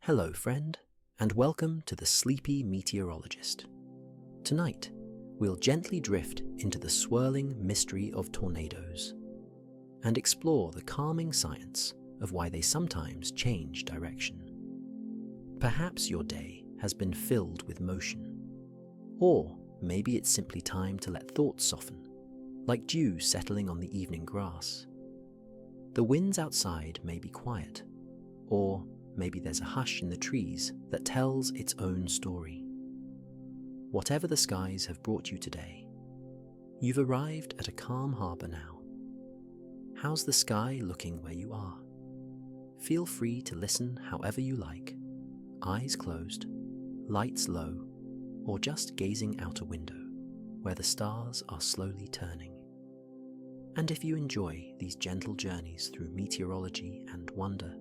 Hello, friend, and welcome to the Sleepy Meteorologist. Tonight, we'll gently drift into the swirling mystery of tornadoes and explore the calming science of why they sometimes change direction. Perhaps your day has been filled with motion, or maybe it's simply time to let thoughts soften, like dew settling on the evening grass. The winds outside may be quiet, or maybe there's a hush in the trees that tells its own story. Whatever the skies have brought you today, you've arrived at a calm harbour now. How's the sky looking where you are? Feel free to listen however you like, eyes closed, lights low, or just gazing out a window where the stars are slowly turning. And if you enjoy these gentle journeys through meteorology and wonder,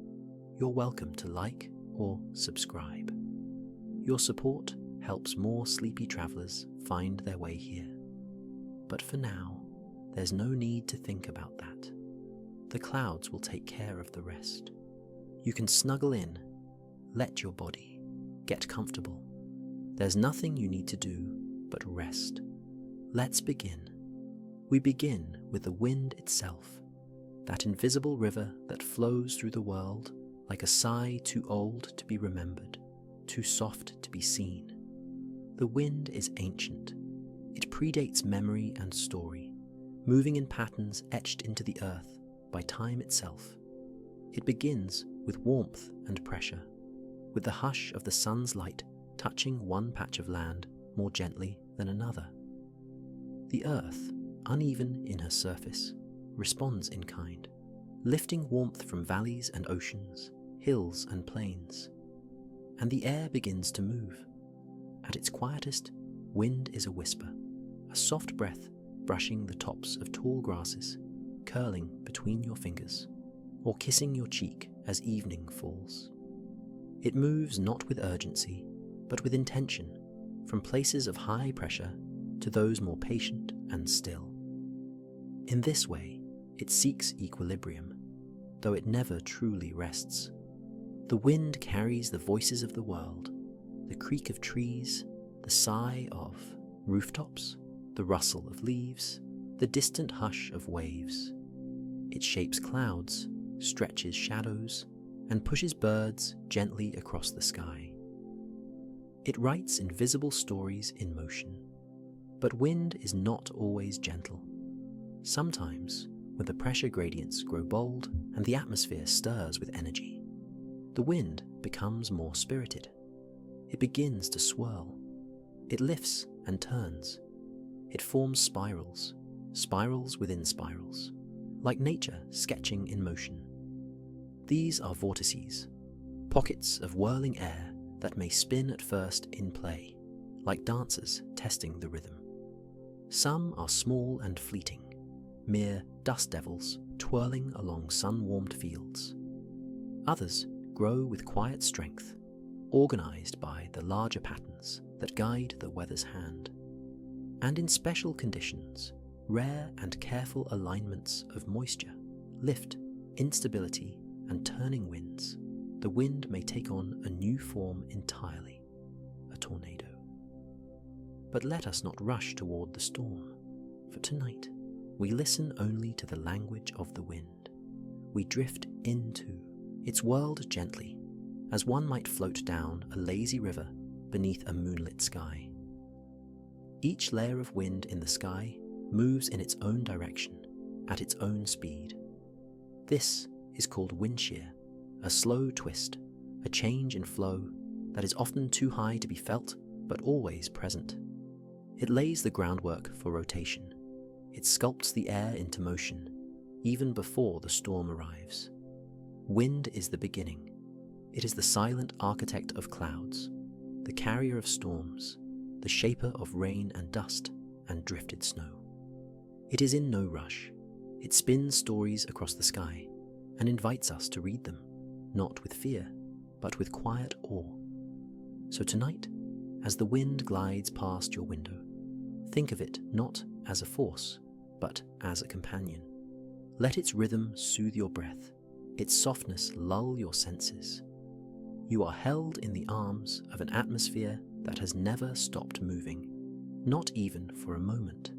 you're welcome to like or subscribe. Your support helps more sleepy travelers find their way here. But for now, there's no need to think about that. The clouds will take care of the rest. You can snuggle in, let your body get comfortable. There's nothing you need to do but rest. Let's begin. We begin with the wind itself, that invisible river that flows through the world like a sigh too old to be remembered, too soft to be seen. The wind is ancient. It predates memory and story, moving in patterns etched into the earth by time itself. It begins with warmth and pressure, with the hush of the sun's light touching one patch of land more gently than another. The earth, uneven in her surface, responds in kind, lifting warmth from valleys and oceans, hills and plains. And the air begins to move. At its quietest, wind is a whisper, a soft breath brushing the tops of tall grasses, curling between your fingers, or kissing your cheek as evening falls. It moves not with urgency, but with intention, from places of high pressure to those more patient and still. In this way, it seeks equilibrium, though it never truly rests. The wind carries the voices of the world, the creak of trees, the sigh of rooftops, the rustle of leaves, the distant hush of waves. It shapes clouds, stretches shadows, and pushes birds gently across the sky. It writes invisible stories in motion. But wind is not always gentle. Sometimes, when the pressure gradients grow bold and the atmosphere stirs with energy, the wind becomes more spirited. It begins to swirl. It lifts and turns. It forms spirals, spirals within spirals, like nature sketching in motion. These are vortices, pockets of whirling air that may spin at first in play, like dancers testing the rhythm. Some are small and fleeting, mere dust devils twirling along sun-warmed fields. Others grow with quiet strength, organized by the larger patterns that guide the weather's hand. And in special conditions, rare and careful alignments of moisture, lift, instability, and turning winds, the wind may take on a new form entirely, a tornado. But let us not rush toward the storm, for tonight we listen only to the language of the wind. We drift into its world gently, as one might float down a lazy river beneath a moonlit sky. Each layer of wind in the sky moves in its own direction, at its own speed. This is called wind shear, a slow twist, a change in flow that is often too high to be felt, but always present. It lays the groundwork for rotation. It sculpts the air into motion, even before the storm arrives. Wind is the beginning. It is the silent architect of clouds, the carrier of storms, the shaper of rain and dust and drifted snow. It is in no rush. It spins stories across the sky and invites us to read them, not with fear, but with quiet awe. So tonight, as the wind glides past your window, think of it not as a force, but as a companion. Let its rhythm soothe your breath, its softness lull your senses. you are held in the arms of an atmosphere that has never stopped moving, not even for a moment,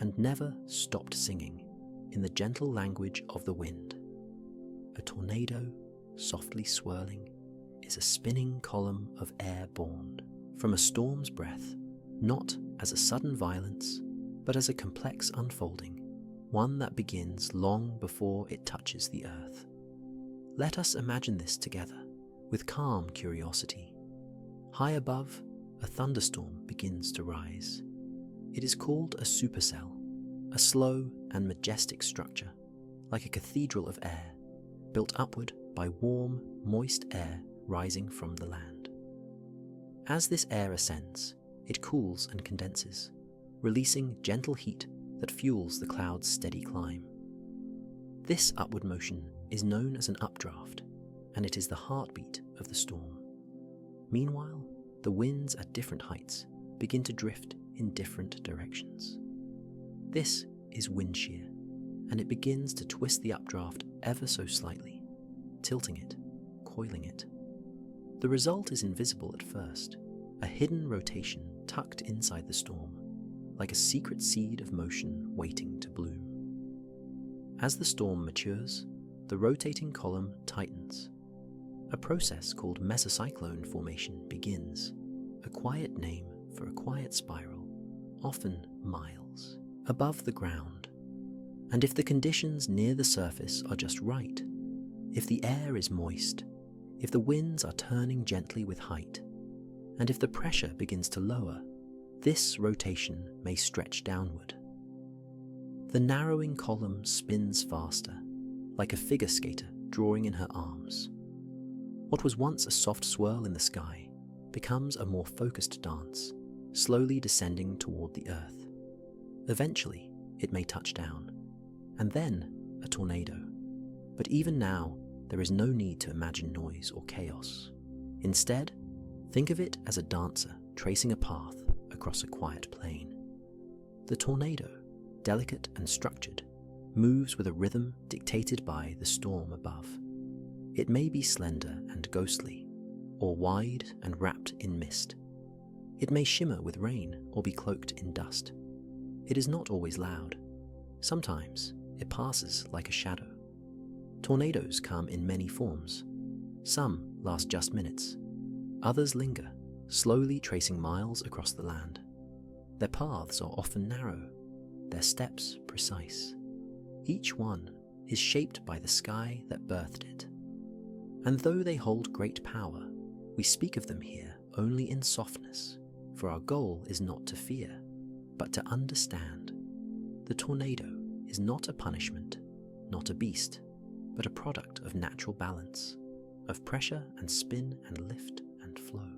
and never stopped singing in the gentle language of the wind. A tornado, softly swirling, is a spinning column of air born from a storm's breath, not as a sudden violence, but as a complex unfolding, one that begins long before it touches the earth. Let us imagine this together with calm curiosity. High above, a thunderstorm begins to rise. It is called a supercell, a slow and majestic structure, like a cathedral of air, built upward by warm, moist air rising from the land. As this air ascends, it cools and condenses, releasing gentle heat that fuels the cloud's steady climb. This upward motion is known as an updraft, and it is the heartbeat of the storm. Meanwhile, the winds at different heights begin to drift in different directions. This is wind shear, and it begins to twist the updraft ever so slightly, tilting it, coiling it. The result is invisible at first, a hidden rotation tucked inside the storm, like a secret seed of motion waiting to bloom. As the storm matures, the rotating column tightens. A process called mesocyclone formation begins, a quiet name for a quiet spiral, often miles, above the ground. And if the conditions near the surface are just right, if the air is moist, if the winds are turning gently with height, and if the pressure begins to lower, this rotation may stretch downward. The narrowing column spins faster, like a figure skater drawing in her arms. What was once a soft swirl in the sky becomes a more focused dance, slowly descending toward the earth. Eventually, it may touch down, and then a tornado. But even now, there is no need to imagine noise or chaos. Instead, think of it as a dancer tracing a path across a quiet plain. The tornado, delicate and structured, moves with a rhythm dictated by the storm above. It may be slender and ghostly, or wide and wrapped in mist. It may shimmer with rain or be cloaked in dust. It is not always loud. Sometimes it passes like a shadow. Tornadoes come in many forms. Some last just minutes. Others linger, slowly tracing miles across the land. Their paths are often narrow, their steps precise. Each one is shaped by the sky that birthed it. And though they hold great power, we speak of them here only in softness, for our goal is not to fear, but to understand. The tornado is not a punishment, not a beast, but a product of natural balance, of pressure and spin and lift and flow.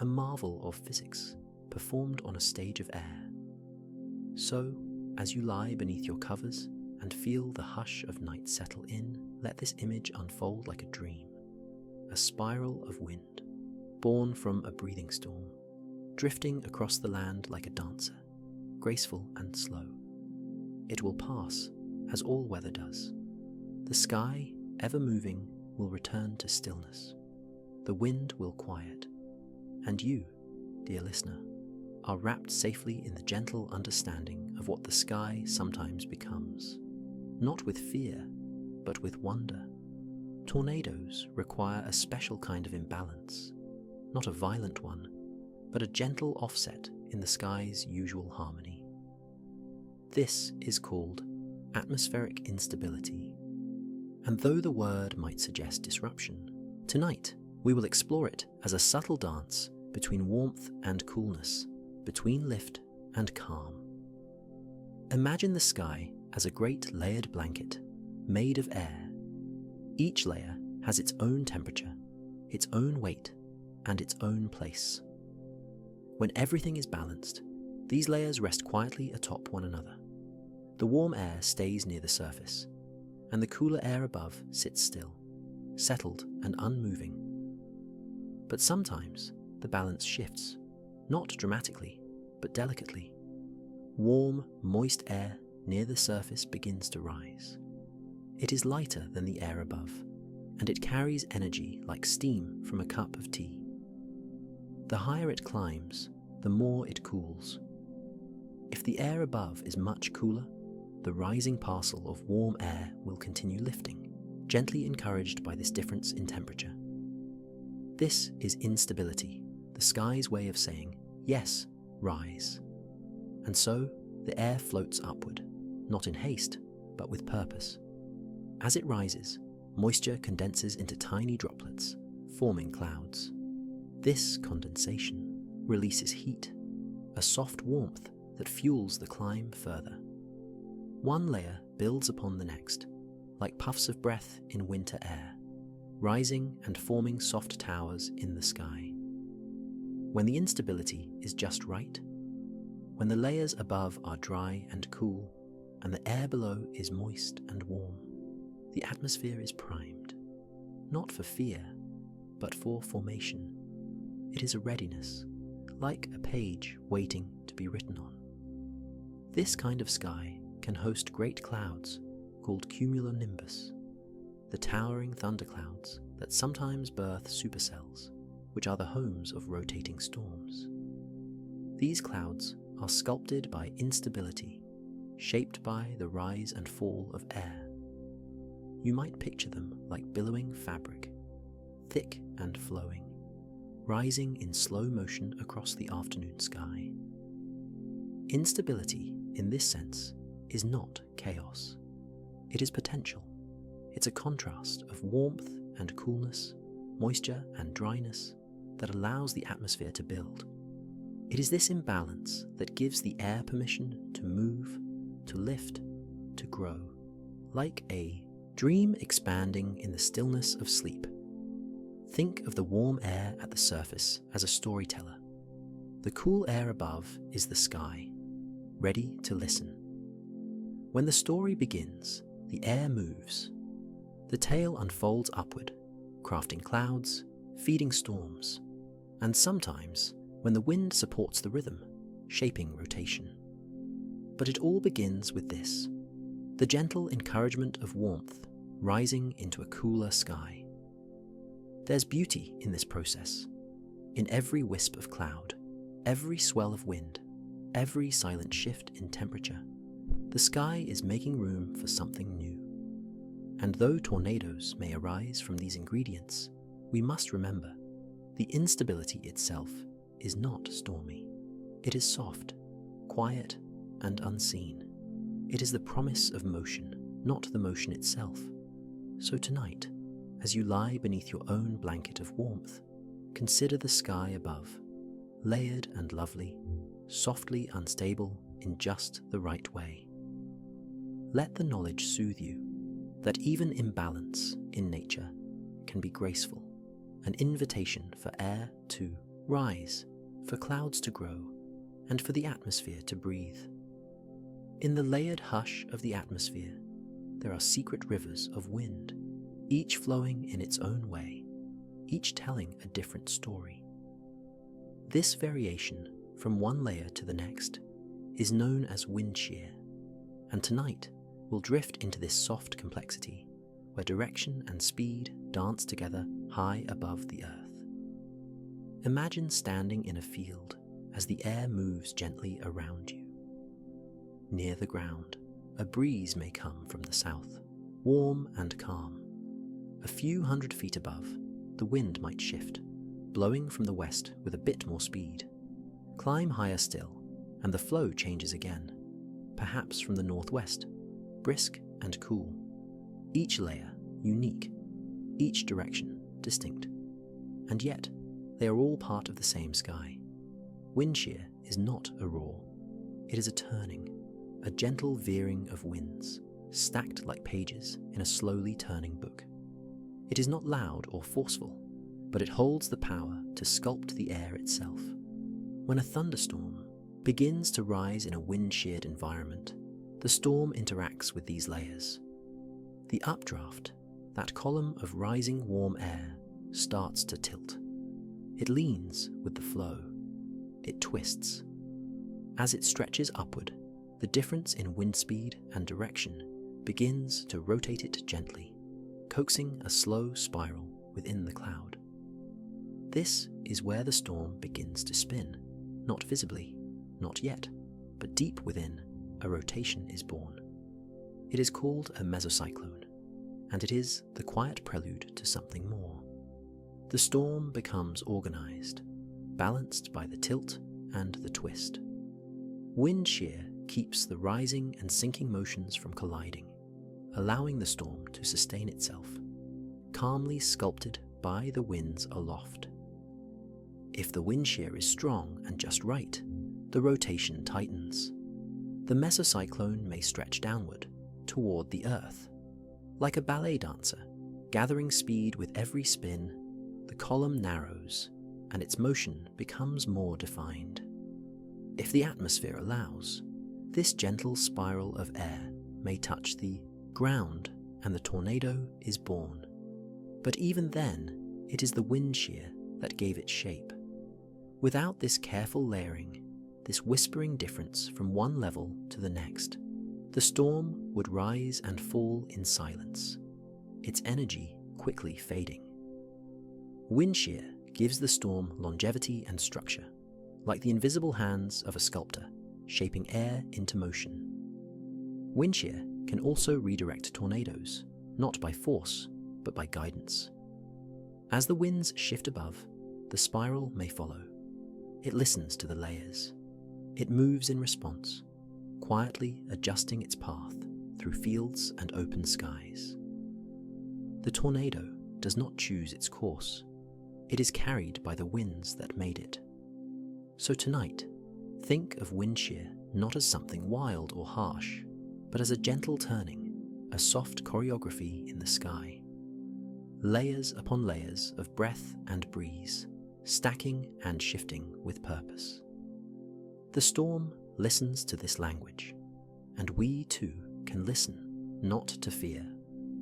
A marvel of physics performed on a stage of air. So, as you lie beneath your covers and feel the hush of night settle in, let this image unfold like a dream, a spiral of wind, born from a breathing storm, drifting across the land like a dancer, graceful and slow. It will pass, as all weather does. The sky, ever moving, will return to stillness. The wind will quiet. And you, dear listener, are wrapped safely in the gentle understanding of what the sky sometimes becomes, not with fear, but with wonder. Tornadoes require a special kind of imbalance, not a violent one, but a gentle offset in the sky's usual harmony. This is called atmospheric instability. And though the word might suggest disruption, tonight we will explore it as a subtle dance between warmth and coolness, between lift and calm. Imagine the sky as a great layered blanket made of air. Each layer has its own temperature, its own weight, and its own place. When everything is balanced, these layers rest quietly atop one another. The warm air stays near the surface, and the cooler air above sits still, settled and unmoving. But sometimes the balance shifts, not dramatically, but delicately. Warm, moist air near the surface begins to rise. It is lighter than the air above, and it carries energy like steam from a cup of tea. The higher it climbs, the more it cools. If the air above is much cooler, the rising parcel of warm air will continue lifting, gently encouraged by this difference in temperature. This is instability, the sky's way of saying, yes, rise. And so, the air floats upward, not in haste, but with purpose. As it rises, moisture condenses into tiny droplets, forming clouds. This condensation releases heat, a soft warmth that fuels the climb further. One layer builds upon the next, like puffs of breath in winter air, rising and forming soft towers in the sky. When the instability is just right, when the layers above are dry and cool, and the air below is moist and warm, the atmosphere is primed, not for fear, but for formation. It is a readiness, like a page waiting to be written on. This kind of sky can host great clouds called cumulonimbus, the towering thunderclouds that sometimes birth supercells, which are the homes of rotating storms. These clouds are sculpted by instability, shaped by the rise and fall of air. You might picture them like billowing fabric, thick and flowing, rising in slow motion across the afternoon sky. Instability, in this sense, is not chaos. It is potential. It's a contrast of warmth and coolness, moisture and dryness that allows the atmosphere to build. It is this imbalance that gives the air permission to move, to lift, to grow, like a dream expanding in the stillness of sleep. Think of the warm air at the surface as a storyteller. The cool air above is the sky, ready to listen. When the story begins, the air moves. The tale unfolds upward, crafting clouds, feeding storms, and sometimes, when the wind supports the rhythm, shaping rotation. But it all begins with this, the gentle encouragement of warmth rising into a cooler sky. There's beauty in this process, in every wisp of cloud, every swell of wind, every silent shift in temperature. The sky is making room for something new. And though tornadoes may arise from these ingredients, we must remember, the instability itself is not stormy. It is soft, quiet, and unseen. It is the promise of motion, not the motion itself. So tonight, as you lie beneath your own blanket of warmth, consider the sky above, layered and lovely, softly unstable in just the right way. Let the knowledge soothe you that even imbalance in nature can be graceful, an invitation for air to rise, for clouds to grow, and for the atmosphere to breathe. In the layered hush of the atmosphere, there are secret rivers of wind, each flowing in its own way, each telling a different story. This variation from one layer to the next is known as wind shear, and tonight we'll drift into this soft complexity where direction and speed dance together high above the earth. Imagine standing in a field as the air moves gently around you. Near the ground, a breeze may come from the south, warm and calm. A few hundred feet above, the wind might shift, blowing from the west with a bit more speed. Climb higher still, and the flow changes again, perhaps from the northwest, brisk and cool. Each layer unique, each direction distinct. And yet, they are all part of the same sky. Wind shear is not a roar. It is a turning, a gentle veering of winds, stacked like pages in a slowly turning book. It is not loud or forceful, but it holds the power to sculpt the air itself. When a thunderstorm begins to rise in a wind-sheared environment, the storm interacts with these layers. The updraft, that column of rising warm air, starts to tilt. It leans with the flow. It twists. As it stretches upward, the difference in wind speed and direction begins to rotate it gently, coaxing a slow spiral within the cloud. This is where the storm begins to spin, not visibly, not yet, but deep within, a rotation is born. It is called a mesocyclone, and it is the quiet prelude to something more. The storm becomes organized, balanced by the tilt and the twist. Wind shear keeps the rising and sinking motions from colliding, allowing the storm to sustain itself, calmly sculpted by the winds aloft. If the wind shear is strong and just right, the rotation tightens. The mesocyclone may stretch downward, toward the earth. Like a ballet dancer, gathering speed with every spin, the column narrows, and its motion becomes more defined. If the atmosphere allows, this gentle spiral of air may touch the ground, and the tornado is born. But even then, it is the wind shear that gave it shape. Without this careful layering, this whispering difference from one level to the next, the storm would rise and fall in silence, its energy quickly fading. Wind shear gives the storm longevity and structure, like the invisible hands of a sculptor shaping air into motion. Wind shear can also redirect tornadoes, not by force, but by guidance. As the winds shift above, the spiral may follow. It listens to the layers. It moves in response, quietly adjusting its path through fields and open skies. The tornado does not choose its course. It is carried by the winds that made it. So tonight, think of wind shear not as something wild or harsh, but as a gentle turning, a soft choreography in the sky. Layers upon layers of breath and breeze, stacking and shifting with purpose. The storm listens to this language, and we too can listen, not to fear,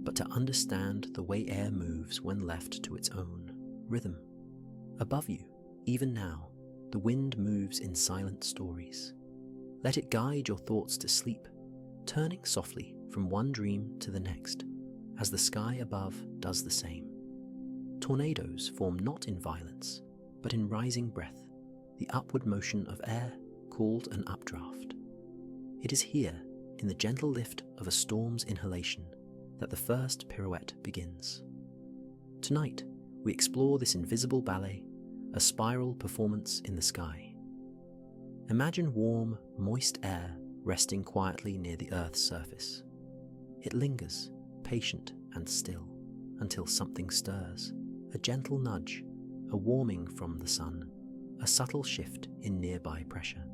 but to understand the way air moves when left to its own rhythm. Above you, even now, the wind moves in silent stories. Let it guide your thoughts to sleep, turning softly from one dream to the next, as the sky above does the same. Tornadoes form not in violence, but in rising breath, the upward motion of air called an updraft. It is here, in the gentle lift of a storm's inhalation, that the first pirouette begins. Tonight, we explore this invisible ballet, a spiral performance in the sky. Imagine warm, moist air resting quietly near the Earth's surface. It lingers, patient and still, until something stirs, a gentle nudge, a warming from the sun, a subtle shift in nearby pressure.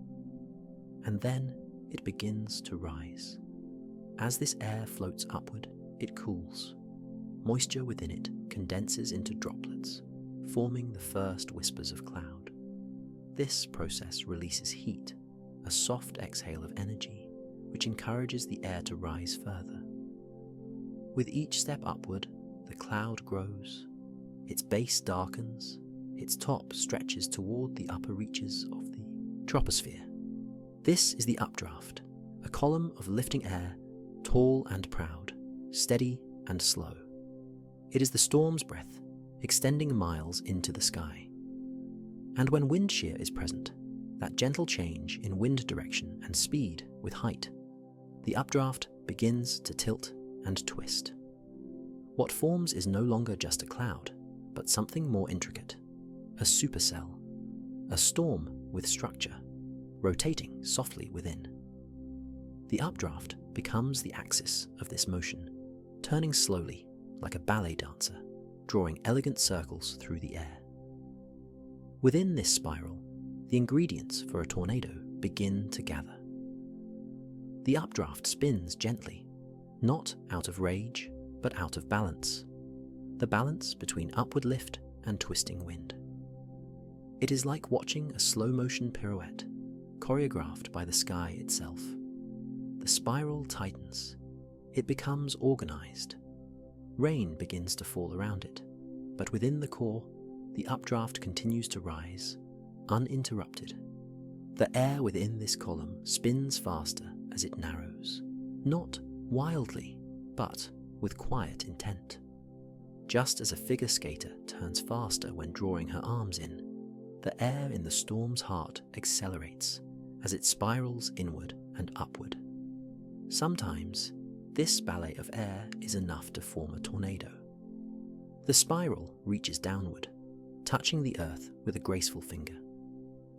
And then it begins to rise. As this air floats upward, it cools. Moisture within it condenses into droplets, forming the first whispers of cloud. This process releases heat, a soft exhale of energy, which encourages the air to rise further. With each step upward, the cloud grows. Its base darkens, its top stretches toward the upper reaches of the troposphere. This is the updraft, a column of lifting air, tall and proud, steady and slow. It is the storm's breath, extending miles into the sky. And when wind shear is present, that gentle change in wind direction and speed with height, the updraft begins to tilt and twist. What forms is no longer just a cloud, but something more intricate, a supercell, a storm with structure, rotating softly within. The updraft becomes the axis of this motion, turning slowly like a ballet dancer, drawing elegant circles through the air. Within this spiral, the ingredients for a tornado begin to gather. The updraft spins gently, not out of rage, but out of balance, the balance between upward lift and twisting wind. It is like watching a slow-motion pirouette, choreographed by the sky itself. The spiral tightens. It becomes organized. Rain begins to fall around it, but within the core, the updraft continues to rise, uninterrupted. The air within this column spins faster as it narrows, not wildly, but with quiet intent. Just as a figure skater turns faster when drawing her arms in, the air in the storm's heart accelerates as it spirals inward and upward. Sometimes, this ballet of air is enough to form a tornado. The spiral reaches downward, touching the earth with a graceful finger.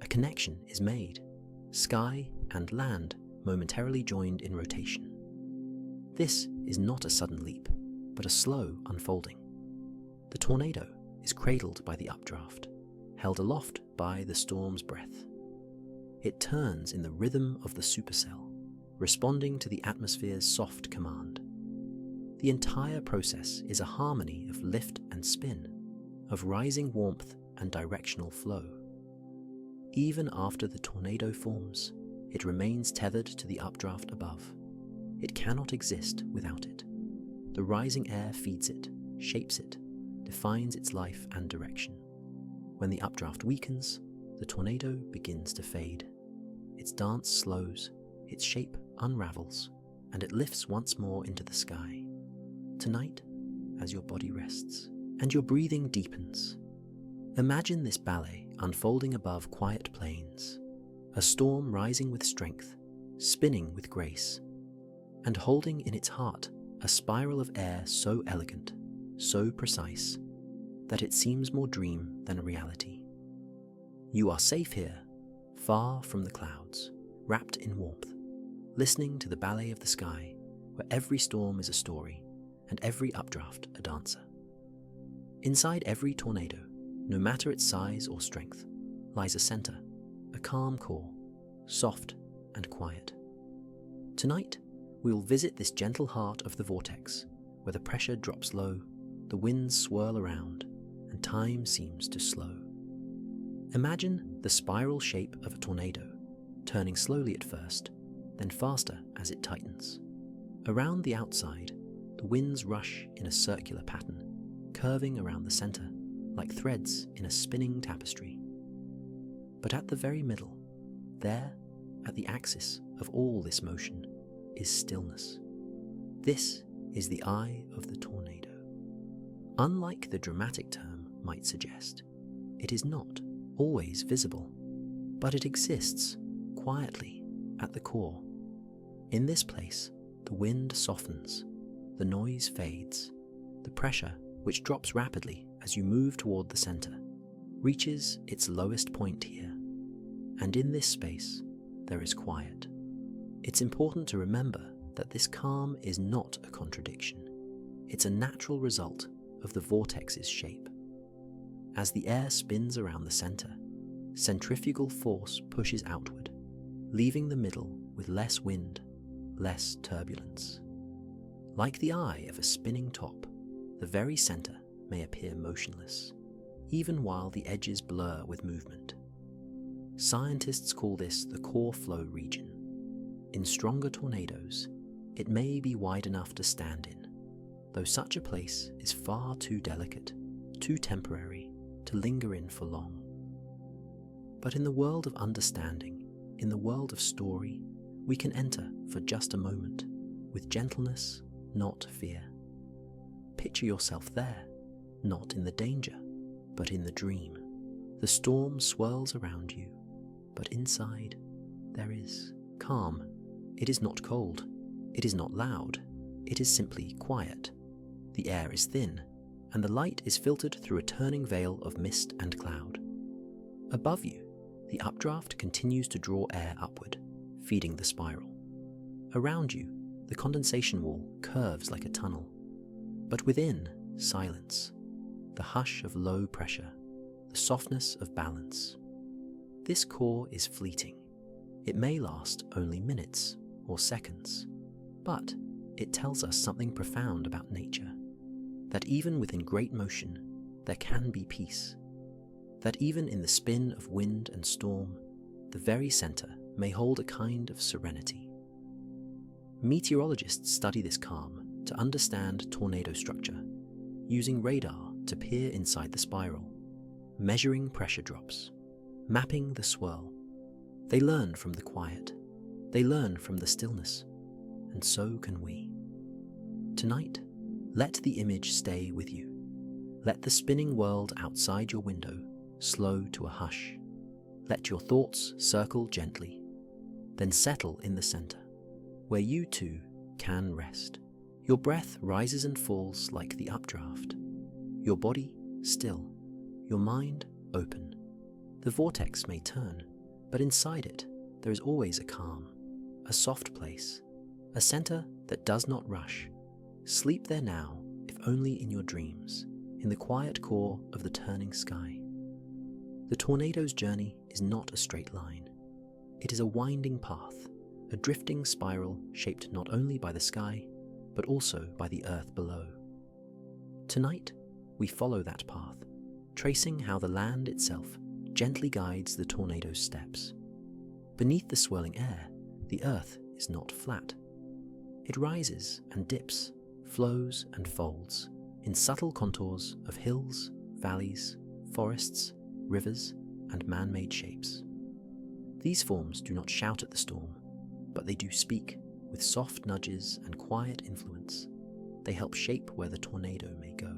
A connection is made, sky and land momentarily joined in rotation. This is not a sudden leap, but a slow unfolding. The tornado is cradled by the updraft, held aloft by the storm's breath. It turns in the rhythm of the supercell, responding to the atmosphere's soft command. The entire process is a harmony of lift and spin, of rising warmth and directional flow. Even after the tornado forms, it remains tethered to the updraft above. It cannot exist without it. The rising air feeds it, shapes it, defines its life and direction. When the updraft weakens, the tornado begins to fade. Its dance slows, its shape unravels, and it lifts once more into the sky. Tonight, as your body rests and your breathing deepens, imagine this ballet unfolding above quiet plains, a storm rising with strength, spinning with grace, and holding in its heart a spiral of air so elegant, so precise, that it seems more dream than reality. You are safe here, far from the clouds, wrapped in warmth, listening to the ballet of the sky, where every storm is a story and every updraft a dancer. Inside every tornado, no matter its size or strength, lies a center, a calm core, soft and quiet. Tonight, we will visit this gentle heart of the vortex, where the pressure drops low, the winds swirl around, and time seems to slow. Imagine the spiral shape of a tornado, turning slowly at first, then faster as it tightens. Around the outside, the winds rush in a circular pattern, curving around the center like threads in a spinning tapestry. But at the very middle, there, at the axis of all this motion, is stillness. This is the eye of the tornado. Unlike the dramatic term might suggest, it is not always visible, but it exists quietly at the core. In this place, the wind softens, the noise fades, the pressure, which drops rapidly as you move toward the center, reaches its lowest point here. And in this space, there is quiet. It's important to remember that this calm is not a contradiction. It's a natural result of the vortex's shape. As the air spins around the center, centrifugal force pushes outward, leaving the middle with less wind, less turbulence. Like the eye of a spinning top, the very center may appear motionless, even while the edges blur with movement. Scientists call this the core flow region. In stronger tornadoes, it may be wide enough to stand in, though such a place is far too delicate, too temporary to linger in for long. But in the world of understanding, in the world of story, we can enter for just a moment, with gentleness, not fear. Picture yourself there, not in the danger, but in the dream. The storm swirls around you, but inside there is calm. It is not cold, it is not loud, it is simply quiet. The air is thin, and the light is filtered through a turning veil of mist and cloud. Above you, the updraft continues to draw air upward, feeding the spiral. Around you, the condensation wall curves like a tunnel. But within, silence, the hush of low pressure, the softness of balance. This core is fleeting. It may last only minutes or seconds, but it tells us something profound about nature, that even within great motion, there can be peace, that even in the spin of wind and storm, the very center may hold a kind of serenity. Meteorologists study this calm to understand tornado structure, using radar to peer inside the spiral, measuring pressure drops, mapping the swirl. They learn from the quiet, they learn from the stillness, and so can we. Tonight, let the image stay with you. Let the spinning world outside your window slow to a hush. Let your thoughts circle gently, then settle in the center, where you too can rest. Your breath rises and falls like the updraft. Your body still, your mind open. The vortex may turn, but inside it there is always a calm, a soft place, a center that does not rush. Sleep there now, if only in your dreams, in the quiet core of the turning sky. The tornado's journey is not a straight line. It is a winding path, a drifting spiral shaped not only by the sky, but also by the earth below. Tonight, we follow that path, tracing how the land itself gently guides the tornado's steps. Beneath the swirling air, the earth is not flat. It rises and dips, flows and folds, in subtle contours of hills, valleys, forests, rivers, and man-made shapes. These forms do not shout at the storm, but they do speak with soft nudges and quiet influence. They help shape where the tornado may go.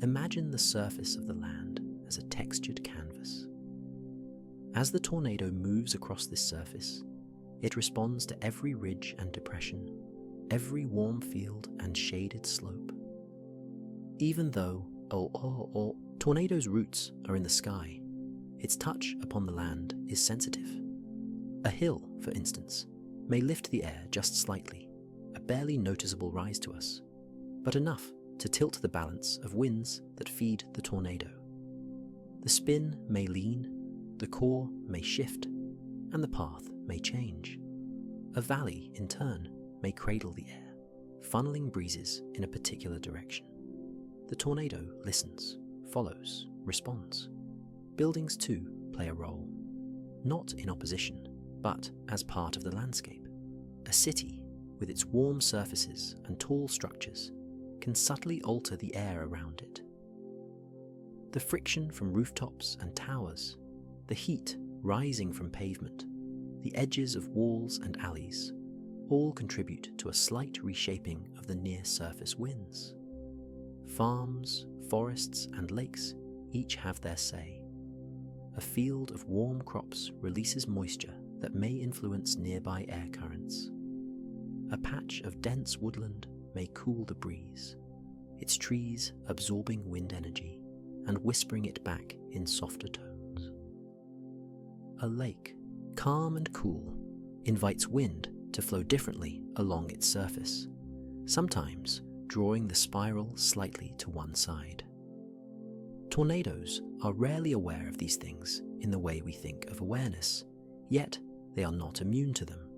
Imagine the surface of the land as a textured canvas. As the tornado moves across this surface, it responds to every ridge and depression, every warm field and shaded slope. Even though tornado's roots are in the sky, its touch upon the land is sensitive. A hill, for instance, may lift the air just slightly, a barely noticeable rise to us, but enough to tilt the balance of winds that feed the tornado. The spin may lean, the core may shift, and the path may change. A valley, in turn, may cradle the air, funneling breezes in a particular direction. The tornado listens, follows, responds. Buildings too play a role, not in opposition, but as part of the landscape. A city, with its warm surfaces and tall structures, can subtly alter the air around it. The friction from rooftops and towers, the heat rising from pavement, the edges of walls and alleys, all contribute to a slight reshaping of the near-surface winds. Farms, forests, and lakes each have their say. A field of warm crops releases moisture that may influence nearby air currents. A patch of dense woodland may cool the breeze, its trees absorbing wind energy and whispering it back in softer tones. A lake, calm and cool, invites wind to flow differently along its surface, sometimes drawing the spiral slightly to one side. Tornadoes are rarely aware of these things in the way we think of awareness, yet they are not immune to them.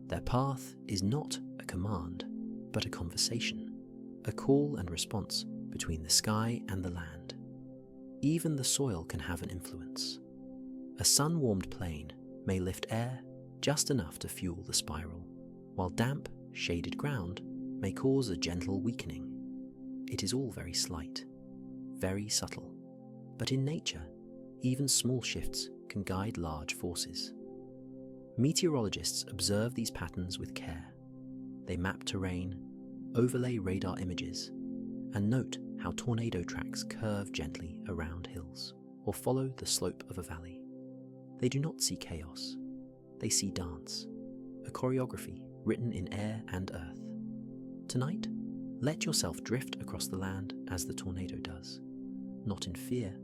Their path is not a command, but a conversation, a call and response between the sky and the land. Even the soil can have an influence. A sun-warmed plain may lift air just enough to fuel the spiral, while damp, shaded ground may cause a gentle weakening. It is all very slight, very subtle, but in nature, even small shifts can guide large forces. Meteorologists observe these patterns with care. They map terrain, overlay radar images, and note how tornado tracks curve gently around hills or follow the slope of a valley. They do not see chaos. They see dance, a choreography written in air and earth. Tonight, let yourself drift across the land as the tornado does, not in fear,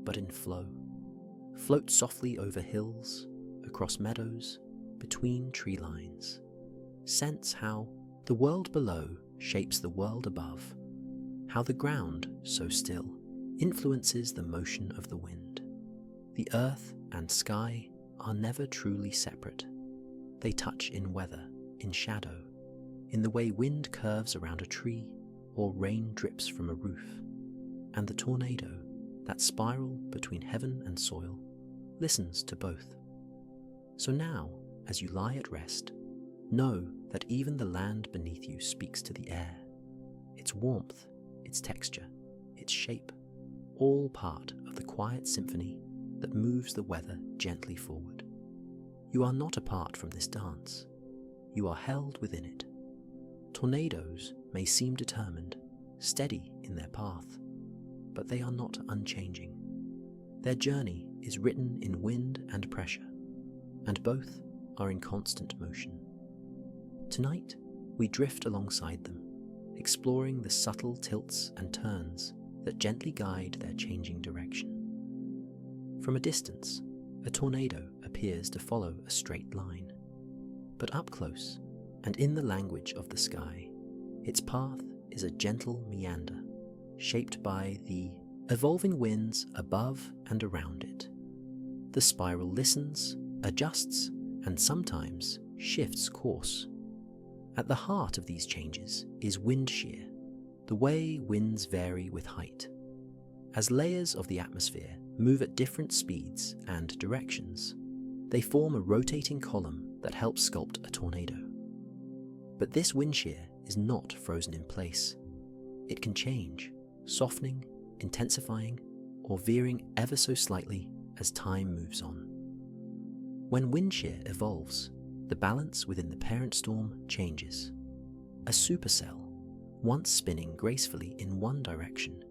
but in flow. Float softly over hills, across meadows, between tree lines. Sense how the world below shapes the world above, how the ground, so still, influences the motion of the wind. The earth and sky are never truly separate. They touch in weather, in shadow, in the way wind curves around a tree or rain drips from a roof. And the tornado, that spiral between heaven and soil, listens to both. So now, as you lie at rest, know that even the land beneath you speaks to the air. Its warmth, its texture, its shape, all part of the quiet symphony that moves the weather gently forward. You are not apart from this dance. You are held within it. Tornadoes may seem determined, steady in in their path, but they are not unchanging. Their journey is written in wind and pressure, and both are in constant motion. Tonight, we drift alongside them, exploring the subtle tilts and turns that gently guide their changing direction. From a distance, a tornado appears to follow a straight line, but up close, and in the language of the sky, its path is a gentle meander, shaped by the evolving winds above and around it. The spiral listens, adjusts, and sometimes shifts course. At the heart of these changes is wind shear, the way winds vary with height. As layers of the atmosphere move at different speeds and directions, they form a rotating column that helps sculpt a tornado. But this wind shear is not frozen in place. It can change, softening, intensifying, or veering ever so slightly as time moves on. When wind shear evolves, the balance within the parent storm changes. A supercell, once spinning gracefully in one direction,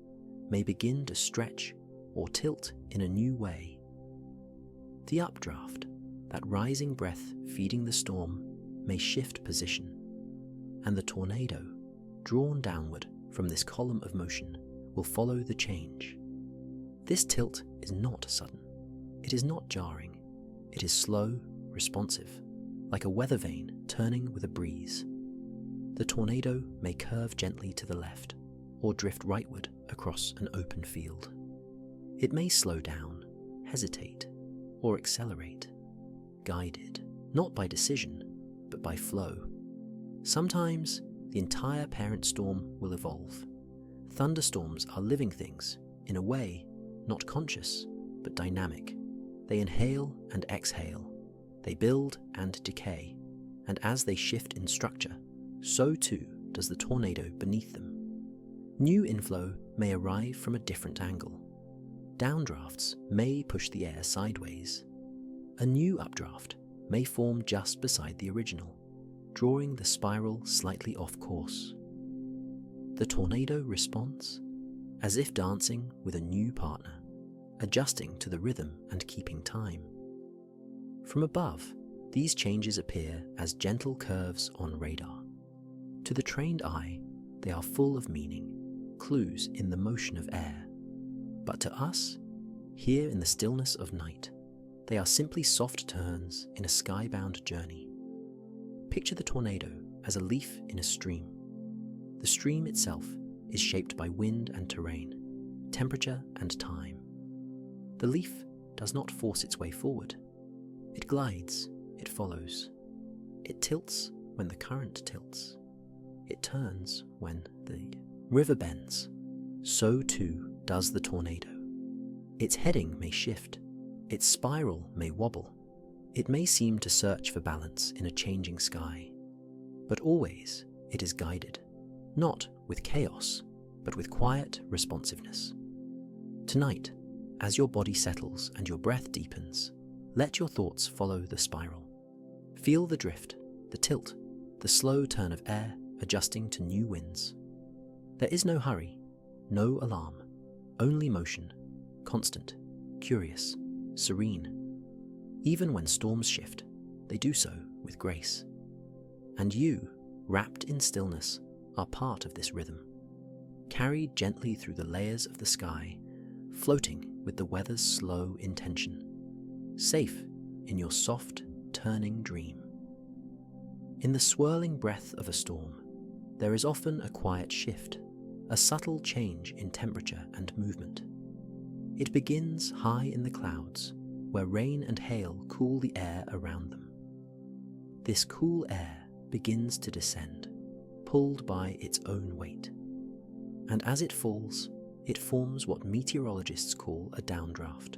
may begin to stretch or tilt in a new way. The updraft, that rising breath feeding the storm, may shift position, and the tornado, drawn downward from this column of motion, will follow the change. This tilt is not sudden. It is not jarring. It is slow, responsive, like a weather vane turning with a breeze. The tornado may curve gently to the left or drift rightward across an open field. It may slow down, hesitate, or accelerate, guided, not by decision, but by flow. Sometimes the entire parent storm will evolve. Thunderstorms are living things, in a way, not conscious, but dynamic. They inhale and exhale. They build and decay. And as they shift in structure, so too does the tornado beneath them. New inflow may arrive from a different angle. Downdrafts may push the air sideways. A new updraft may form just beside the original, drawing the spiral slightly off course. The tornado responds, as if dancing with a new partner, adjusting to the rhythm and keeping time. From above, these changes appear as gentle curves on radar. To the trained eye, they are full of meaning, clues in the motion of air. But to us, here in the stillness of night, they are simply soft turns in a skybound journey. Picture the tornado as a leaf in a stream. The stream itself is shaped by wind and terrain, temperature and time. The leaf does not force its way forward. It glides, it follows. It tilts when the current tilts. It turns when the river bends. So too does the tornado. Its heading may shift. Its spiral may wobble. It may seem to search for balance in a changing sky. But always it is guided, not with chaos, but with quiet responsiveness. Tonight, as your body settles and your breath deepens, let your thoughts follow the spiral. Feel the drift, the tilt, the slow turn of air adjusting to new winds. There is no hurry, no alarm, only motion, constant, curious, serene. Even when storms shift, they do so with grace. And you, wrapped in stillness, are part of this rhythm, carried gently through the layers of the sky, floating with the weather's slow intention, safe in your soft, turning dream. In the swirling breath of a storm, there is often a quiet shift, a subtle change in temperature and movement. It begins high in the clouds, where rain and hail cool the air around them. This cool air begins to descend, pulled by its own weight. And as it falls, it forms what meteorologists call a downdraft.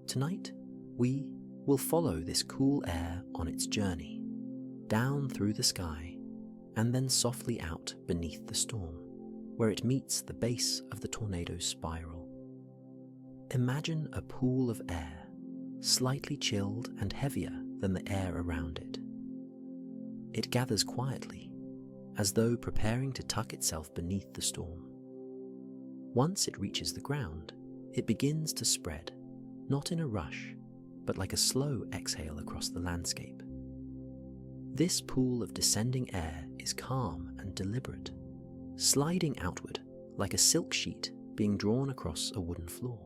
Tonight, we will follow this cool air on its journey, down through the sky, and then softly out beneath the storm, where it meets the base of the tornado's spiral. Imagine a pool of air, slightly chilled and heavier than the air around it. It gathers quietly, as though preparing to tuck itself beneath the storm. Once it reaches the ground, it begins to spread, not in a rush, but like a slow exhale across the landscape. This pool of descending air is calm and deliberate, sliding outward like a silk sheet being drawn across a wooden floor.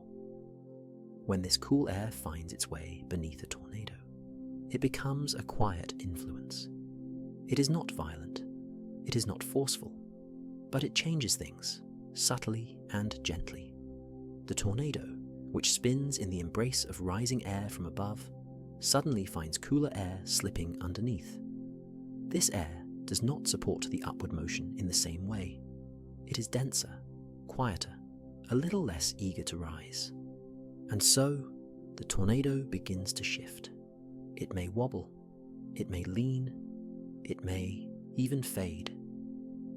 When this cool air finds its way beneath a tornado, it becomes a quiet influence. It is not violent, it is not forceful, but it changes things, subtly and gently. The tornado, which spins in the embrace of rising air from above, suddenly finds cooler air slipping underneath. This air does not support the upward motion in the same way. It is denser, quieter, a little less eager to rise. And so, the tornado begins to shift. It may wobble, it may lean, it may even fade.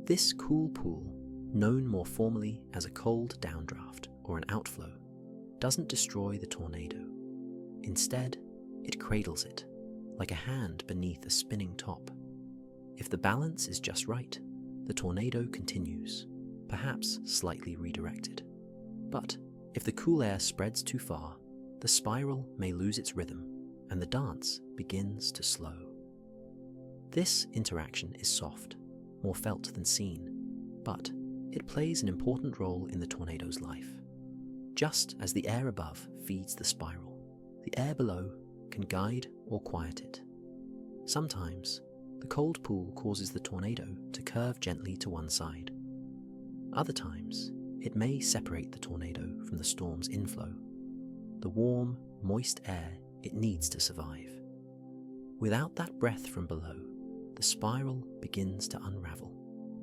This cool pool, known more formally as a cold downdraft or an outflow, doesn't destroy the tornado. Instead, it cradles it, like a hand beneath a spinning top. If the balance is just right, the tornado continues, perhaps slightly redirected. But if the cool air spreads too far, the spiral may lose its rhythm and the dance begins to slow. This interaction is soft, more felt than seen, but it plays an important role in the tornado's life. Just as the air above feeds the spiral, the air below can guide or quiet it. Sometimes, the cold pool causes the tornado to curve gently to one side. Other times, it may separate the tornado from the storm's inflow, the warm, moist air it needs to survive. Without that breath from below, the spiral begins to unravel,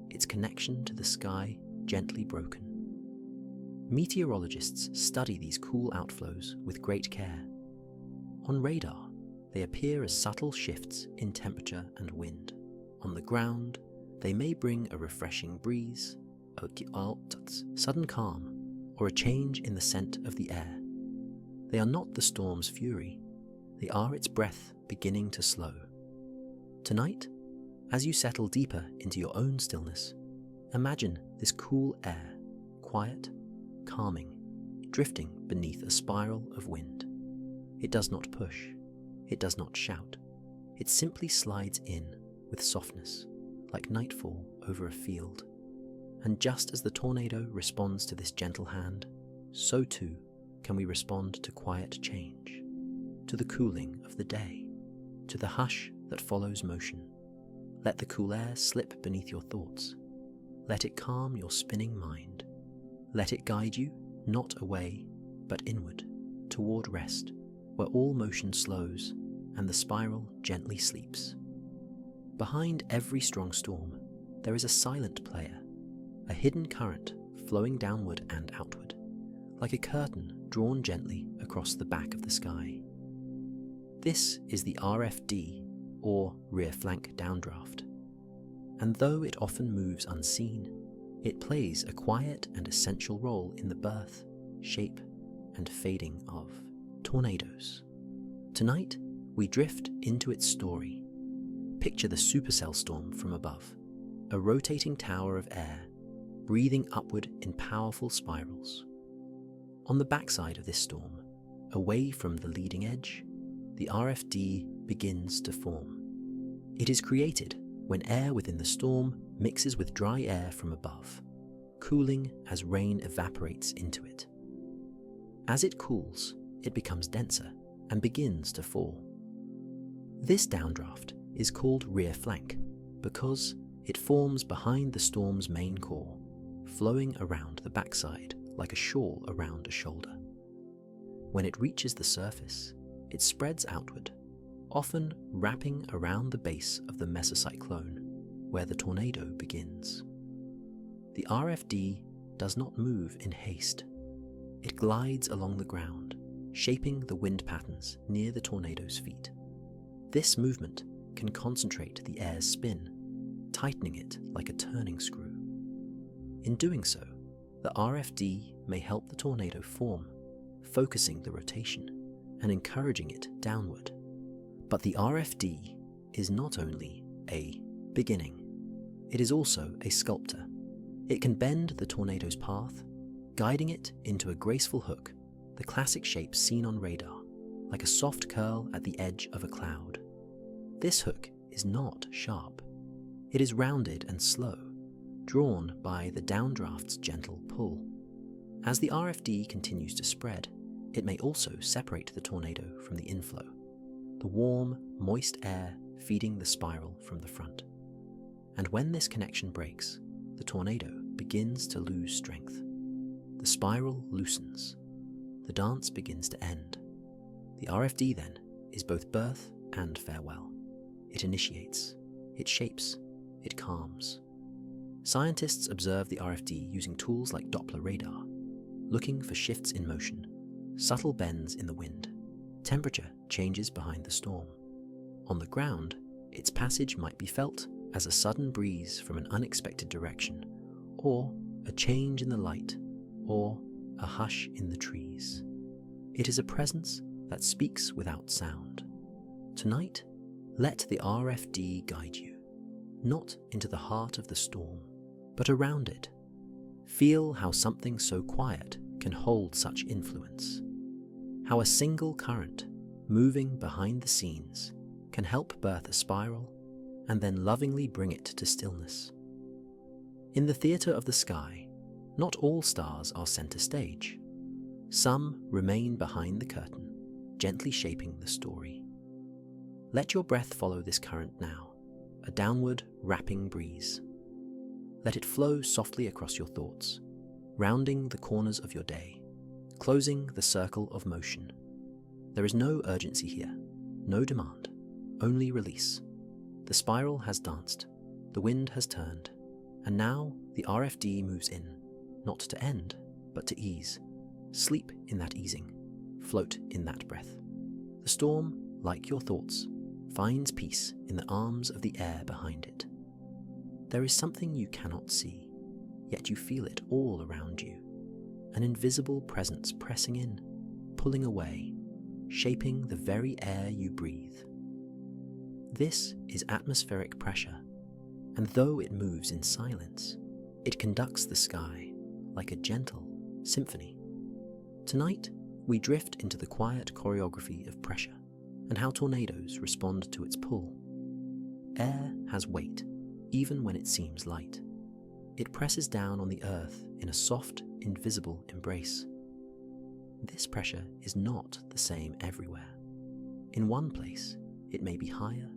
its connection to the sky gently broken. Meteorologists study these cool outflows with great care. On radar, they appear as subtle shifts in temperature and wind. On the ground, they may bring a refreshing breeze, a sudden calm, or a change in the scent of the air. They are not the storm's fury, they are its breath beginning to slow. Tonight, as you settle deeper into your own stillness, imagine this cool air, quiet, calming, drifting beneath a spiral of wind. It does not push, it does not shout, it simply slides in with softness, like nightfall over a field. And just as the tornado responds to this gentle hand, so too can we respond to quiet change, to the cooling of the day, to the hush that follows motion. Let the cool air slip beneath your thoughts. Let it calm your spinning mind. Let it guide you, not away, but inward, toward rest, where all motion slows and the spiral gently sleeps. Behind every strong storm, there is a silent player, a hidden current flowing downward and outward, like a curtain drawn gently across the back of the sky. This is the RFD, or rear flank downdraft. And though it often moves unseen, it plays a quiet and essential role in the birth, shape, and fading of tornadoes. Tonight, we drift into its story. Picture the supercell storm from above, a rotating tower of air, breathing upward in powerful spirals. On the backside of this storm, away from the leading edge, the RFD begins to form. It is created when air within the storm mixes with dry air from above, cooling as rain evaporates into it. As it cools, it becomes denser and begins to fall. This downdraft is called rear flank because it forms behind the storm's main core, flowing around the backside like a shawl around a shoulder. When it reaches the surface, it spreads outward, often wrapping around the base of the mesocyclone, where the tornado begins. The RFD does not move in haste. It glides along the ground, shaping the wind patterns near the tornado's feet. This movement can concentrate the air's spin, tightening it like a turning screw. In doing so, the RFD may help the tornado form, focusing the rotation and encouraging it downward. But the RFD is not only a beginning, it is also a sculptor. It can bend the tornado's path, guiding it into a graceful hook, the classic shape seen on radar, like a soft curl at the edge of a cloud. This hook is not sharp. It is rounded and slow, drawn by the downdraft's gentle pull. As the RFD continues to spread, it may also separate the tornado from the inflow, the warm, moist air feeding the spiral from the front. And when this connection breaks, the tornado begins to lose strength. The spiral loosens. The dance begins to end. The RFD then is both birth and farewell. It initiates, it shapes, it calms. Scientists observe the RFD using tools like Doppler radar, looking for shifts in motion, subtle bends in the wind, temperature changes behind the storm. On the ground, its passage might be felt as a sudden breeze from an unexpected direction, or a change in the light, or a hush in the trees. It is a presence that speaks without sound. Tonight, let the RFD guide you, not into the heart of the storm, but around it. Feel how something so quiet can hold such influence. How a single current, moving behind the scenes, can help birth a spiral and then lovingly bring it to stillness. In the theatre of the sky, not all stars are center stage. Some remain behind the curtain, gently shaping the story. Let your breath follow this current now, a downward, wrapping breeze. Let it flow softly across your thoughts, rounding the corners of your day, closing the circle of motion. There is no urgency here, no demand, only release. The spiral has danced, the wind has turned, and now the RFD moves in, not to end, but to ease. Sleep in that easing, float in that breath. The storm, like your thoughts, finds peace in the arms of the air behind it. There is something you cannot see, yet you feel it all around you. An invisible presence pressing in, pulling away, shaping the very air you breathe. This is atmospheric pressure, and though it moves in silence, it conducts the sky like a gentle symphony. Tonight, we drift into the quiet choreography of pressure and how tornadoes respond to its pull. Air has weight, even when it seems light. It presses down on the earth in a soft, invisible embrace. This pressure is not the same everywhere. In one place, it may be higher,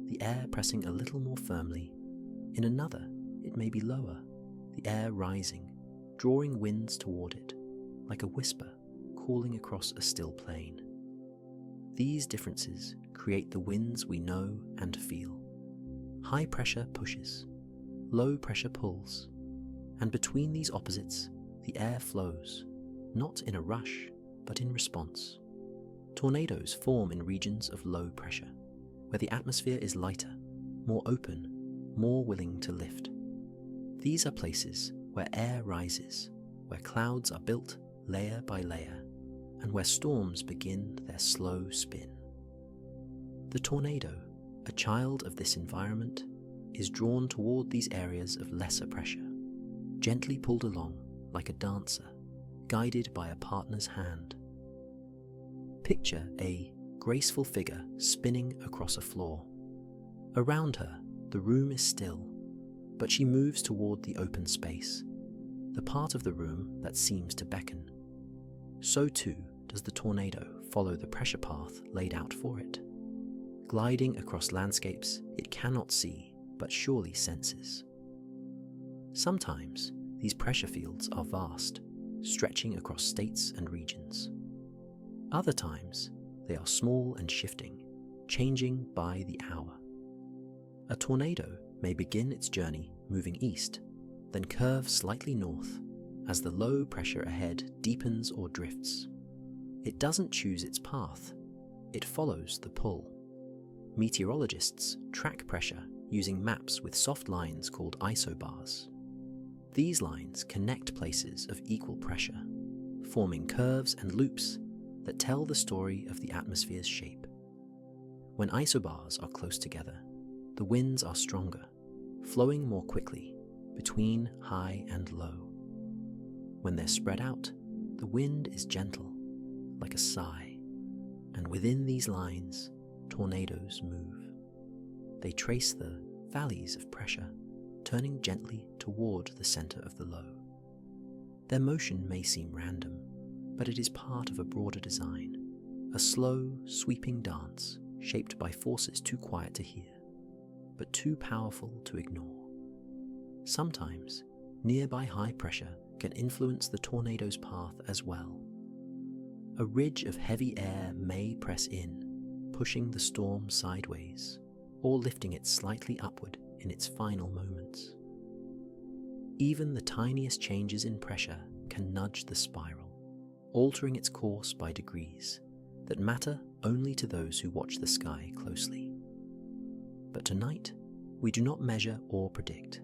the air pressing a little more firmly. In another, it may be lower, the air rising, drawing winds toward it, like a whisper calling across a still plain. These differences create the winds we know and feel. High pressure pushes, low pressure pulls, and between these opposites, the air flows, not in a rush, but in response. Tornadoes form in regions of low pressure, where the atmosphere is lighter, more open, more willing to lift. These are places where air rises, where clouds are built layer by layer, and where storms begin their slow spin. The tornado, a child of this environment, is drawn toward these areas of lesser pressure, gently pulled along like a dancer, guided by a partner's hand. Picture a graceful figure spinning across a floor. Around her, the room is still, but she moves toward the open space, the part of the room that seems to beckon. So too does the tornado follow the pressure path laid out for it. Gliding across landscapes it cannot see but surely senses. Sometimes these pressure fields are vast, stretching across states and regions. Other times they are small and shifting, changing by the hour. A tornado may begin its journey moving east, then curve slightly north as the low pressure ahead deepens or drifts. It doesn't choose its path, it follows the pull. Meteorologists track pressure using maps with soft lines called isobars. These lines connect places of equal pressure, forming curves and loops that tell the story of the atmosphere's shape. When isobars are close together, the winds are stronger, flowing more quickly between high and low. when they're spread out, the wind is gentle, like a sigh, and within these lines, tornadoes move. They trace the valleys of pressure, turning gently toward the center of the low. Their motion may seem random, but it is part of a broader design, a slow, sweeping dance shaped by forces too quiet to hear, but too powerful to ignore. Sometimes, nearby high pressure can influence the tornado's path as well. A ridge of heavy air may press in, pushing the storm sideways, or lifting it slightly upward in its final moments. Even the tiniest changes in pressure can nudge the spiral, altering its course by degrees that matter only to those who watch the sky closely. But tonight, we do not measure or predict.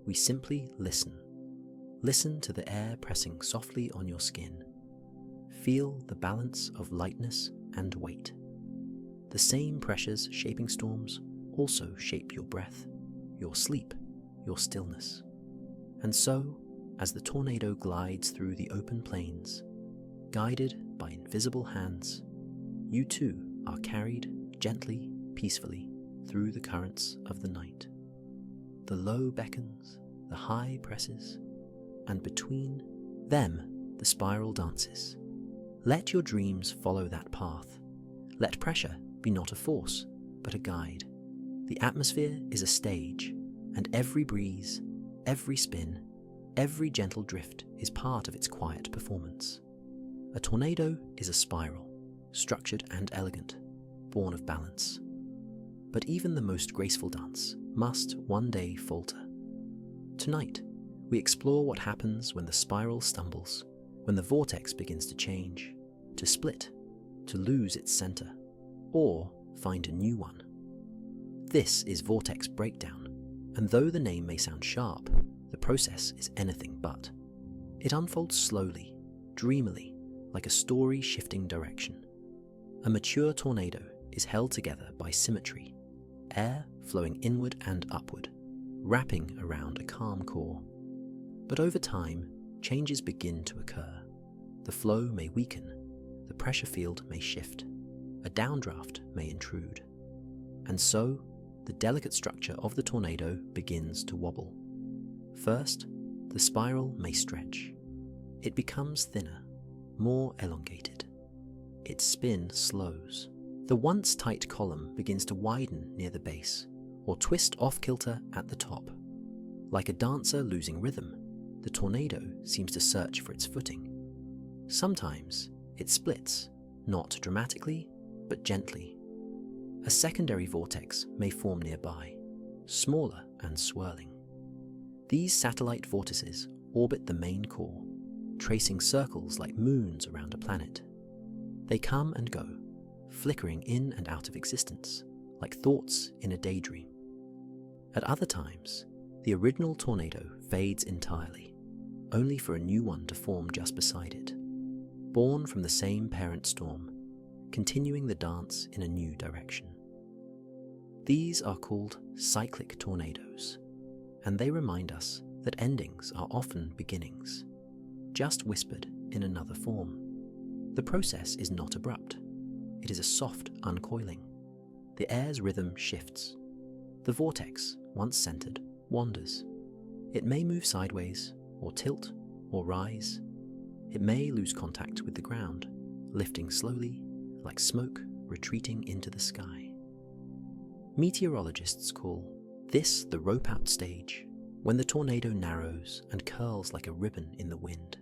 We simply listen. Listen to the air pressing softly on your skin. Feel the balance of lightness and weight. The same pressures shaping storms also shape your breath, your sleep, your stillness. And so, as the tornado glides through the open plains, guided by invisible hands, you too are carried gently, peacefully through the currents of the night. The low beckons, the high presses, and between them the spiral dances. Let your dreams follow that path. Let pressure be not a force, but a guide. The atmosphere is a stage, and every breeze, every spin, every gentle drift is part of its quiet performance. A tornado is a spiral, structured and elegant, born of balance. But even the most graceful dance must one day falter. Tonight, we explore what happens when the spiral stumbles, when the vortex begins to change, to split, to lose its center, or find a new one. This is vortex breakdown, and though the name may sound sharp, the process is anything but. It unfolds slowly, dreamily, like a story shifting direction. A mature tornado is held together by symmetry, air flowing inward and upward, wrapping around a calm core. But over time, changes begin to occur. The flow may weaken, the pressure field may shift, a downdraft may intrude. And so, the delicate structure of the tornado begins to wobble. First, the spiral may stretch. It becomes thinner, more elongated. Its spin slows. The once tight column begins to widen near the base, or twist off-kilter at the top. Like a dancer losing rhythm, the tornado seems to search for its footing. Sometimes it splits, not dramatically, but gently. A secondary vortex may form nearby, smaller and swirling. These satellite vortices orbit the main core, tracing circles like moons around a planet. They come and go, flickering in and out of existence, like thoughts in a daydream. At other times, the original tornado fades entirely, only for a new one to form just beside it, born from the same parent storm, continuing the dance in a new direction. These are called cyclic tornadoes, and they remind us that endings are often beginnings, just whispered in another form. The process is not abrupt. It is a soft uncoiling. The air's rhythm shifts. The vortex, once centered, wanders. It may move sideways, or tilt, or rise. It may lose contact with the ground, lifting slowly, like smoke retreating into the sky. Meteorologists call this the rope-out stage, when the tornado narrows and curls like a ribbon in the wind.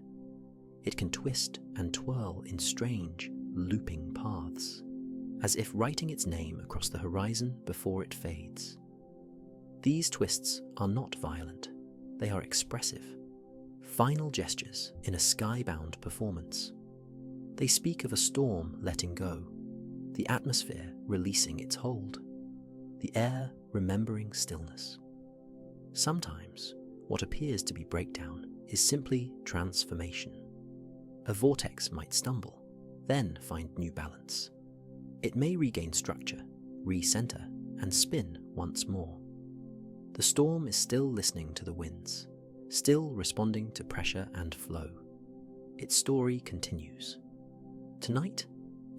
It can twist and twirl in strange, looping paths, as if writing its name across the horizon before it fades. These twists are not violent, they are expressive, final gestures in a skybound performance. They speak of a storm letting go, the atmosphere releasing its hold, the air remembering stillness. Sometimes, what appears to be breakdown is simply transformation. A vortex might stumble, then find new balance. It may regain structure, recenter, and spin once more. The storm is still listening to the winds, still responding to pressure and flow, its story continues. Tonight,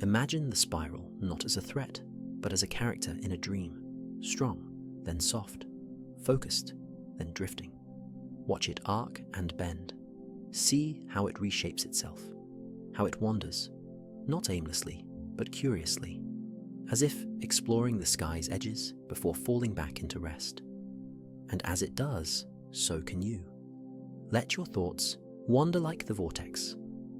imagine the spiral not as a threat, but as a character in a dream, strong, then soft, focused, then drifting. Watch it arc and bend. See how it reshapes itself, how it wanders, not aimlessly, but curiously, as if exploring the sky's edges before falling back into rest. And as it does, so can you. Let your thoughts wander like the vortex.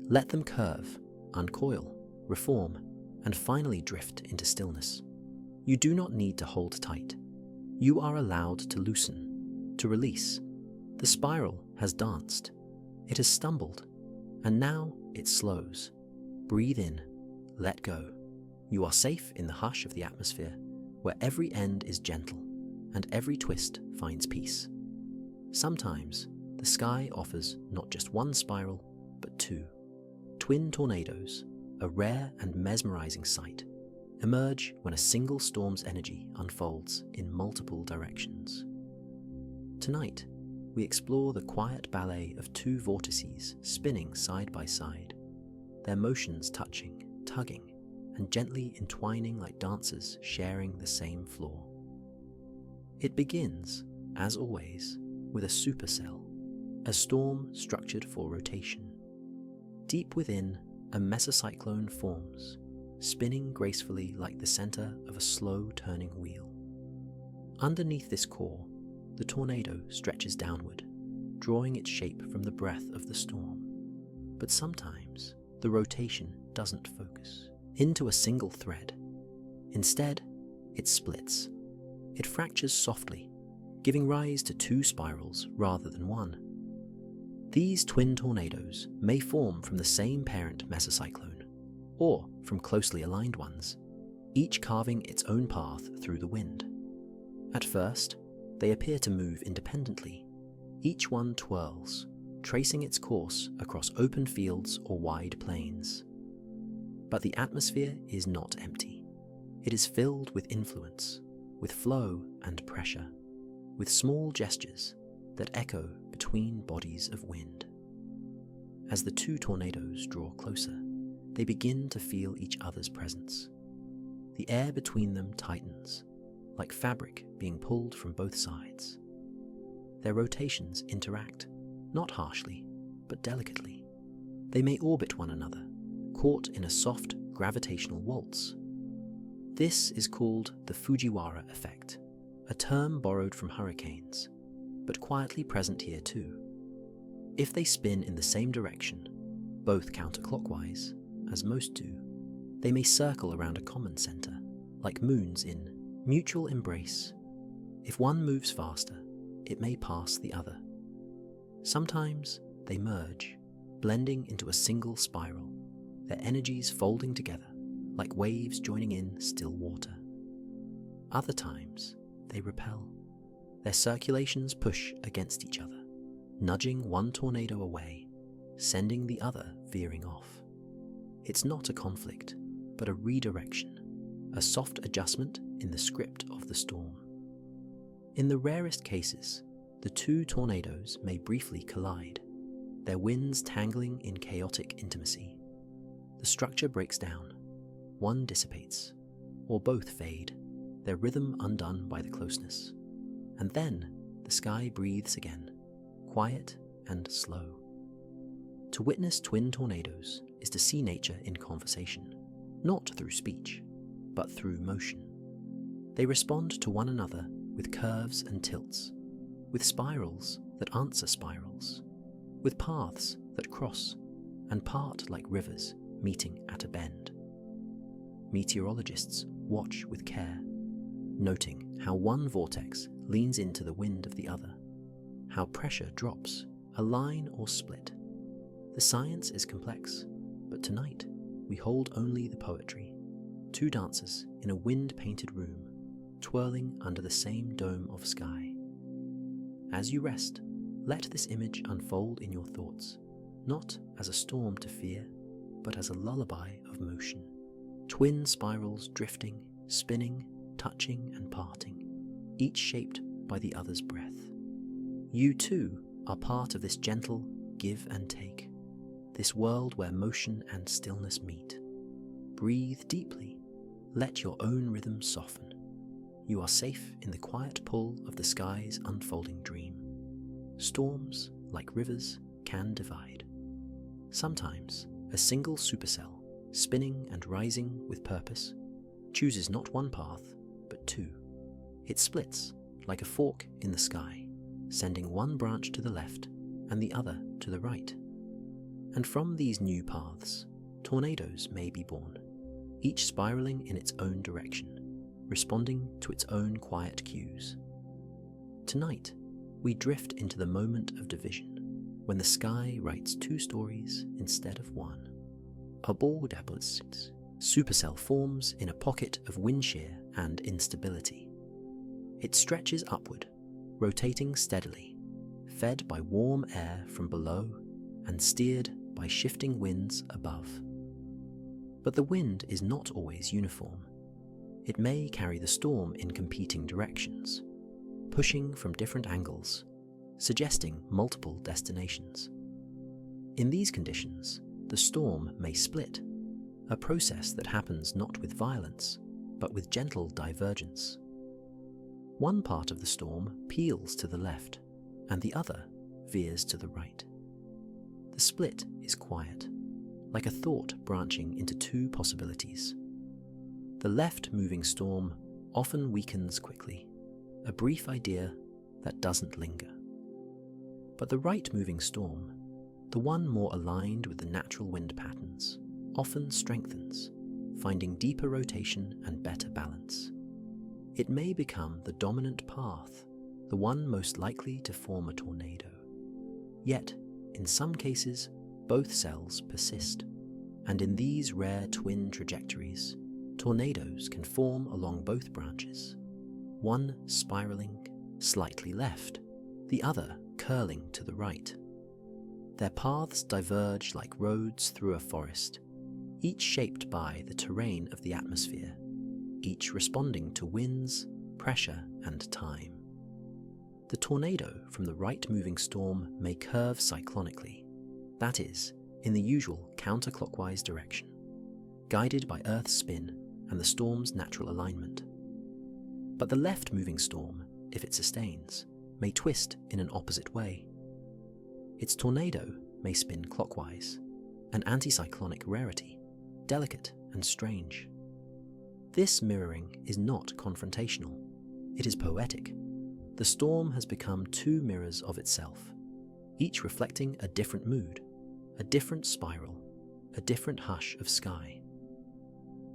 Let them curve, uncoil, reform, and finally drift into stillness. You do not need to hold tight. You are allowed to loosen, to release. The spiral has danced. It has stumbled, and now it slows. Breathe in, let go. You are safe in the hush of the atmosphere, where every end is gentle, and every twist finds peace. Sometimes, the sky offers not just one spiral, but two. Twin tornadoes, a rare and mesmerizing sight, emerge when a single storm's energy unfolds in multiple directions. Tonight, we explore the quiet ballet of two vortices spinning side by side, their motions touching, tugging, and gently entwining like dancers sharing the same floor. It begins, as always, with a supercell, a storm structured for rotation. Deep within, a mesocyclone forms, spinning gracefully like the center of a slow-turning wheel. Underneath this core, the tornado stretches downward, drawing its shape from the breath of the storm. But sometimes, the rotation doesn't focus into a single thread. Instead, it splits. It fractures softly, giving rise to two spirals rather than one. These twin tornadoes may form from the same parent mesocyclone, or from closely aligned ones, each carving its own path through the wind. At first, they appear to move independently. Each one twirls, tracing its course across open fields or wide plains. But the atmosphere is not empty. It is filled with influence, with flow and pressure, with small gestures that echo between bodies of wind. As the two tornadoes draw closer, they begin to feel each other's presence. The air between them tightens, like fabric being pulled from both sides. Their rotations interact, not harshly, but delicately. They may orbit one another, caught in a soft gravitational waltz. This is called the Fujiwara effect, a term borrowed from hurricanes, but quietly present here too. If they spin in the same direction, both counterclockwise, as most do, they may circle around a common center, like moons in mutual embrace. If one moves faster, it may pass the other. Sometimes they merge, blending into a single spiral, their energies folding together like waves joining in still water. Other times, they repel. Their circulations push against each other, nudging one tornado away, sending the other veering off. It's not a conflict, but a redirection, a soft adjustment in the script of the storm. In the rarest cases, the two tornadoes may briefly collide, their winds tangling in chaotic intimacy. The structure breaks down, one dissipates, or both fade, their rhythm undone by the closeness. And then the sky breathes again, quiet and slow. To witness twin tornadoes is to see nature in conversation, not through speech, but through motion. They respond to one another with curves and tilts, with spirals that answer spirals, with paths that cross and part like rivers meeting at a bend. Meteorologists watch with care, noting how one vortex leans into the wind of the other, how pressure drops, align or split. The science is complex, but tonight we hold only the poetry. Two dancers in a wind-painted room, twirling under the same dome of sky. As you rest, let this image unfold in your thoughts, not as a storm to fear, but as a lullaby of motion. Twin spirals drifting, spinning, touching and parting, each shaped by the other's breath. You too are part of this gentle give and take, this world where motion and stillness meet. Breathe deeply, let your own rhythm soften. You are safe in the quiet pull of the sky's unfolding dream. Storms, like rivers, can divide. Sometimes a single supercell, spinning and rising with purpose, chooses not one path, but two. It splits like a fork in the sky, sending one branch to the left and the other to the right. And from these new paths, tornadoes may be born, each spiraling in its own direction, responding to its own quiet cues. Tonight, we drift into the moment of division, when the sky writes two stories instead of one. A ball-dabbles supercell forms in a pocket of wind shear and instability. It stretches upward, rotating steadily, fed by warm air from below and steered by shifting winds above. But the wind is not always uniform. It may carry the storm in competing directions, pushing from different angles, suggesting multiple destinations. In these conditions, the storm may split, a process that happens not with violence, but with gentle divergence. One part of the storm peels to the left, and the other veers to the right. The split is quiet, like a thought branching into two possibilities. The left-moving storm often weakens quickly, a brief idea that doesn't linger. But the right-moving storm, the one more aligned with the natural wind patterns, often strengthens, finding deeper rotation and better balance. It may become the dominant path, the one most likely to form a tornado. Yet, in some cases, both cells persist, and in these rare twin trajectories, tornadoes can form along both branches, one spiraling slightly left, the other curling to the right. Their paths diverge like roads through a forest, each shaped by the terrain of the atmosphere, each responding to winds, pressure, and time. The tornado from the right-moving storm may curve cyclonically, that is, in the usual counterclockwise direction, guided by Earth's spin and the storm's natural alignment. But the left-moving storm, if it sustains, may twist in an opposite way. Its tornado may spin clockwise, an anticyclonic rarity, delicate and strange. This mirroring is not confrontational, it is poetic. The storm has become two mirrors of itself, each reflecting a different mood, a different spiral, a different hush of sky.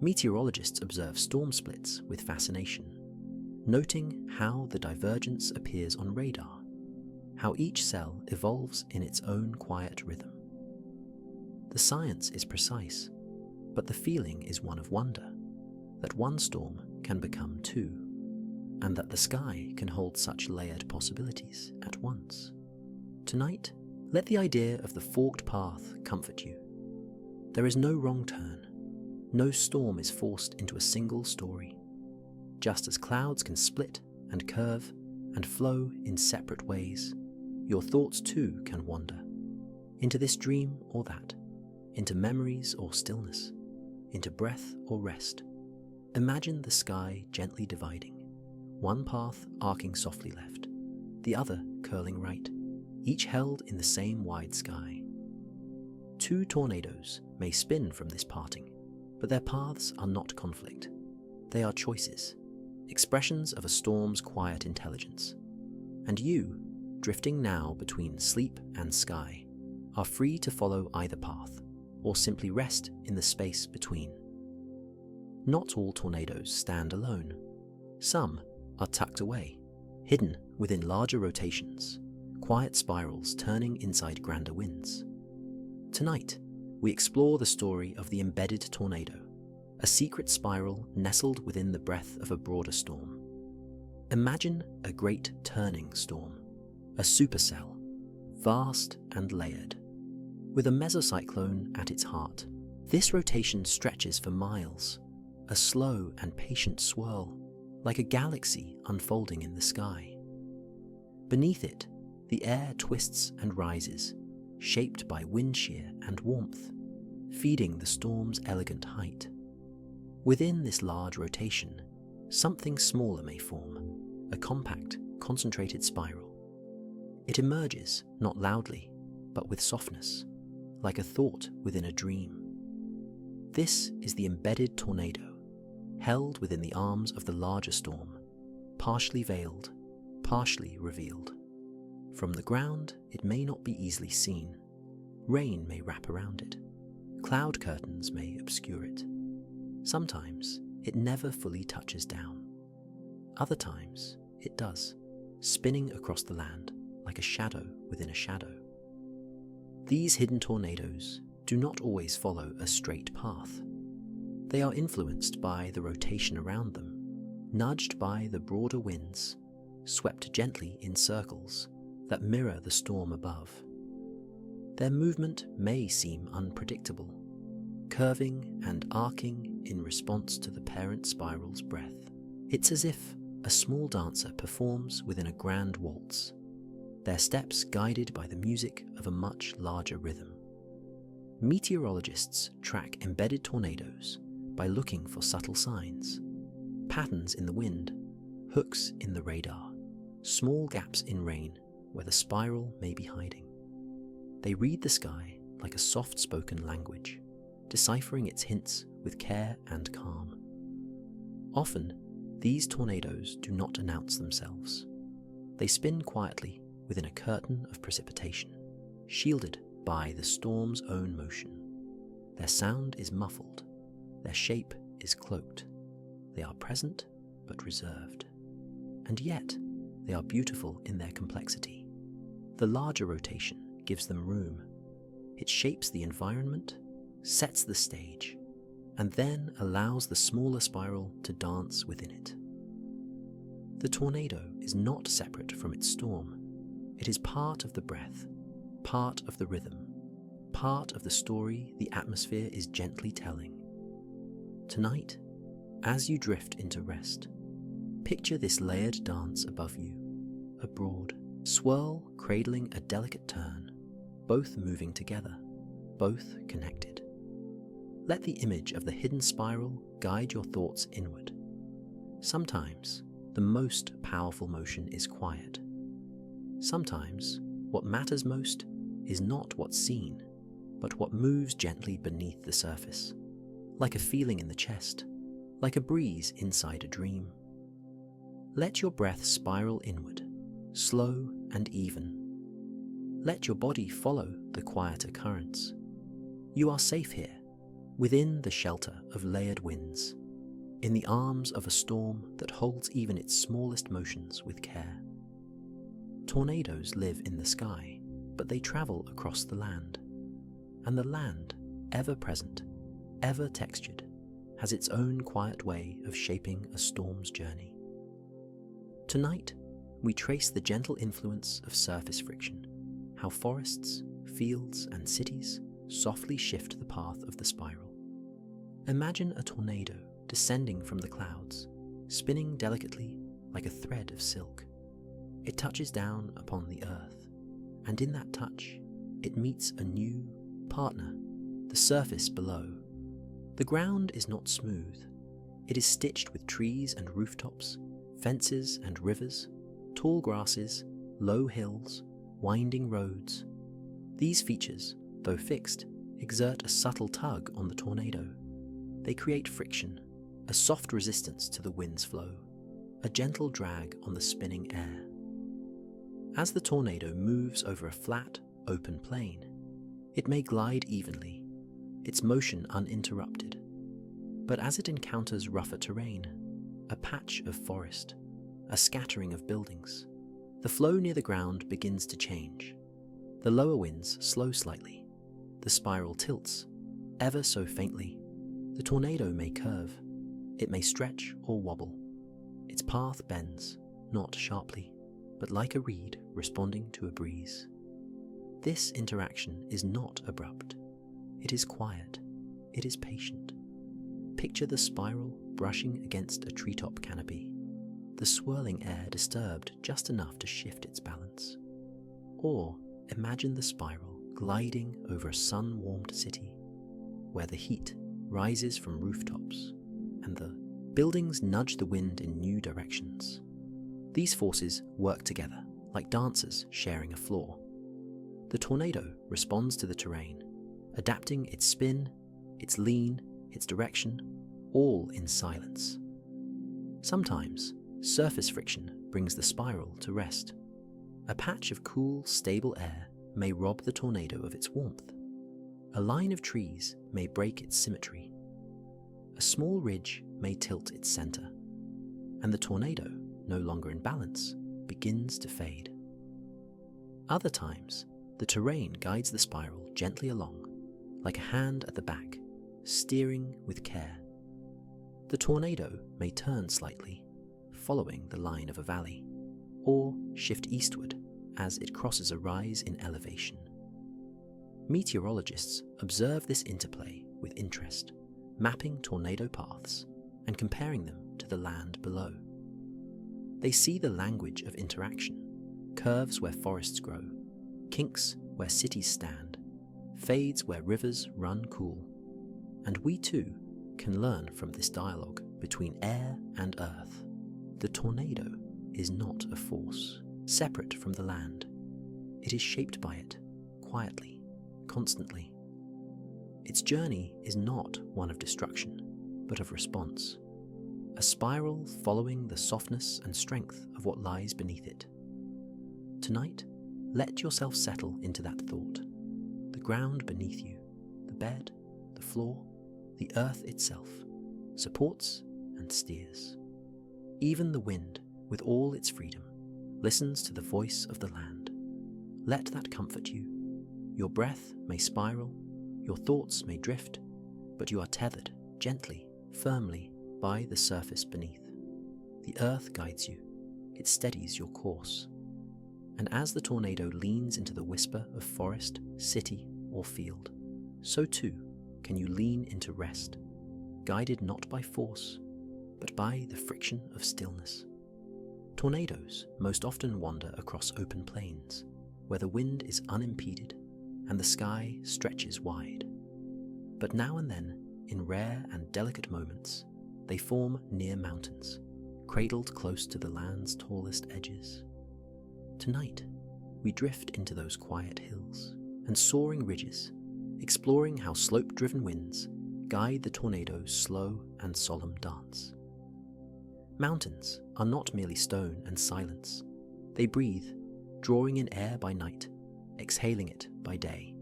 Meteorologists observe storm splits with fascination, noting how the divergence appears on radar, how each cell evolves in its own quiet rhythm. The science is precise, but the feeling is one of wonder, that one storm can become two, and that the sky can hold such layered possibilities at once. Tonight, let the idea of the forked path comfort you. There is no wrong turn. No storm is forced into a single story. Just as clouds can split and curve and flow in separate ways, your thoughts too can wander, into this dream or that, into memories or stillness, into breath or rest. Imagine the sky gently dividing, one path arcing softly left, the other curling right, each held in the same wide sky. Two tornadoes may spin from this parting, but their paths are not conflict. They are choices, expressions of a storm's quiet intelligence. And you, drifting now between sleep and sky, are free to follow either path, or simply rest in the space between. Not all tornadoes stand alone. Some are tucked away, hidden within larger rotations, quiet spirals turning inside grander winds. Tonight, we explore the story of the embedded tornado, a secret spiral nestled within the breath of a broader storm. Imagine a great turning storm, a supercell, vast and layered, with a mesocyclone at its heart. This rotation stretches for miles, a slow and patient swirl, like a galaxy unfolding in the sky. Beneath it, the air twists and rises, shaped by wind shear and warmth, feeding the storm's elegant height. Within this large rotation, something smaller may form, a compact, concentrated spiral. It emerges, not loudly, but with softness, like a thought within a dream. This is the embedded tornado, held within the arms of the larger storm, partially veiled, partially revealed. From the ground, it may not be easily seen. Rain may wrap around it. Cloud curtains may obscure it. Sometimes, it never fully touches down. Other times, it does, spinning across the land like a shadow within a shadow. These hidden tornadoes do not always follow a straight path. They are influenced by the rotation around them, nudged by the broader winds, swept gently in circles that mirror the storm above. Their movement may seem unpredictable, curving and arcing in response to the parent spiral's breath. It's as if a small dancer performs within a grand waltz, their steps guided by the music of a much larger rhythm. Meteorologists track embedded tornadoes by looking for subtle signs, patterns in the wind, hooks in the radar, small gaps in rain where the spiral may be hiding. They read the sky like a soft-spoken language, deciphering its hints with care and calm. Often, these tornadoes do not announce themselves. They spin quietly within a curtain of precipitation, shielded by the storm's own motion. Their sound is muffled, their shape is cloaked. They are present but reserved. And yet, they are beautiful in their complexity. The larger rotation gives them room. It shapes the environment, sets the stage, and then allows the smaller spiral to dance within it. The tornado is not separate from its storm. It is part of the breath, part of the rhythm, part of the story the atmosphere is gently telling. Tonight, as you drift into rest, picture this layered dance above you, a broad swirl cradling a delicate turn, both moving together, both connected. Let the image of the hidden spiral guide your thoughts inward. Sometimes, the most powerful motion is quiet. Sometimes, what matters most is not what's seen, but what moves gently beneath the surface, like a feeling in the chest, like a breeze inside a dream. Let your breath spiral inward, slow and even. Let your body follow the quieter currents. You are safe here, within the shelter of layered winds, in the arms of a storm that holds even its smallest motions with care. Tornadoes live in the sky, but they travel across the land. And the land, ever present, ever textured, has its own quiet way of shaping a storm's journey. Tonight, we trace the gentle influence of surface friction, how forests, fields, and cities softly shift the path of the spiral. Imagine a tornado descending from the clouds, spinning delicately like a thread of silk. It touches down upon the earth, and in that touch, it meets a new partner, the surface below. The ground is not smooth. It is stitched with trees and rooftops, fences and rivers, tall grasses, low hills, winding roads. These features, though fixed, exert a subtle tug on the tornado. They create friction, a soft resistance to the wind's flow, a gentle drag on the spinning air. As the tornado moves over a flat, open plain, it may glide evenly, its motion uninterrupted. But as it encounters rougher terrain, a patch of forest, a scattering of buildings, the flow near the ground begins to change. The lower winds slow slightly. The spiral tilts, ever so faintly. The tornado may curve. It may stretch or wobble. Its path bends, not sharply, but like a reed responding to a breeze. This interaction is not abrupt. It is quiet. It is patient. Picture the spiral brushing against a treetop canopy, the swirling air disturbed just enough to shift its balance. Or imagine the spiral gliding over a sun-warmed city where the heat rises from rooftops and the buildings nudge the wind in new directions. These forces work together like dancers sharing a floor. The tornado responds to the terrain, adapting its spin, its lean, its direction, all in silence. Sometimes, surface friction brings the spiral to rest. A patch of cool, stable air may rob the tornado of its warmth. A line of trees may break its symmetry. A small ridge may tilt its center, and the tornado, no longer in balance, begins to fade. Other times, the terrain guides the spiral gently along, like a hand at the back, steering with care. The tornado may turn slightly, following the line of a valley, or shift eastward as it crosses a rise in elevation. Meteorologists observe this interplay with interest, mapping tornado paths and comparing them to the land below. They see the language of interaction, curves where forests grow, kinks where cities stand, fades where rivers run cool. And we too can learn from this dialogue between air and earth. The tornado is not a force separate from the land. It is shaped by it, quietly, constantly. Its journey is not one of destruction, but of response. A spiral following the softness and strength of what lies beneath it. Tonight, let yourself settle into that thought. The ground beneath you, the bed, the floor, the earth itself, supports and steers. Even the wind, with all its freedom, listens to the voice of the land. Let that comfort you. Your breath may spiral, your thoughts may drift, but you are tethered gently, firmly by the surface beneath. The earth guides you, it steadies your course. And as the tornado leans into the whisper of forest, city, or field, so too can you lean into rest, guided not by force, but by the friction of stillness. Tornadoes most often wander across open plains, where the wind is unimpeded and the sky stretches wide. But now and then, in rare and delicate moments, they form near mountains, cradled close to the land's tallest edges. Tonight, we drift into those quiet hills and soaring ridges, exploring how slope-driven winds guide the tornado's slow and solemn dance. Mountains are not merely stone and silence. They breathe, drawing in air by night, exhaling it by day.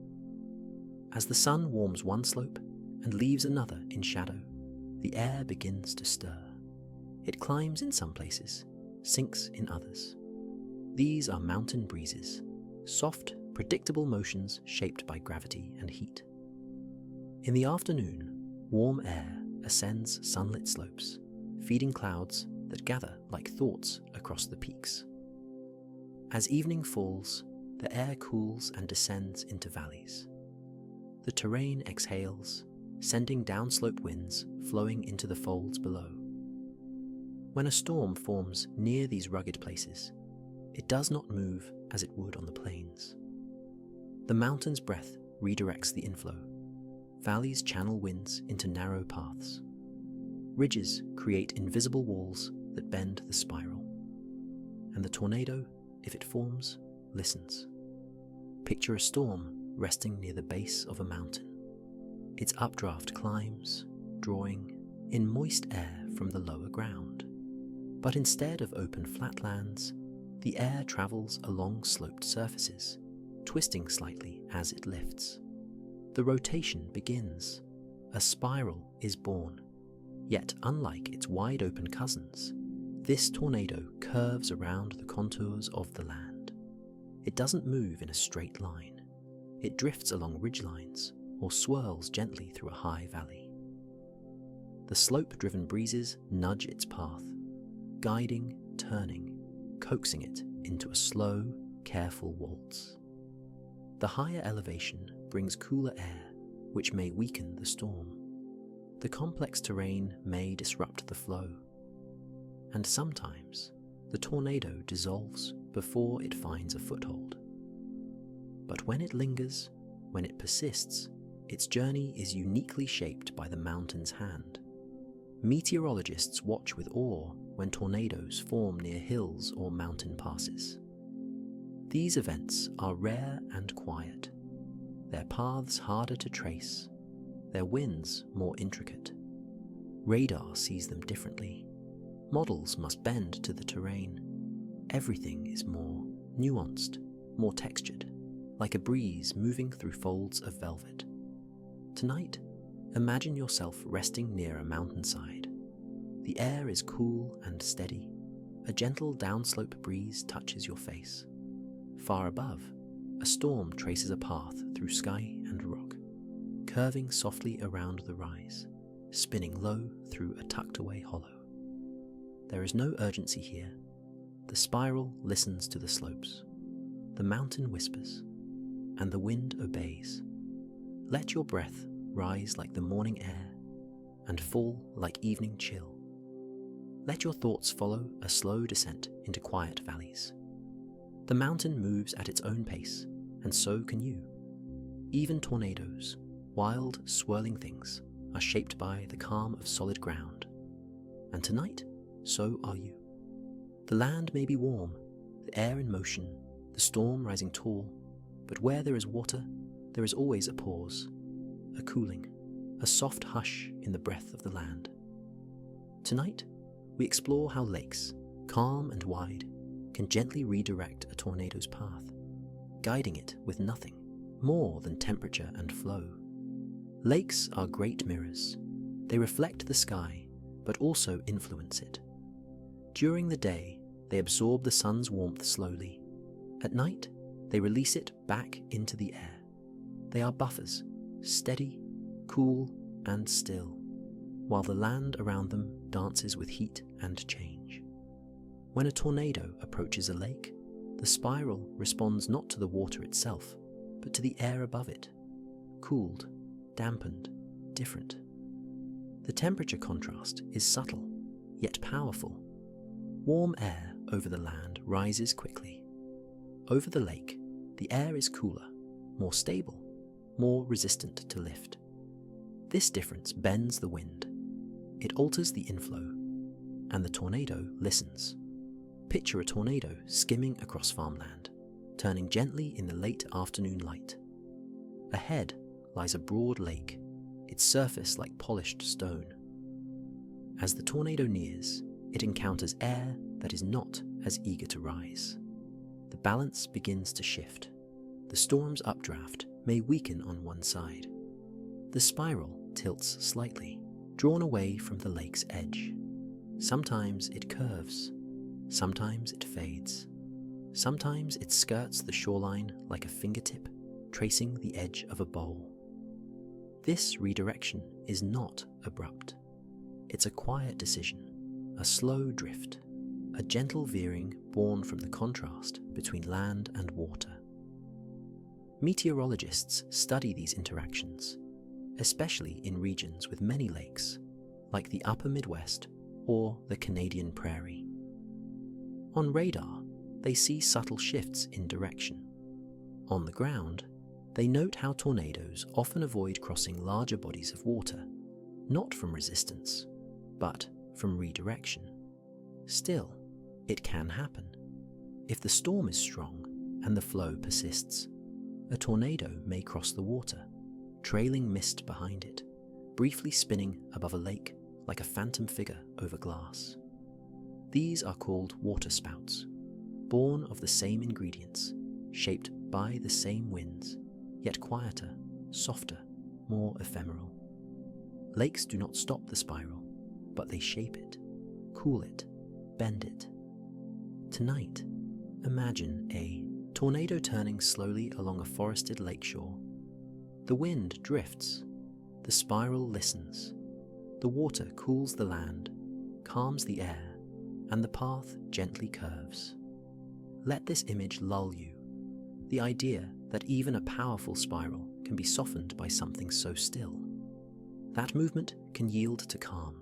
As the sun warms one slope and leaves another in shadow, the air begins to stir. It climbs in some places, sinks in others. These are mountain breezes, soft, predictable motions shaped by gravity and heat. In the afternoon, warm air ascends sunlit slopes, feeding clouds that gather like thoughts across the peaks. As evening falls, the air cools and descends into valleys. The terrain exhales, sending downslope winds flowing into the folds below. When a storm forms near these rugged places, it does not move as it would on the plains. The mountain's breath redirects the inflow. Valleys channel winds into narrow paths. Ridges create invisible walls that bend the spiral. And the tornado, if it forms, listens. Picture a storm resting near the base of a mountain. Its updraft climbs, drawing in moist air from the lower ground. But instead of open flatlands, the air travels along sloped surfaces, twisting slightly as it lifts. The rotation begins. A spiral is born. Yet unlike its wide-open cousins, this tornado curves around the contours of the land. It doesn't move in a straight line. It drifts along ridgelines or swirls gently through a high valley. The slope-driven breezes nudge its path, guiding, turning, coaxing it into a slow, careful waltz. The higher elevation brings cooler air, which may weaken the storm. The complex terrain may disrupt the flow, and sometimes the tornado dissolves before it finds a foothold. But when it lingers, when it persists, its journey is uniquely shaped by the mountain's hand. Meteorologists watch with awe when tornadoes form near hills or mountain passes. These events are rare and quiet, their paths harder to trace, their winds more intricate. Radar sees them differently. Models must bend to the terrain. Everything is more nuanced, more textured, like a breeze moving through folds of velvet. Tonight, imagine yourself resting near a mountainside. The air is cool and steady. A gentle downslope breeze touches your face. Far above, a storm traces a path through sky and rock, curving softly around the rise, spinning low through a tucked-away hollow. There is no urgency here. The spiral listens to the slopes. The mountain whispers, and the wind obeys. Let your breath rise like the morning air and fall like evening chill. Let your thoughts follow a slow descent into quiet valleys. The mountain moves at its own pace, and so can you. Even tornadoes, wild, swirling things, are shaped by the calm of solid ground. And tonight, so are you. The land may be warm, the air in motion, the storm rising tall, but where there is water, there is always a pause, a cooling, a soft hush in the breath of the land. Tonight, we explore how lakes, calm and wide, can gently redirect a tornado's path, guiding it with nothing more than temperature and flow. Lakes are great mirrors. They reflect the sky, but also influence it. During the day, they absorb the sun's warmth slowly. At night, they release it back into the air. They are buffers, steady, cool, and still, while the land around them dances with heat and change. When a tornado approaches a lake, the spiral responds not to the water itself, but to the air above it, cooled, dampened, different. The temperature contrast is subtle, yet powerful. Warm air over the land rises quickly. Over the lake, the air is cooler, more stable, more resistant to lift. This difference bends the wind. It alters the inflow, and the tornado listens. Picture a tornado skimming across farmland, turning gently in the late afternoon light. Ahead lies a broad lake, its surface like polished stone. As the tornado nears, it encounters air that is not as eager to rise. The balance begins to shift. The storm's updraft may weaken on one side. The spiral tilts slightly, drawn away from the lake's edge. Sometimes it curves. Sometimes it fades. Sometimes it skirts the shoreline like a fingertip, tracing the edge of a bowl. This redirection is not abrupt. It's a quiet decision, a slow drift, a gentle veering born from the contrast between land and water. Meteorologists study these interactions, especially in regions with many lakes, like the upper Midwest or the Canadian Prairie. On radar, they see subtle shifts in direction. On the ground, they note how tornadoes often avoid crossing larger bodies of water, not from resistance, but from redirection. Still, it can happen. If the storm is strong and the flow persists, a tornado may cross the water, trailing mist behind it, briefly spinning above a lake like a phantom figure over glass. These are called waterspouts, born of the same ingredients, shaped by the same winds, yet quieter, softer, more ephemeral. Lakes do not stop the spiral, but they shape it, cool it, bend it. Tonight, imagine a tornado turning slowly along a forested lakeshore. The wind drifts, the spiral listens, the water cools the land, calms the air, and the path gently curves. Let this image lull you. The idea that even a powerful spiral can be softened by something so still. That movement can yield to calm.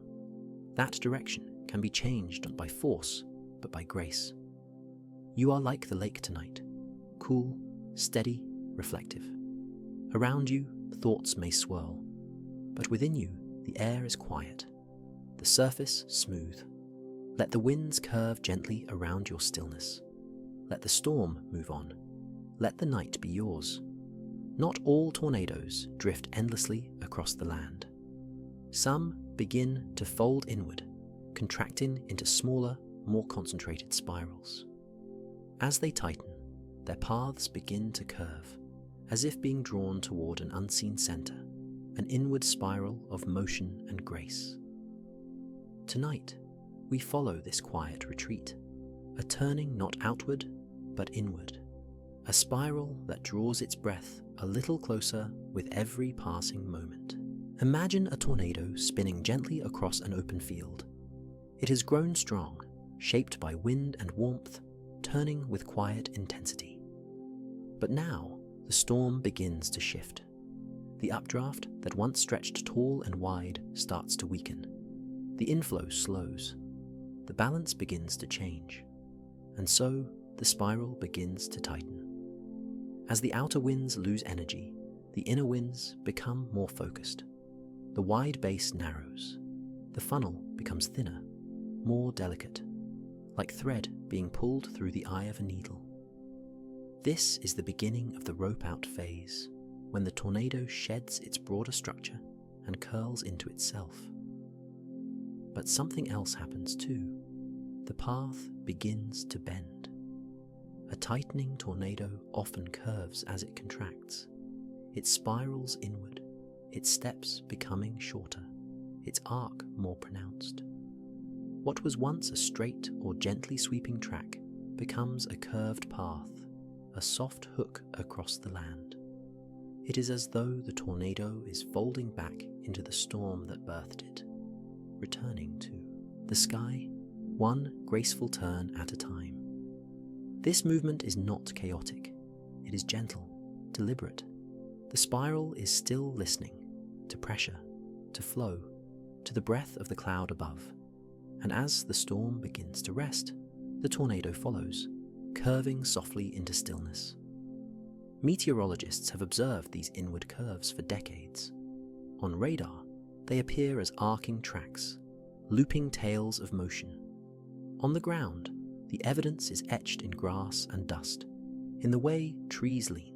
That direction can be changed not by force, but by grace. You are like the lake tonight, cool, steady, reflective. Around you, thoughts may swirl, but within you, the air is quiet, the surface smooth. Let the winds curve gently around your stillness. Let the storm move on. Let the night be yours. Not all tornadoes drift endlessly across the land. Some begin to fold inward, contracting into smaller, more concentrated spirals. As they tighten, their paths begin to curve, as if being drawn toward an unseen center, an inward spiral of motion and grace. Tonight, we follow this quiet retreat, a turning not outward, but inward, a spiral that draws its breath a little closer with every passing moment. Imagine a tornado spinning gently across an open field. It has grown strong, shaped by wind and warmth, turning with quiet intensity. But now, the storm begins to shift. The updraft that once stretched tall and wide starts to weaken. The inflow slows. The balance begins to change. And so, the spiral begins to tighten. As the outer winds lose energy, the inner winds become more focused. The wide base narrows. The funnel becomes thinner, more delicate, like thread being pulled through the eye of a needle. This is the beginning of the rope-out phase, when the tornado sheds its broader structure and curls into itself. But something else happens too. The path begins to bend. A tightening tornado often curves as it contracts. It spirals inward, its steps becoming shorter, its arc more pronounced. What was once a straight or gently sweeping track becomes a curved path, a soft hook across the land. It is as though the tornado is folding back into the storm that birthed it, returning to the sky, one graceful turn at a time. This movement is not chaotic. It is gentle, deliberate. The spiral is still listening to pressure, to flow, to the breath of the cloud above. And as the storm begins to rest, the tornado follows, curving softly into stillness. Meteorologists have observed these inward curves for decades. On radar, they appear as arcing tracks, looping tails of motion. On the ground, the evidence is etched in grass and dust, in the way trees lean,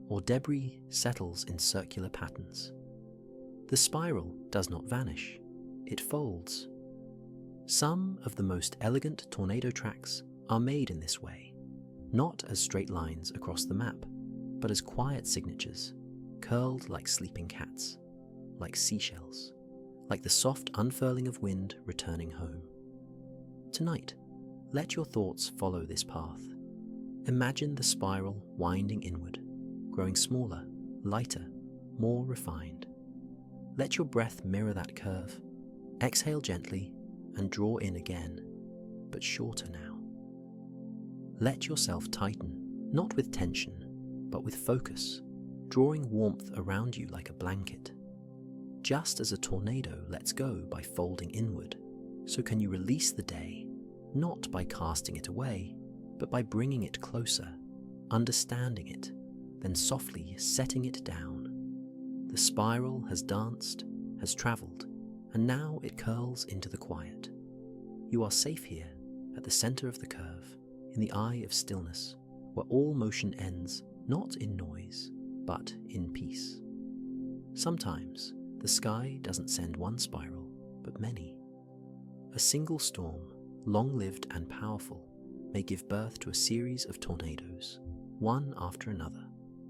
or debris settles in circular patterns. The spiral does not vanish, it folds. Some of the most elegant tornado tracks are made in this way, not as straight lines across the map, but as quiet signatures, curled like sleeping cats, like seashells, like the soft unfurling of wind returning home. Tonight, let your thoughts follow this path. Imagine the spiral winding inward, growing smaller, lighter, more refined. Let your breath mirror that curve. Exhale gently and draw in again, but shorter now. Let yourself tighten, not with tension, but with focus, drawing warmth around you like a blanket. Just as a tornado lets go by folding inward, so can you release the day, not by casting it away, but by bringing it closer, understanding it, then softly setting it down. The spiral has danced, has travelled, and now it curls into the quiet. You are safe here, at the centre of the curve, in the eye of stillness, where all motion ends not in noise, but in peace. Sometimes, the sky doesn't send one spiral, but many. A single storm, long-lived and powerful, may give birth to a series of tornadoes, one after another,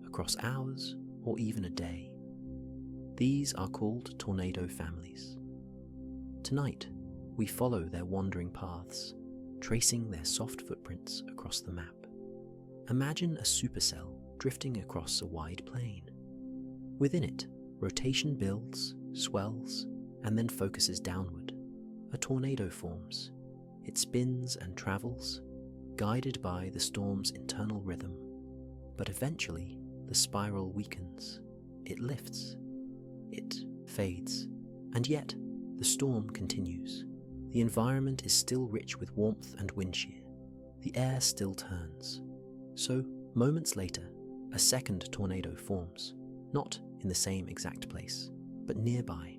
across hours or even a day. These are called tornado families. Tonight, we follow their wandering paths, tracing their soft footprints across the map. Imagine a supercell drifting across a wide plain. Within it, rotation builds, swells, and then focuses downward. A tornado forms. It spins and travels, guided by the storm's internal rhythm. But eventually, the spiral weakens. It lifts. It fades. And yet, the storm continues. The environment is still rich with warmth and wind shear. The air still turns. So, moments later, a second tornado forms. not in the same exact place, but nearby,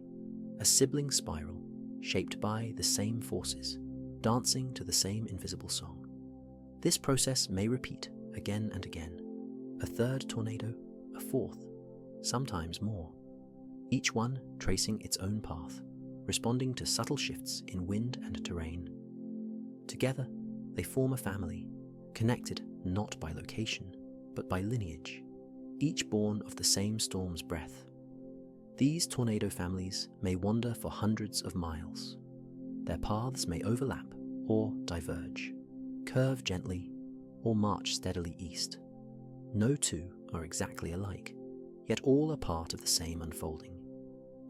a sibling spiral shaped by the same forces, dancing to the same invisible song. This process may repeat again and again, a third tornado, a fourth, sometimes more, each one tracing its own path, responding to subtle shifts in wind and terrain. Together, they form a family, connected not by location, but by lineage, each born of the same storm's breath. These tornado families may wander for hundreds of miles. Their paths may overlap or diverge, curve gently, or march steadily east. No two are exactly alike, yet all are part of the same unfolding.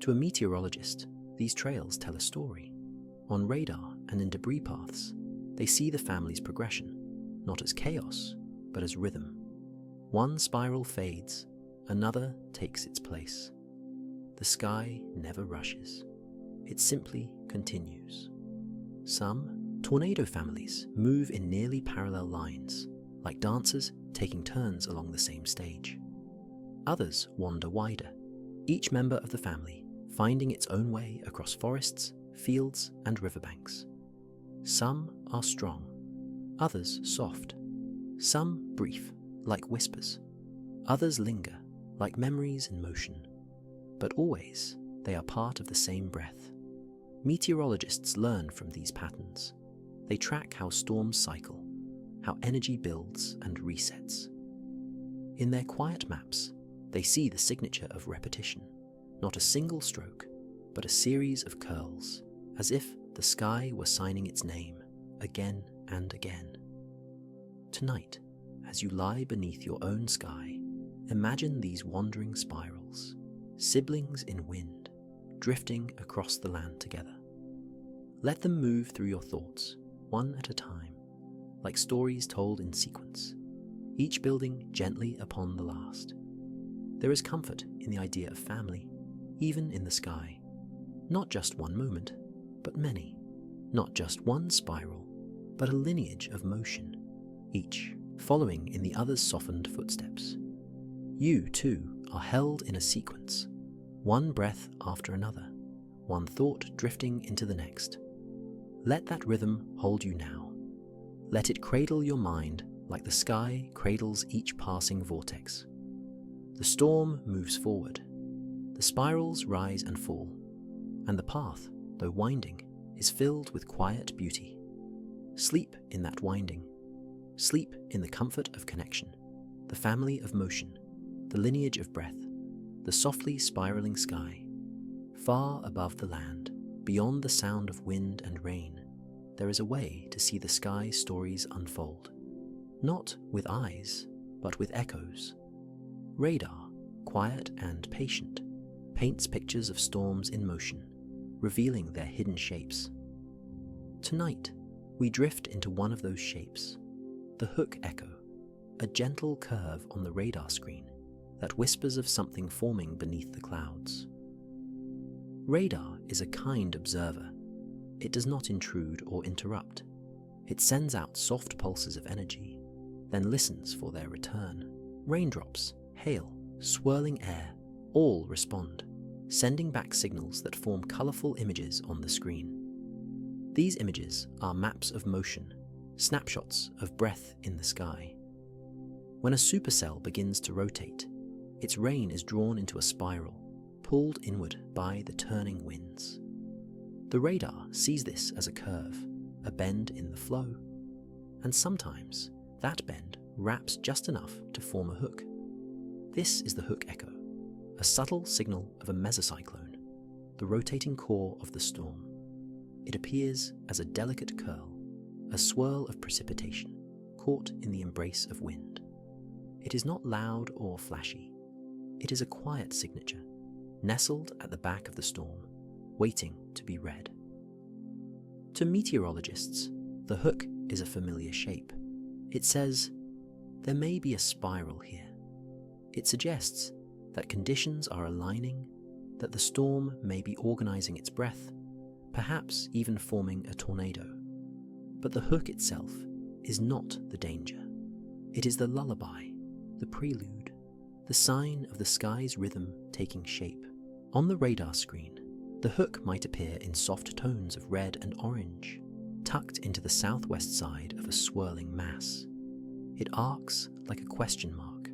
To a meteorologist, these trails tell a story. On radar and in debris paths, they see the family's progression, not as chaos, but as rhythm. One spiral fades, another takes its place. The sky never rushes. It simply continues. Some tornado families move in nearly parallel lines, like dancers taking turns along the same stage. Others wander wider, each member of the family finding its own way across forests, fields, and riverbanks. Some are strong, others soft. Some brief, like whispers. Others linger, like memories in motion. But always, they are part of the same breath. Meteorologists learn from these patterns. They track how storms cycle, how energy builds and resets. In their quiet maps, they see the signature of repetition, not a single stroke, but a series of curls, as if the sky were signing its name again and again. Tonight, as you lie beneath your own sky, imagine these wandering spirals, siblings in wind, drifting across the land together. Let them move through your thoughts, one at a time, like stories told in sequence, each building gently upon the last. There is comfort in the idea of family, even in the sky. Not just one moment, but many. Not just one spiral, but a lineage of motion, each following in the other's softened footsteps. You, too, are held in a sequence, one breath after another, one thought drifting into the next. Let that rhythm hold you now. Let it cradle your mind like the sky cradles each passing vortex. The storm moves forward. The spirals rise and fall, and the path, though winding, is filled with quiet beauty. Sleep in that winding. Sleep in the comfort of connection, the family of motion, the lineage of breath, the softly spiraling sky. Far above the land, beyond the sound of wind and rain, there is a way to see the sky stories unfold. Not with eyes, but with echoes. Radar, quiet and patient, paints pictures of storms in motion, revealing their hidden shapes. Tonight, we drift into one of those shapes, the hook echo, a gentle curve on the radar screen that whispers of something forming beneath the clouds. Radar is a kind observer. It does not intrude or interrupt. It sends out soft pulses of energy, then listens for their return. Raindrops, hail, swirling air, all respond, sending back signals that form colourful images on the screen. These images are maps of motion, snapshots of breath in the sky. When a supercell begins to rotate, its rain is drawn into a spiral, pulled inward by the turning winds. The radar sees this as a curve, a bend in the flow, and sometimes that bend wraps just enough to form a hook. This is the hook echo, a subtle signal of a mesocyclone, the rotating core of the storm. It appears as a delicate curl, a swirl of precipitation, caught in the embrace of wind. It is not loud or flashy. It is a quiet signature, nestled at the back of the storm, waiting to be read. To meteorologists, the hook is a familiar shape. It says, there may be a spiral here. It suggests that conditions are aligning, that the storm may be organizing its breath, perhaps even forming a tornado. But the hook itself is not the danger. It is the lullaby, the prelude, the sign of the sky's rhythm taking shape. On the radar screen, the hook might appear in soft tones of red and orange, tucked into the southwest side of a swirling mass. It arcs like a question mark,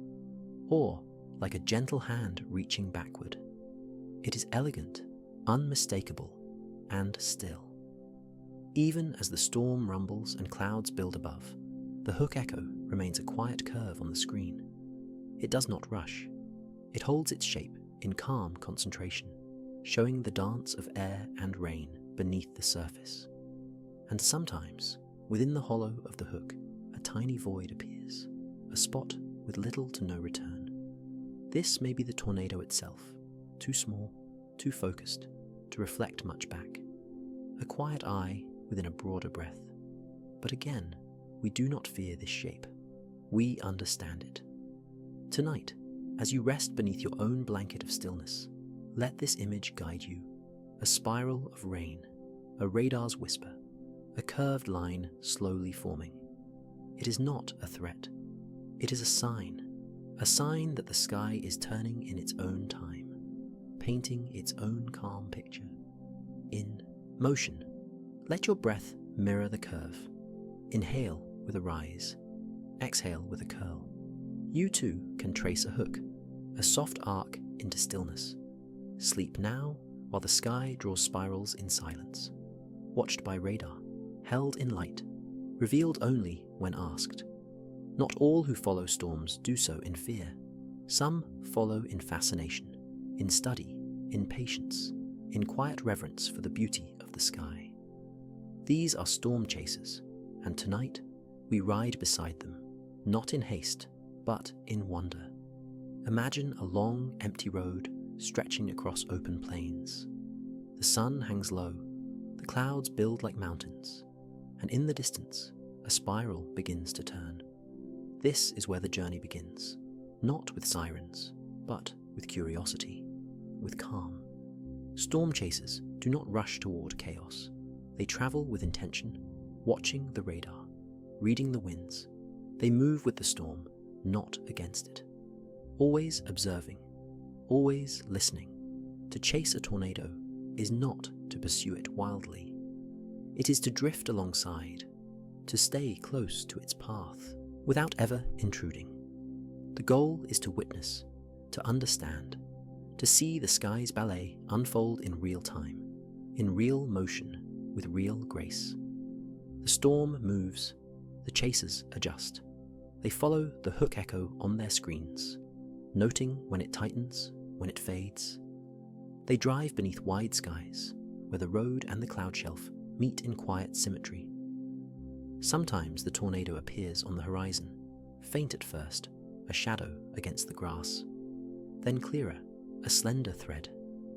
or like a gentle hand reaching backward. It is elegant, unmistakable, and still. Even as the storm rumbles and clouds build above, the hook echo remains a quiet curve on the screen. It does not rush. It holds its shape in calm concentration, showing the dance of air and rain beneath the surface. And sometimes, within the hollow of the hook, a tiny void appears, a spot with little to no return. This may be the tornado itself, too small, too focused, to reflect much back. A quiet eye within a broader breath. But again, we do not fear this shape. We understand it. Tonight, as you rest beneath your own blanket of stillness, let this image guide you. A spiral of rain, a radar's whisper, a curved line slowly forming. It is not a threat. It is a sign that the sky is turning in its own time, painting its own calm picture. In motion, let your breath mirror the curve. Inhale with a rise, exhale with a curl. You too can trace a hook, a soft arc into stillness. Sleep now while the sky draws spirals in silence, watched by radar, held in light, revealed only when asked. Not all who follow storms do so in fear. Some follow in fascination, in study, in patience, in quiet reverence for the beauty of the sky. These are storm chasers, and tonight we ride beside them, not in haste, but in wonder. Imagine a long, empty road stretching across open plains. The sun hangs low, the clouds build like mountains, and in the distance, a spiral begins to turn. This is where the journey begins, not with sirens, but with curiosity, with calm. Storm chasers do not rush toward chaos. They travel with intention, watching the radar, reading the winds. They move with the storm, not against it. Always observing, always listening. To chase a tornado is not to pursue it wildly. It is to drift alongside, to stay close to its path, without ever intruding. The goal is to witness, to understand, to see the sky's ballet unfold in real time, in real motion, with real grace. The storm moves, the chasers adjust. They follow the hook echo on their screens, noting when it tightens, when it fades. They drive beneath wide skies, where the road and the cloud shelf meet in quiet symmetry. Sometimes the tornado appears on the horizon, faint at first, a shadow against the grass. Then clearer, a slender thread,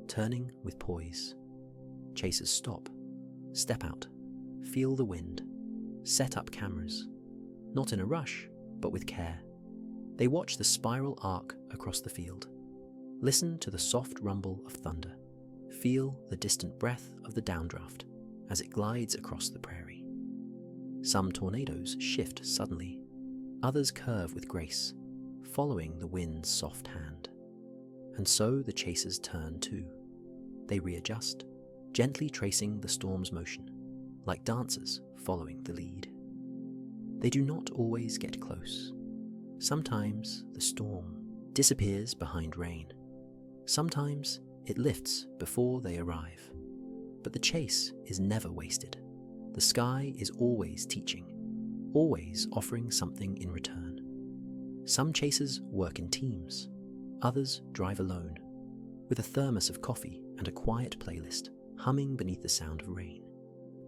turning with poise. Chasers stop, step out, feel the wind, set up cameras. Not in a rush, but with care. They watch the spiral arc across the field. Listen to the soft rumble of thunder. Feel the distant breath of the downdraft as it glides across the prairie. Some tornadoes shift suddenly. Others curve with grace, following the wind's soft hand. And so the chasers turn too. They readjust, gently tracing the storm's motion, like dancers following the lead. They do not always get close. Sometimes the storm disappears behind rain. Sometimes it lifts before they arrive. But the chase is never wasted. The sky is always teaching, always offering something in return. Some chasers work in teams. Others drive alone, with a thermos of coffee and a quiet playlist humming beneath the sound of rain.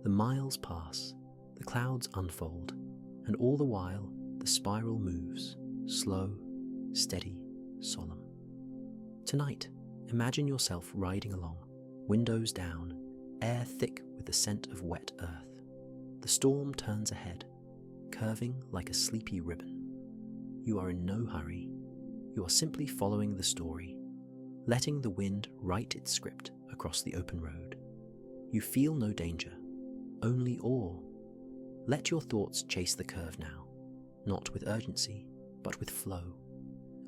The miles pass, the clouds unfold, and all the while the spiral moves, slow, steady, solemn. Tonight, imagine yourself riding along, windows down, air thick with the scent of wet earth. The storm turns ahead, curving like a sleepy ribbon. You are in no hurry. You are simply following the story, letting the wind write its script across the open road. You feel no danger, only awe. Let your thoughts chase the curve now, not with urgency, but with flow.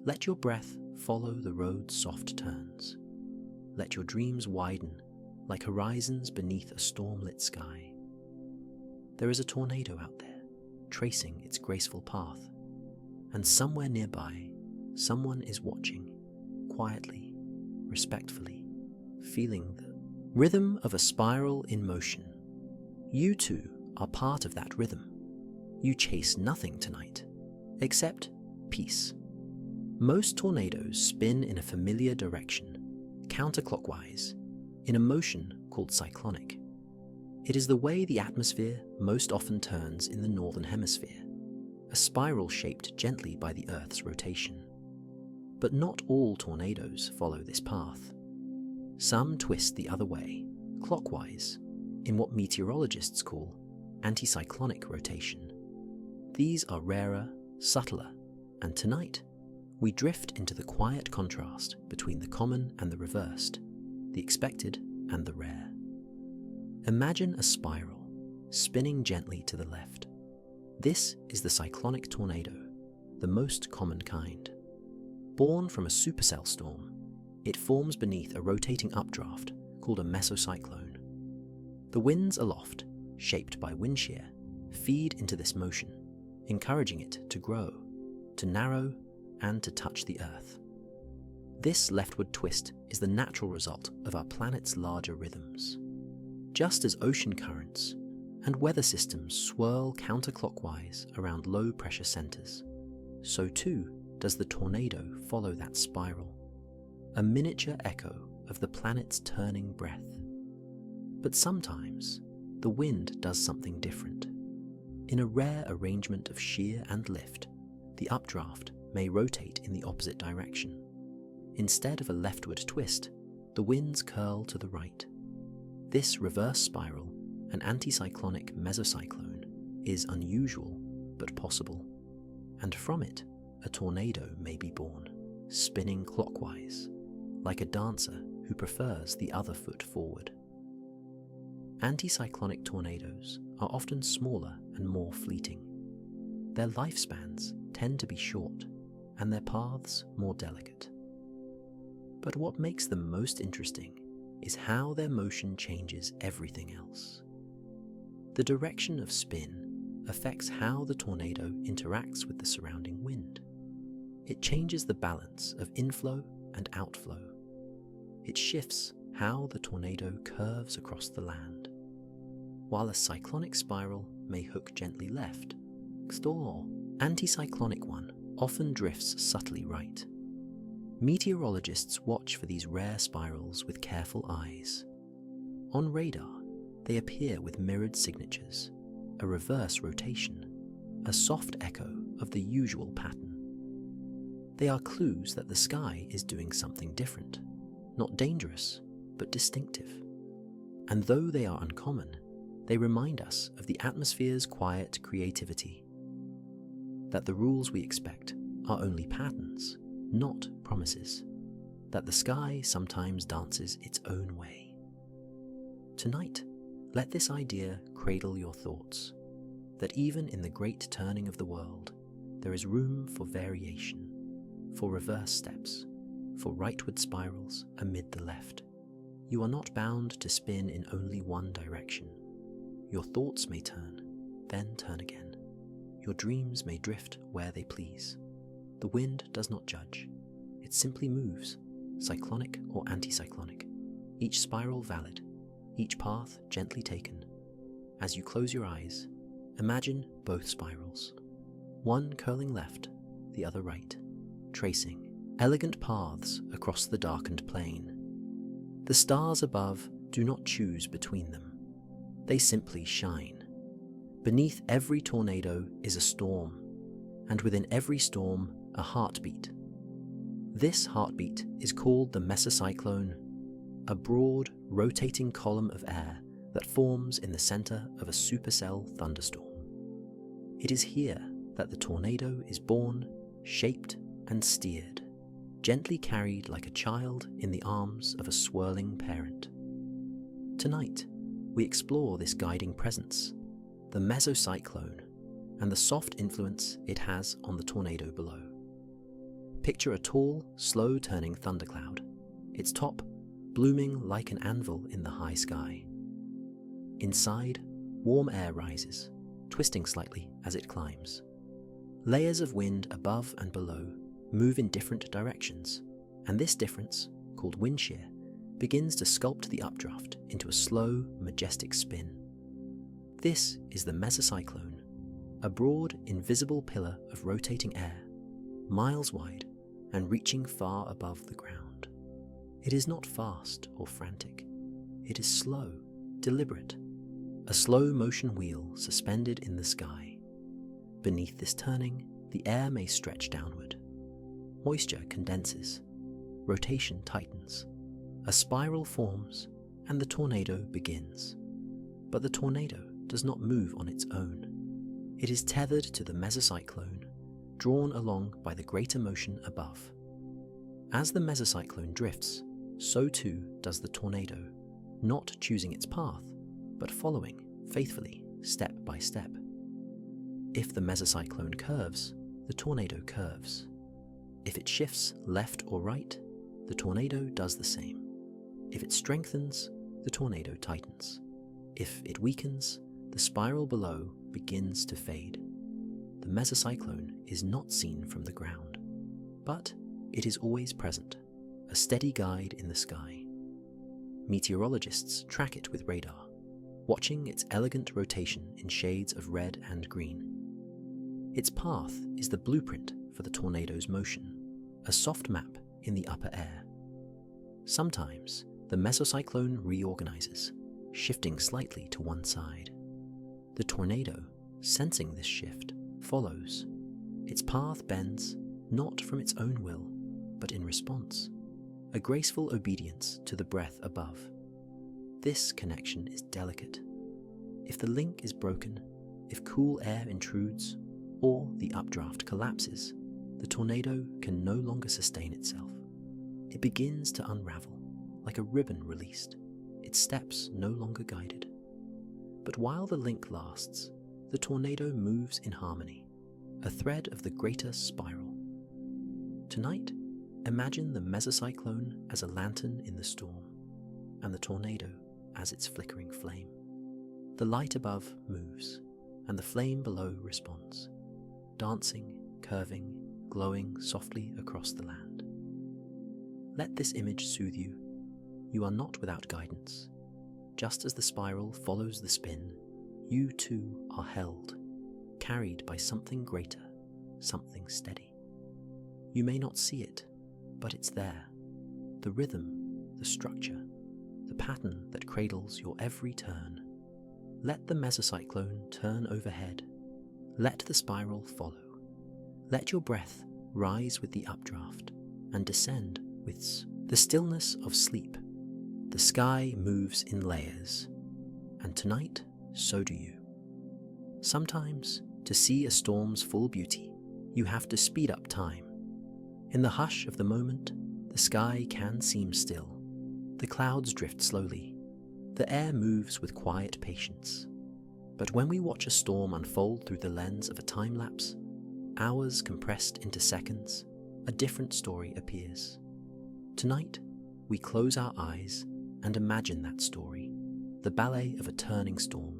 Let your breath follow the road's soft turns. Let your dreams widen like horizons beneath a storm-lit sky. There is a tornado out there, tracing its graceful path, and somewhere nearby, someone is watching, quietly, respectfully, feeling the rhythm of a spiral in motion. You too are part of that rhythm. You chase nothing tonight, except peace. Most tornadoes spin in a familiar direction, counterclockwise, in a motion called cyclonic. It is the way the atmosphere most often turns in the northern hemisphere, a spiral shaped gently by the Earth's rotation. But not all tornadoes follow this path. Some twist the other way, clockwise, in what meteorologists call anticyclonic rotation. These are rarer, subtler, and tonight, we drift into the quiet contrast between the common and the reversed, the expected and the rare. Imagine a spiral, spinning gently to the left. This is the cyclonic tornado, the most common kind. Born from a supercell storm, it forms beneath a rotating updraft called a mesocyclone. The winds aloft, shaped by wind shear, feed into this motion, encouraging it to grow, to narrow, and to touch the Earth. This leftward twist is the natural result of our planet's larger rhythms. Just as ocean currents and weather systems swirl counterclockwise around low-pressure centers, so too does the tornado follow that spiral, a miniature echo of the planet's turning breath. But sometimes, the wind does something different. In a rare arrangement of shear and lift, the updraft may rotate in the opposite direction. Instead of a leftward twist, the winds curl to the right. This reverse spiral, an anticyclonic mesocyclone, is unusual but possible, and from it, a tornado may be born, spinning clockwise, like a dancer who prefers the other foot forward. Anticyclonic tornadoes are often smaller and more fleeting. Their lifespans tend to be short, and their paths more delicate. But what makes them most interesting is how their motion changes everything else. The direction of spin affects how the tornado interacts with the surrounding wind. It changes the balance of inflow and outflow. It shifts how the tornado curves across the land. While a cyclonic spiral may hook gently left, the anticyclonic one often drifts subtly right. Meteorologists watch for these rare spirals with careful eyes. On radar, they appear with mirrored signatures, a reverse rotation, a soft echo of the usual pattern. They are clues that the sky is doing something different, not dangerous, but distinctive. And though they are uncommon, they remind us of the atmosphere's quiet creativity, that the rules we expect are only patterns, not promises, that the sky sometimes dances its own way. Tonight, let this idea cradle your thoughts, that even in the great turning of the world, there is room for variation, for reverse steps, for rightward spirals amid the left. You are not bound to spin in only one direction. Your thoughts may turn, then turn again. Your dreams may drift where they please. The wind does not judge. It simply moves, cyclonic or anticyclonic, each spiral valid, each path gently taken. As you close your eyes, imagine both spirals, one curling left, the other right, tracing elegant paths across the darkened plain. The stars above do not choose between them. They simply shine. Beneath every tornado is a storm, and within every storm, a heartbeat. This heartbeat is called the mesocyclone, a broad, rotating column of air that forms in the center of a supercell thunderstorm. It is here that the tornado is born, shaped, and steered, gently carried like a child in the arms of a swirling parent. Tonight, we explore this guiding presence, the mesocyclone, and the soft influence it has on the tornado below. Picture a tall, slow-turning thundercloud, its top blooming like an anvil in the high sky. Inside, warm air rises, twisting slightly as it climbs. Layers of wind above and below move in different directions, and this difference, called wind shear, begins to sculpt the updraft into a slow, majestic spin. This is the mesocyclone, a broad, invisible pillar of rotating air, miles wide and reaching far above the ground. It is not fast or frantic. It is slow, deliberate, a slow motion wheel suspended in the sky. Beneath this turning, the air may stretch downward. Moisture condenses. Rotation tightens. A spiral forms, and the tornado begins. But the tornado does not move on its own. It is tethered to the mesocyclone, drawn along by the greater motion above. As the mesocyclone drifts, so too does the tornado, not choosing its path, but following faithfully, step by step. If the mesocyclone curves, the tornado curves. If it shifts left or right, the tornado does the same. If it strengthens, the tornado tightens. If it weakens, the spiral below begins to fade. The mesocyclone is not seen from the ground, but it is always present, a steady guide in the sky. Meteorologists track it with radar, watching its elegant rotation in shades of red and green. Its path is the blueprint for the tornado's motion, a soft map in the upper air. Sometimes the mesocyclone reorganizes, shifting slightly to one side. The tornado, sensing this shift, follows. Its path bends, not from its own will, but in response, a graceful obedience to the breath above. This connection is delicate. If the link is broken, if cool air intrudes, or the updraft collapses, the tornado can no longer sustain itself. It begins to unravel, like a ribbon released, its steps no longer guided. But while the link lasts, the tornado moves in harmony, a thread of the greater spiral. Tonight, imagine the mesocyclone as a lantern in the storm, and the tornado as its flickering flame. The light above moves, and the flame below responds, dancing, curving, glowing softly across the land. Let this image soothe you. You are not without guidance. Just as the spiral follows the spin, you too are held, carried by something greater, something steady. You may not see it, but it's there. The rhythm, the structure, the pattern that cradles your every turn. Let the mesocyclone turn overhead. Let the spiral follow. Let your breath rise with the updraft and descend with the stillness of sleep. The sky moves in layers, and tonight, so do you. Sometimes, to see a storm's full beauty, you have to speed up time. In the hush of the moment, the sky can seem still. The clouds drift slowly. The air moves with quiet patience. But when we watch a storm unfold through the lens of a time-lapse, hours compressed into seconds, a different story appears. Tonight, we close our eyes and imagine that story, the ballet of a turning storm,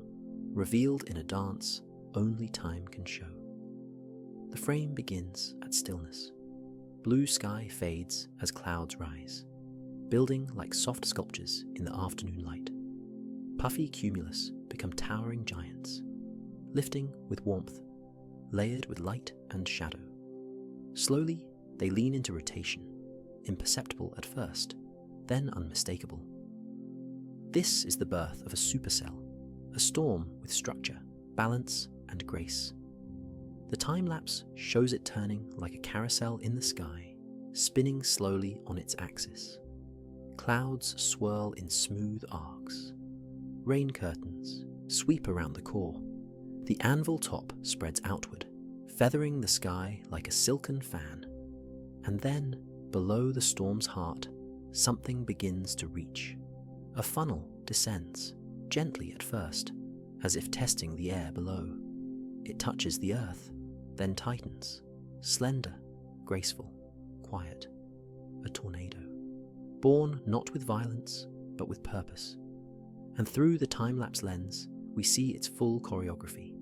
revealed in a dance only time can show. The frame begins at stillness. Blue sky fades as clouds rise, building like soft sculptures in the afternoon light. Puffy cumulus become towering giants, lifting with warmth, layered with light and shadow. Slowly, they lean into rotation, imperceptible at first, then unmistakable. This is the birth of a supercell, a storm with structure, balance, and grace. The time-lapse shows it turning like a carousel in the sky, spinning slowly on its axis. Clouds swirl in smooth arcs. Rain curtains sweep around the core. The anvil top spreads outward, feathering the sky like a silken fan. And then, below the storm's heart, something begins to reach. A funnel descends, gently at first, as if testing the air below. It touches the earth, then tightens, slender, graceful, quiet, a tornado, born not with violence, but with purpose. And through the time-lapse lens, we see its full choreography.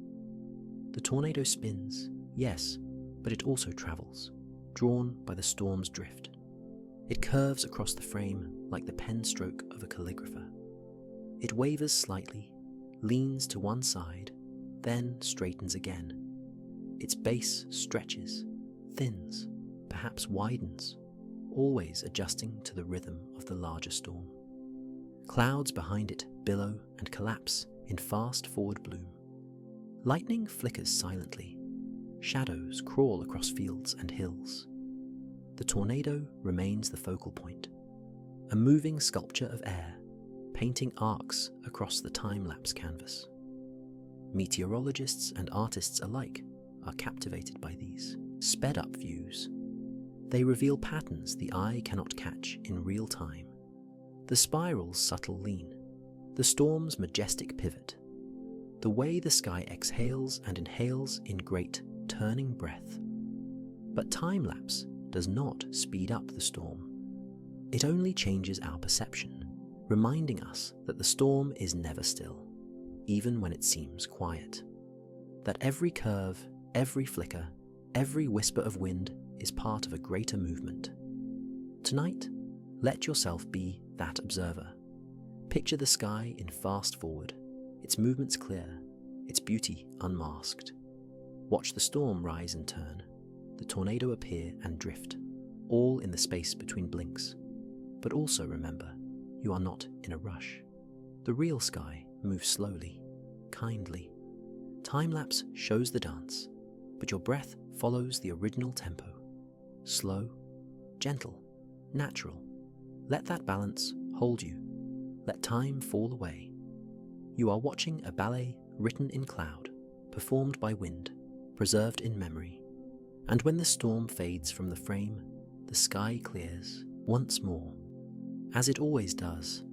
The tornado spins, yes, but it also travels, drawn by the storm's drift. It curves across the frame like the pen stroke of a calligrapher. It wavers slightly, leans to one side, then straightens again. Its base stretches, thins, perhaps widens, always adjusting to the rhythm of the larger storm. Clouds behind it billow and collapse in fast forward bloom. Lightning flickers silently. Shadows crawl across fields and hills. The tornado remains the focal point, a moving sculpture of air, painting arcs across the time-lapse canvas. Meteorologists and artists alike are captivated by these sped-up views. They reveal patterns the eye cannot catch in real time. The spiral's subtle lean, the storm's majestic pivot, the way the sky exhales and inhales in great, turning breath. But time-lapse does not speed up the storm. It only changes our perception, reminding us that the storm is never still, even when it seems quiet. That every curve, every flicker, every whisper of wind is part of a greater movement. Tonight, let yourself be that observer. Picture the sky in fast forward, its movements clear, its beauty unmasked. Watch the storm rise and turn, the tornado appear and drift, all in the space between blinks. But also remember, you are not in a rush. The real sky moves slowly, kindly. Time-lapse shows the dance, but your breath follows the original tempo. Slow, gentle, natural. Let that balance hold you. Let time fall away. You are watching a ballet written in cloud, performed by wind, preserved in memory. And when the storm fades from the frame, the sky clears once more. As it always does,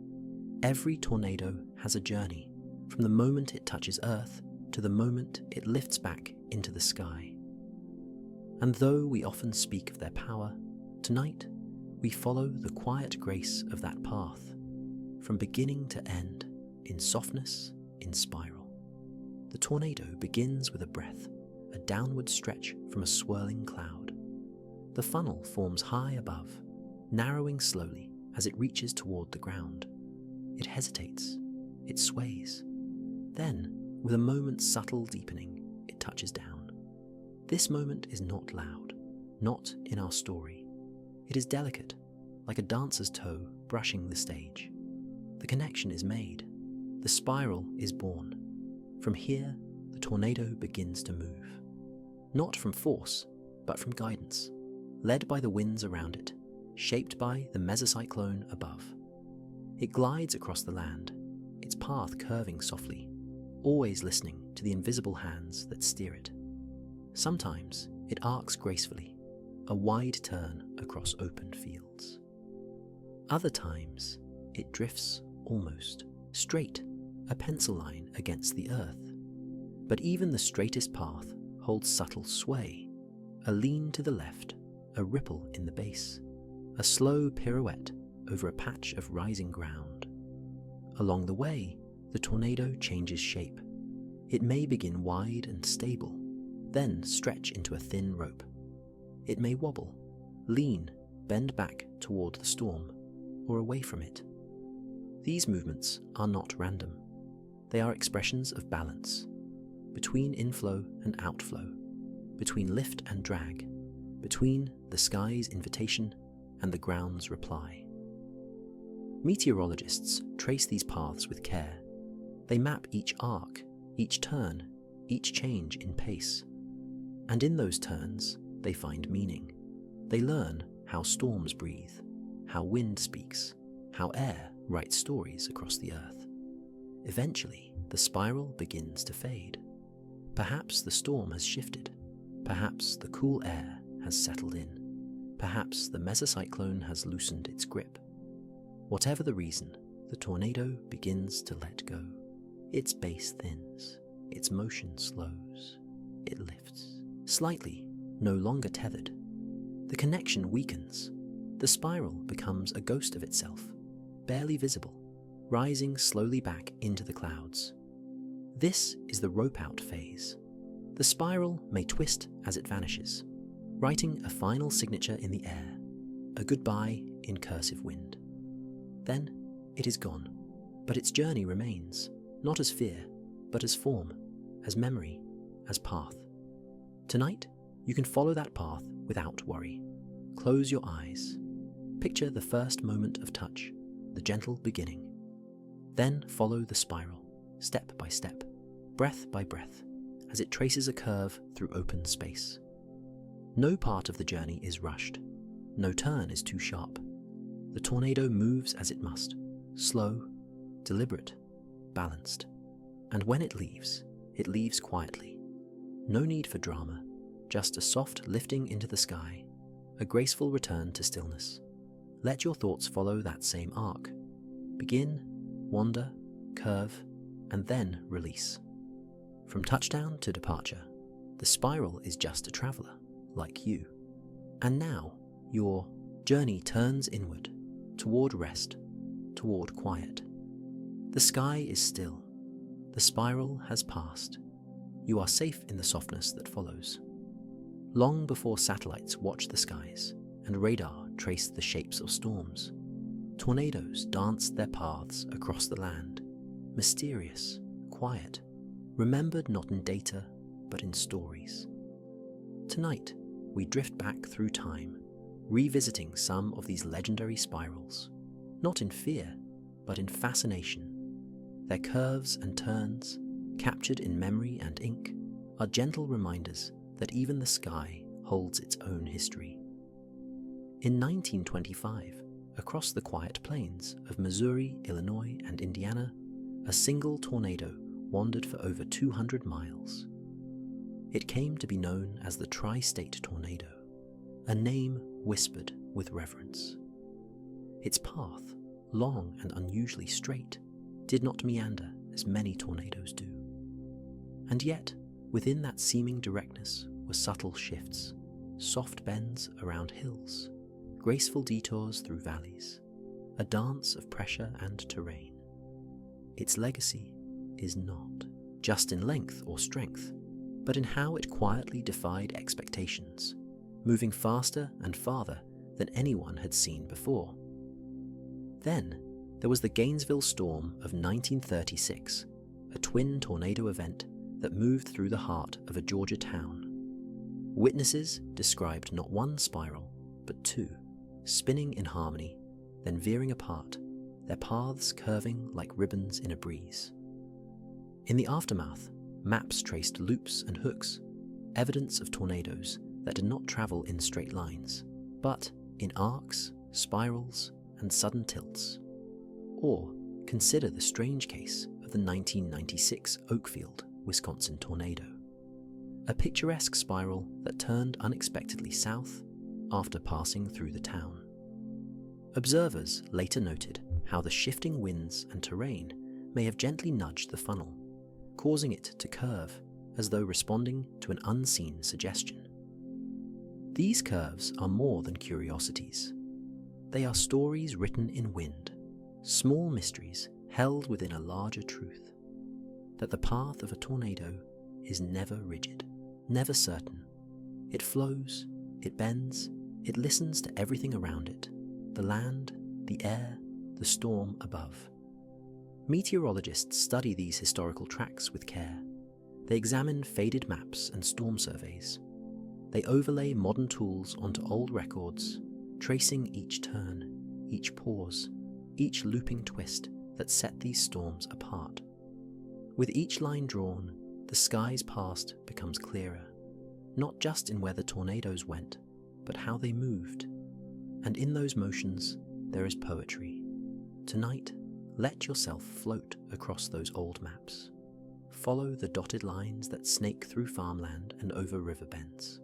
every tornado has a journey from the moment it touches Earth to the moment it lifts back into the sky. And though we often speak of their power, tonight we follow the quiet grace of that path, from beginning to end, in softness, in spiral. The tornado begins with a breath, a downward stretch from a swirling cloud. The funnel forms high above, narrowing slowly as it reaches toward the ground. It hesitates, it sways. Then, with a moment's subtle deepening, it touches down. This moment is not loud, not in our story. It is delicate, like a dancer's toe brushing the stage. The connection is made. The spiral is born. From here, the tornado begins to move. Not from force, but from guidance, led by the winds around it, shaped by the mesocyclone above. It glides across the land, its path curving softly, always listening to the invisible hands that steer it. Sometimes it arcs gracefully, a wide turn across open fields. Other times it drifts almost straight, a pencil line against the earth. But even the straightest path holds subtle sway, a lean to the left, a ripple in the base, a slow pirouette over a patch of rising ground. Along the way, the tornado changes shape. It may begin wide and stable, then stretch into a thin rope. It may wobble, lean, bend back toward the storm, or away from it. These movements are not random. They are expressions of balance, between inflow and outflow, between lift and drag, between the sky's invitation and the ground's reply. Meteorologists trace these paths with care. They map each arc, each turn, each change in pace. And in those turns, they find meaning. They learn how storms breathe, how wind speaks, how air writes stories across the earth. Eventually, the spiral begins to fade. Perhaps the storm has shifted. Perhaps the cool air has settled in. Perhaps the mesocyclone has loosened its grip. Whatever the reason, the tornado begins to let go. Its base thins, its motion slows. It lifts, slightly, no longer tethered. The connection weakens. The spiral becomes a ghost of itself, barely visible, rising slowly back into the clouds. This is the rope-out phase. The spiral may twist as it vanishes, writing a final signature in the air, a goodbye in cursive wind. Then it is gone, but its journey remains, not as fear, but as form, as memory, as path. Tonight, you can follow that path without worry. Close your eyes. Picture the first moment of touch, the gentle beginning. Then follow the spiral, step by step, breath by breath, as it traces a curve through open space. No part of the journey is rushed. No turn is too sharp. The tornado moves as it must, slow, deliberate, balanced. And when it leaves quietly. No need for drama, just a soft lifting into the sky, a graceful return to stillness. Let your thoughts follow that same arc. Begin, wander, curve, and then release. From touchdown to departure, the spiral is just a traveler, like you. And now, your journey turns inward, toward rest, toward quiet. The sky is still. The spiral has passed. You are safe in the softness that follows. Long before satellites watch the skies and radar traced the shapes of storms, tornadoes danced their paths across the land, mysterious, quiet, remembered not in data, but in stories. Tonight, we drift back through time, revisiting some of these legendary spirals, not in fear, but in fascination. Their curves and turns, captured in memory and ink, are gentle reminders that even the sky holds its own history. In 1925, across the quiet plains of Missouri, Illinois, and Indiana, a single tornado wandered for over 200 miles. It came to be known as the Tri-State Tornado, a name whispered with reverence. Its path, long and unusually straight, did not meander as many tornadoes do. And yet, within that seeming directness were subtle shifts, soft bends around hills, graceful detours through valleys, a dance of pressure and terrain. Its legacy is not just in length or strength, but in how it quietly defied expectations, moving faster and farther than anyone had seen before. Then, there was the Gainesville storm of 1936, a twin tornado event that moved through the heart of a Georgia town. Witnesses described not one spiral, but two, spinning in harmony, then veering apart, their paths curving like ribbons in a breeze. In the aftermath, maps traced loops and hooks, evidence of tornadoes that did not travel in straight lines, but in arcs, spirals, and sudden tilts. Or consider the strange case of the 1996 Oakfield, Wisconsin tornado, a picturesque spiral that turned unexpectedly south after passing through the town. Observers later noted how the shifting winds and terrain may have gently nudged the funnel, causing it to curve as though responding to an unseen suggestion. These curves are more than curiosities. They are stories written in wind, small mysteries held within a larger truth, that the path of a tornado is never rigid, never certain. It flows, it bends, it listens to everything around it, the land, the air, the storm above. Meteorologists study these historical tracks with care. They examine faded maps and storm surveys. They overlay modern tools onto old records, tracing each turn, each pause, each looping twist that set these storms apart. With each line drawn, the sky's past becomes clearer, not just in where the tornadoes went, but how they moved. And in those motions, there is poetry. Tonight, let yourself float across those old maps. Follow the dotted lines that snake through farmland and over river bends.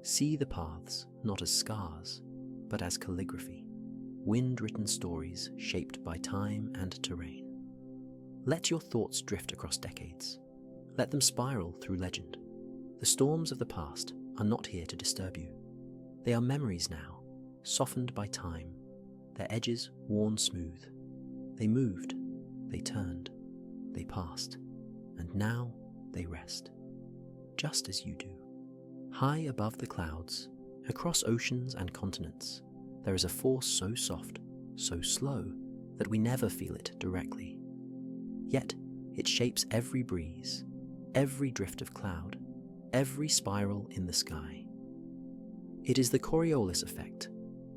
See the paths not as scars, but as calligraphy, wind-written stories shaped by time and terrain. Let your thoughts drift across decades. Let them spiral through legend. The storms of the past are not here to disturb you. They are memories now, softened by time, their edges worn smooth. They moved, they turned, they passed, and now they rest, just as you do. High above the clouds, across oceans and continents, there is a force so soft, so slow, that we never feel it directly. Yet it shapes every breeze, every drift of cloud, every spiral in the sky. It is the Coriolis effect,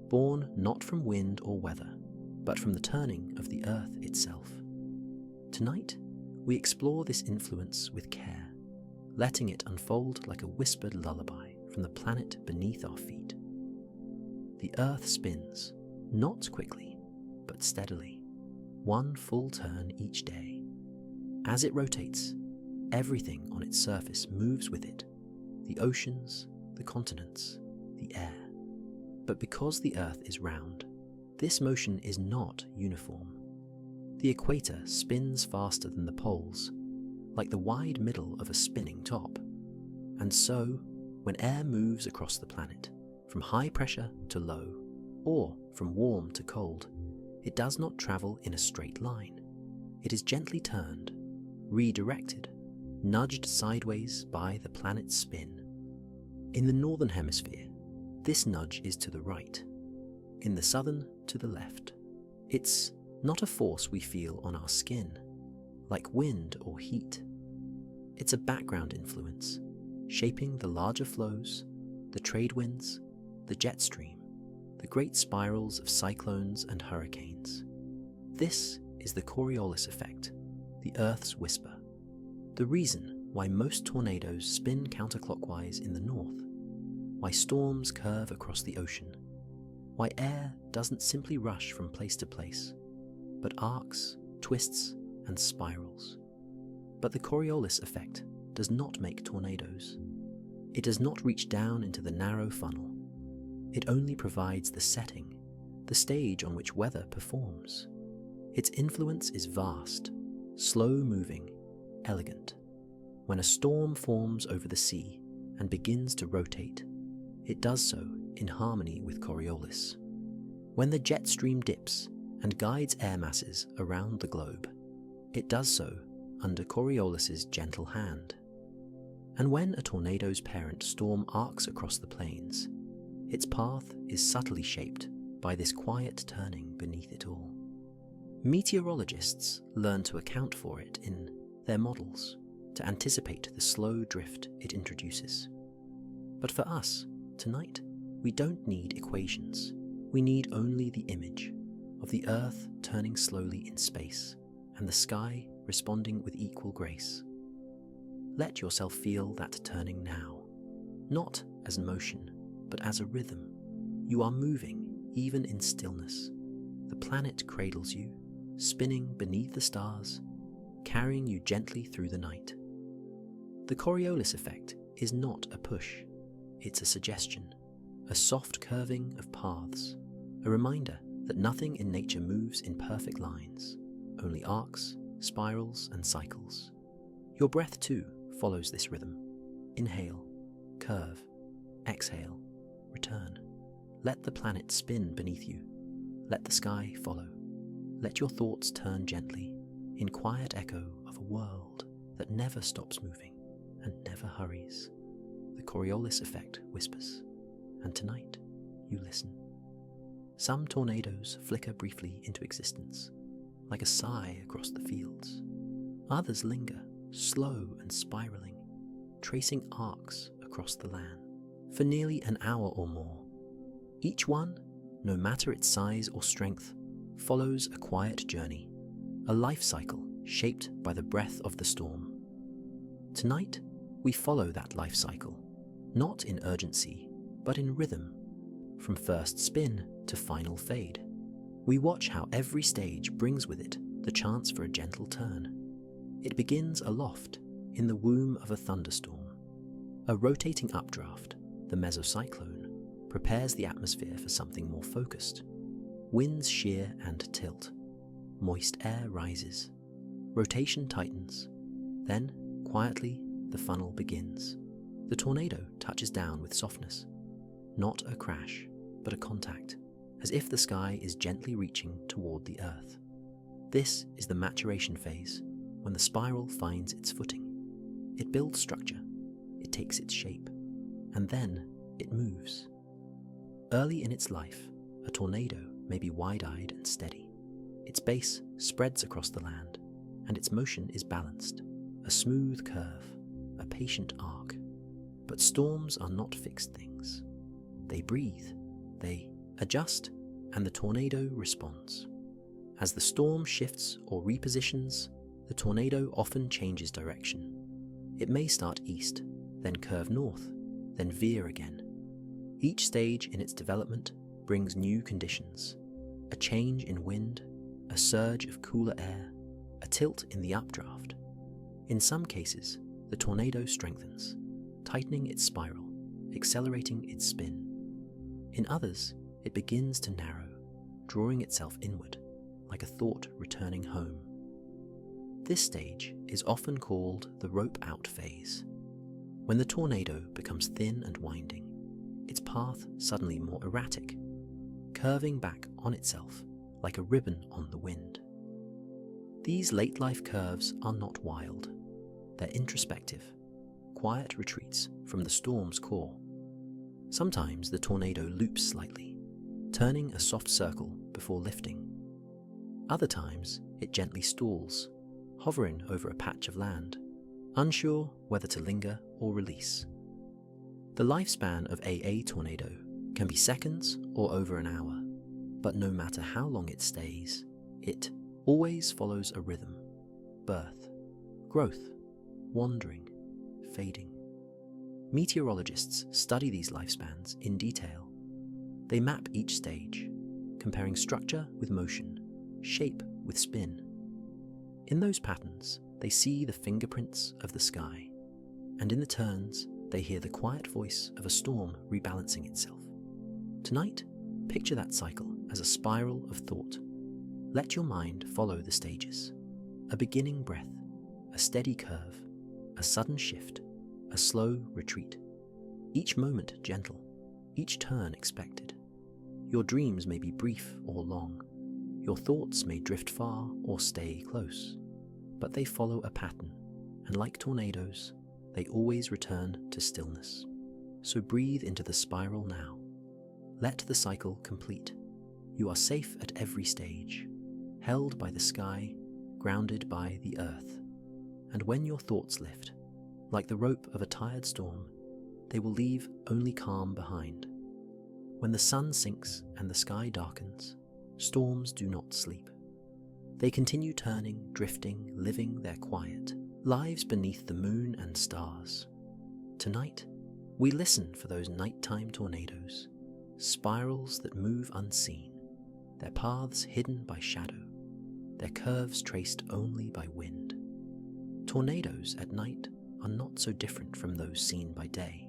born not from wind or weather, but from the turning of the Earth itself. Tonight, we explore this influence with care, letting it unfold like a whispered lullaby from the planet beneath our feet. The Earth spins, not quickly, but steadily, one full turn each day. As it rotates, everything on its surface moves with it, the oceans, the continents, the air. But because the Earth is round, this motion is not uniform. The equator spins faster than the poles, like the wide middle of a spinning top. And so, when air moves across the planet, from high pressure to low, or from warm to cold, it does not travel in a straight line. It is gently turned, redirected, nudged sideways by the planet's spin. In the northern hemisphere, this nudge is to the right. In the southern, to the left. It's not a force we feel on our skin, like wind or heat. It's a background influence, shaping the larger flows, the trade winds, the jet stream, the great spirals of cyclones and hurricanes. This is the Coriolis effect, the Earth's whisper. The reason why most tornadoes spin counterclockwise in the north, why storms curve across the ocean, why air doesn't simply rush from place to place, but arcs, twists, and spirals. But the Coriolis effect does not make tornadoes. It does not reach down into the narrow funnel. It only provides the setting, the stage on which weather performs. Its influence is vast, slow-moving, elegant. When a storm forms over the sea and begins to rotate, it does so in harmony with Coriolis. When the jet stream dips and guides air masses around the globe, it does so under Coriolis's gentle hand. And when a tornado's parent storm arcs across the plains, its path is subtly shaped by this quiet turning beneath it all. Meteorologists learn to account for it in their models, to anticipate the slow drift it introduces. But for us, tonight, we don't need equations. We need only the image of the Earth turning slowly in space and the sky responding with equal grace. Let yourself feel that turning now, not as motion, but as a rhythm. You are moving, even in stillness. The planet cradles you, spinning beneath the stars, carrying you gently through the night. The Coriolis effect is not a push. It's a suggestion, a soft curving of paths, a reminder that nothing in nature moves in perfect lines, only arcs, spirals, and cycles. Your breath, too, follows this rhythm. Inhale, curve, exhale, return. Let the planet spin beneath you. Let the sky follow. Let your thoughts turn gently, in quiet echo of a world that never stops moving and never hurries. The Coriolis effect whispers, and tonight you listen. Some tornadoes flicker briefly into existence, like a sigh across the fields. Others linger, slow and spiraling, tracing arcs across the land, for nearly an hour or more. Each one, no matter its size or strength, follows a quiet journey, a life cycle shaped by the breath of the storm. Tonight, we follow that life cycle, not in urgency, but in rhythm, from first spin to final fade. We watch how every stage brings with it the chance for a gentle turn. It begins aloft, in the womb of a thunderstorm. A rotating updraft, the mesocyclone, prepares the atmosphere for something more focused. Winds shear and tilt. Moist air rises. Rotation tightens. Then, quietly, the funnel begins. The tornado touches down with softness. not a crash, but a contact, as if the sky is gently reaching toward the earth. This is the maturation phase, when the spiral finds its footing. It builds structure, it takes its shape, and then it moves. Early in its life, a tornado may be wide-eyed and steady. Its base spreads across the land, and its motion is balanced, a smooth curve, a patient arc. But storms are not fixed things. They breathe, they adjust, and the tornado responds. As the storm shifts or repositions, the tornado often changes direction. It may start east, then curve north, then veer again. Each stage in its development brings new conditions: a change in wind, a surge of cooler air, a tilt in the updraft. In some cases, the tornado strengthens, tightening its spiral, accelerating its spin. In others, it begins to narrow, drawing itself inward, like a thought returning home. This stage is often called the rope-out phase. When the tornado becomes thin and winding, its path suddenly more erratic, curving back on itself like a ribbon on the wind. These late-life curves are not wild. They're introspective, quiet retreats from the storm's core. Sometimes the tornado loops slightly, turning a soft circle before lifting. Other times, it gently stalls, hovering over a patch of land, unsure whether to linger or release. The lifespan of a tornado can be seconds or over an hour, but no matter how long it stays, it always follows a rhythm: birth, growth, wandering, fading. Meteorologists study these lifespans in detail. They map each stage, comparing structure with motion, shape with spin. In those patterns, they see the fingerprints of the sky, and in the turns, they hear the quiet voice of a storm rebalancing itself. Tonight, picture that cycle as a spiral of thought. Let your mind follow the stages: a beginning breath, a steady curve, a sudden shift, a slow retreat. Each moment gentle, each turn expected. Your dreams may be brief or long. Your thoughts may drift far or stay close. But they follow a pattern, and like tornadoes, they always return to stillness. So breathe into the spiral now. Let the cycle complete. You are safe at every stage, held by the sky, grounded by the earth. And when your thoughts lift, like the rope of a tired storm, they will leave only calm behind. When the sun sinks and the sky darkens, storms do not sleep. They continue turning, drifting, living their quiet lives beneath the moon and stars. Tonight, we listen for those nighttime tornadoes, spirals that move unseen, their paths hidden by shadow, their curves traced only by wind. Tornadoes at night are not so different from those seen by day.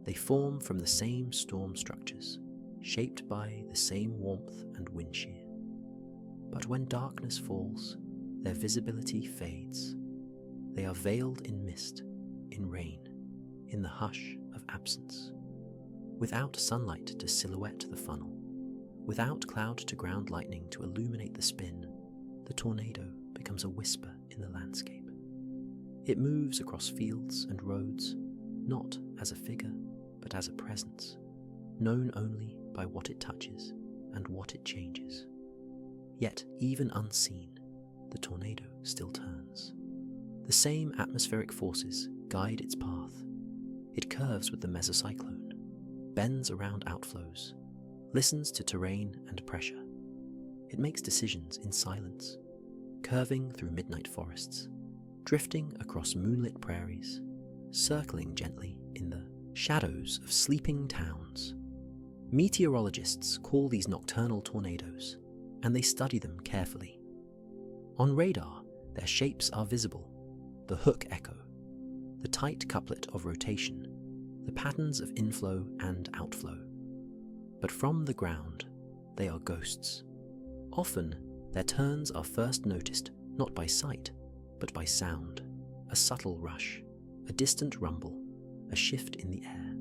They form from the same storm structures, shaped by the same warmth and wind shear. But when darkness falls, their visibility fades. They are veiled in mist, in rain, in the hush of absence. Without sunlight to silhouette the funnel, without cloud-to-ground lightning to illuminate the spin, the tornado becomes a whisper in the landscape. It moves across fields and roads, not as a figure, but as a presence, known only by what it touches and what it changes. Yet, even unseen, the tornado still turns. The same atmospheric forces guide its path. It curves with the mesocyclone, bends around outflows, listens to terrain and pressure. It makes decisions in silence, curving through midnight forests, drifting across moonlit prairies, circling gently in the shadows of sleeping towns. Meteorologists call these nocturnal tornadoes, and they study them carefully. On radar, their shapes are visible: the hook echo, the tight couplet of rotation, the patterns of inflow and outflow. But from the ground, they are ghosts. Often, their turns are first noticed not by sight, but by sound: a subtle rush, a distant rumble, a shift in the air.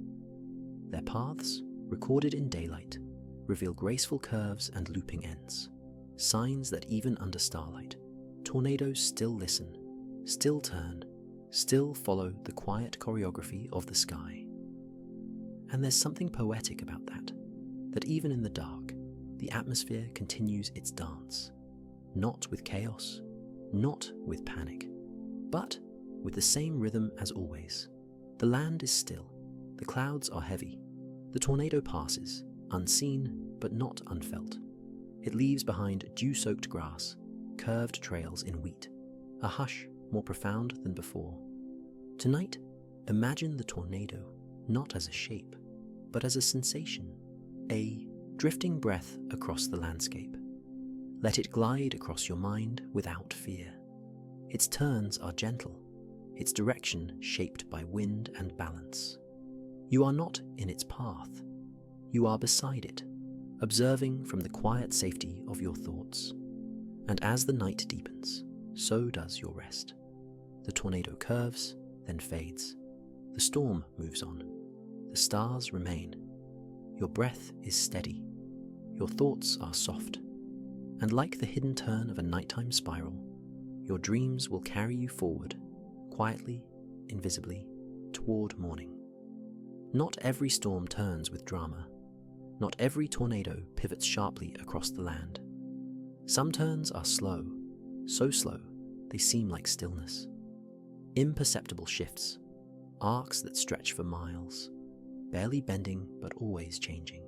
Their paths recorded in daylight, reveal graceful curves and looping ends, signs that even under starlight, tornadoes still listen, still turn, still follow the quiet choreography of the sky. And there's something poetic about that even in the dark, the atmosphere continues its dance, not with chaos, not with panic, but with the same rhythm as always. The land is still, the clouds are heavy, the tornado passes, unseen but not unfelt. It leaves behind dew-soaked grass, curved trails in wheat, a hush more profound than before. Tonight, imagine the tornado not as a shape, but as a sensation, a drifting breath across the landscape. Let it glide across your mind without fear. Its turns are gentle, its direction shaped by wind and balance. You are not in its path. You are beside it, observing from the quiet safety of your thoughts. And as the night deepens, so does your rest. The tornado curves, then fades. The storm moves on. The stars remain. Your breath is steady. Your thoughts are soft. And like the hidden turn of a nighttime spiral, your dreams will carry you forward, quietly, invisibly, toward morning. Not every storm turns with drama. Not every tornado pivots sharply across the land. Some turns are slow, so slow they seem like stillness. Imperceptible shifts, arcs that stretch for miles, barely bending but always changing.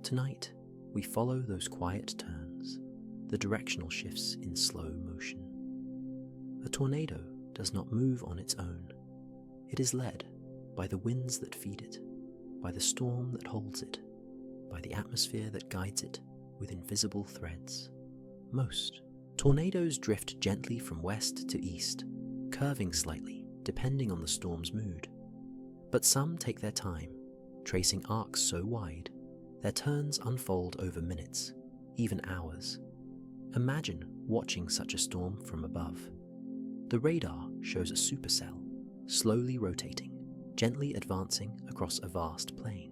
Tonight, we follow those quiet turns, the directional shifts in slow motion. A tornado does not move on its own. It is led by the winds that feed it, by the storm that holds it, by the atmosphere that guides it with invisible threads. Most tornadoes drift gently from west to east, curving slightly depending on the storm's mood. But some take their time, tracing arcs so wide, their turns unfold over minutes, even hours. Imagine watching such a storm from above. The radar shows a supercell, slowly rotating, gently advancing across a vast plain.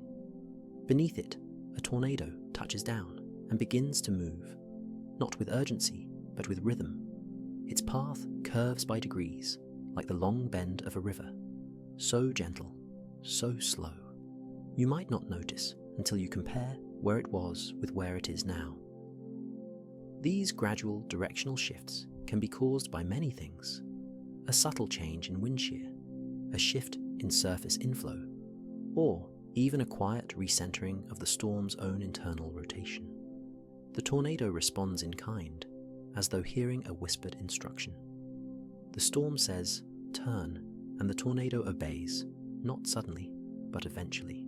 Beneath it, a tornado touches down and begins to move, not with urgency, but with rhythm. Its path curves by degrees, like the long bend of a river, so gentle, so slow. You might not notice until you compare where it was with where it is now. These gradual directional shifts can be caused by many things: a subtle change in wind shear, a shift in surface inflow, or even a quiet recentering of the storm's own internal rotation. The tornado responds in kind, as though hearing a whispered instruction. The storm says, "Turn," and the tornado obeys, not suddenly, but eventually.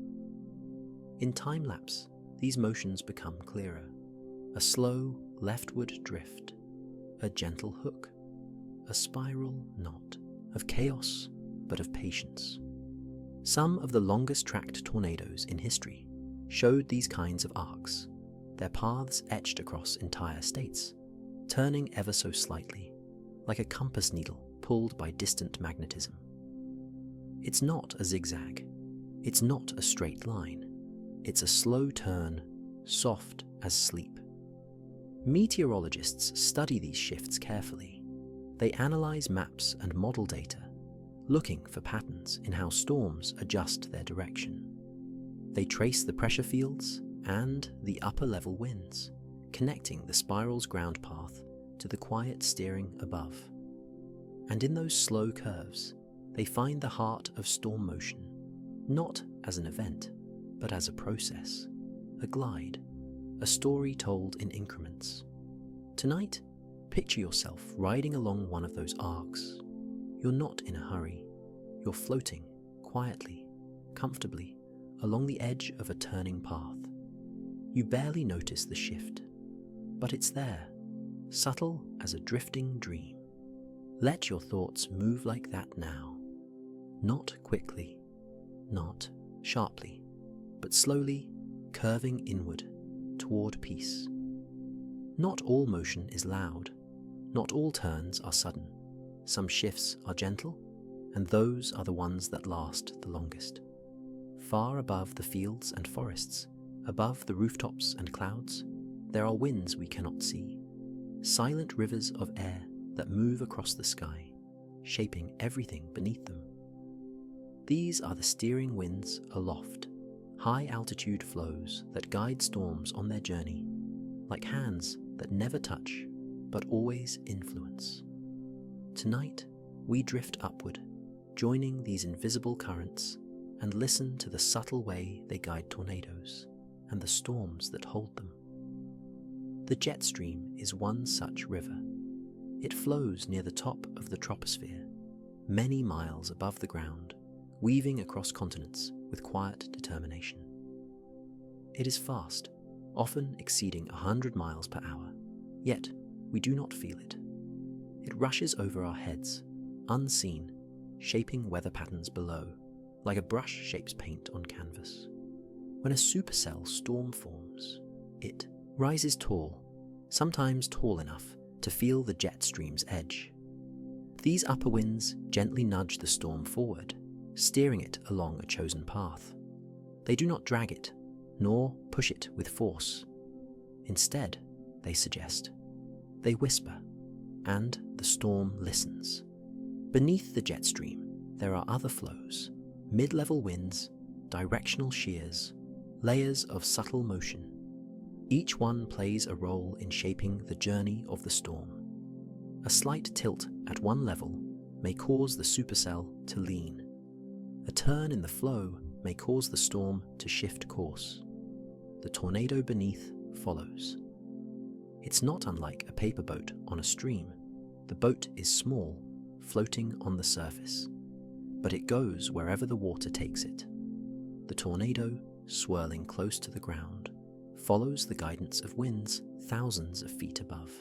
In time-lapse, these motions become clearer. A slow leftward drift, a gentle hook, a spiral knot of chaos, but of patience. Some of the longest-tracked tornadoes in history showed these kinds of arcs, their paths etched across entire states, turning ever so slightly, like a compass needle pulled by distant magnetism. It's not a zigzag. It's not a straight line. It's a slow turn, soft as sleep. Meteorologists study these shifts carefully. They analyze maps and model data, looking for patterns in how storms adjust their direction. They trace the pressure fields and the upper-level winds, connecting the spiral's ground path to the quiet steering above. And in those slow curves, they find the heart of storm motion, not as an event, but as a process, a glide, a story told in increments. Tonight, picture yourself riding along one of those arcs. You're not in a hurry. You're floating, quietly, comfortably, along the edge of a turning path. You barely notice the shift, but it's there, subtle as a drifting dream. Let your thoughts move like that now. Not quickly, not sharply, but slowly, curving inward, toward peace. Not all motion is loud. Not all turns are sudden. Some shifts are gentle, and those are the ones that last the longest. Far above the fields and forests, above the rooftops and clouds, there are winds we cannot see, silent rivers of air that move across the sky, shaping everything beneath them. These are the steering winds aloft, high-altitude flows that guide storms on their journey, like hands that never touch but always influence. Tonight, we drift upward, joining these invisible currents, and listen to the subtle way they guide tornadoes and the storms that hold them. The jet stream is one such river. It flows near the top of the troposphere, many miles above the ground, weaving across continents with quiet determination. It is fast, often exceeding 100 miles per hour, yet we do not feel it. It rushes over our heads, unseen, shaping weather patterns below, like a brush shapes paint on canvas. When a supercell storm forms, it rises tall, sometimes tall enough to feel the jet stream's edge. These upper winds gently nudge the storm forward, steering it along a chosen path. They do not drag it, nor push it with force. Instead, they suggest. They whisper, and the storm listens. Beneath the jet stream, there are other flows, mid-level winds, directional shears, layers of subtle motion. Each one plays a role in shaping the journey of the storm. A slight tilt at one level may cause the supercell to lean. A turn in the flow may cause the storm to shift course. The tornado beneath follows. It's not unlike a paper boat on a stream. The boat is small, floating on the surface, but it goes wherever the water takes it. The tornado, swirling close to the ground, follows the guidance of winds thousands of feet above.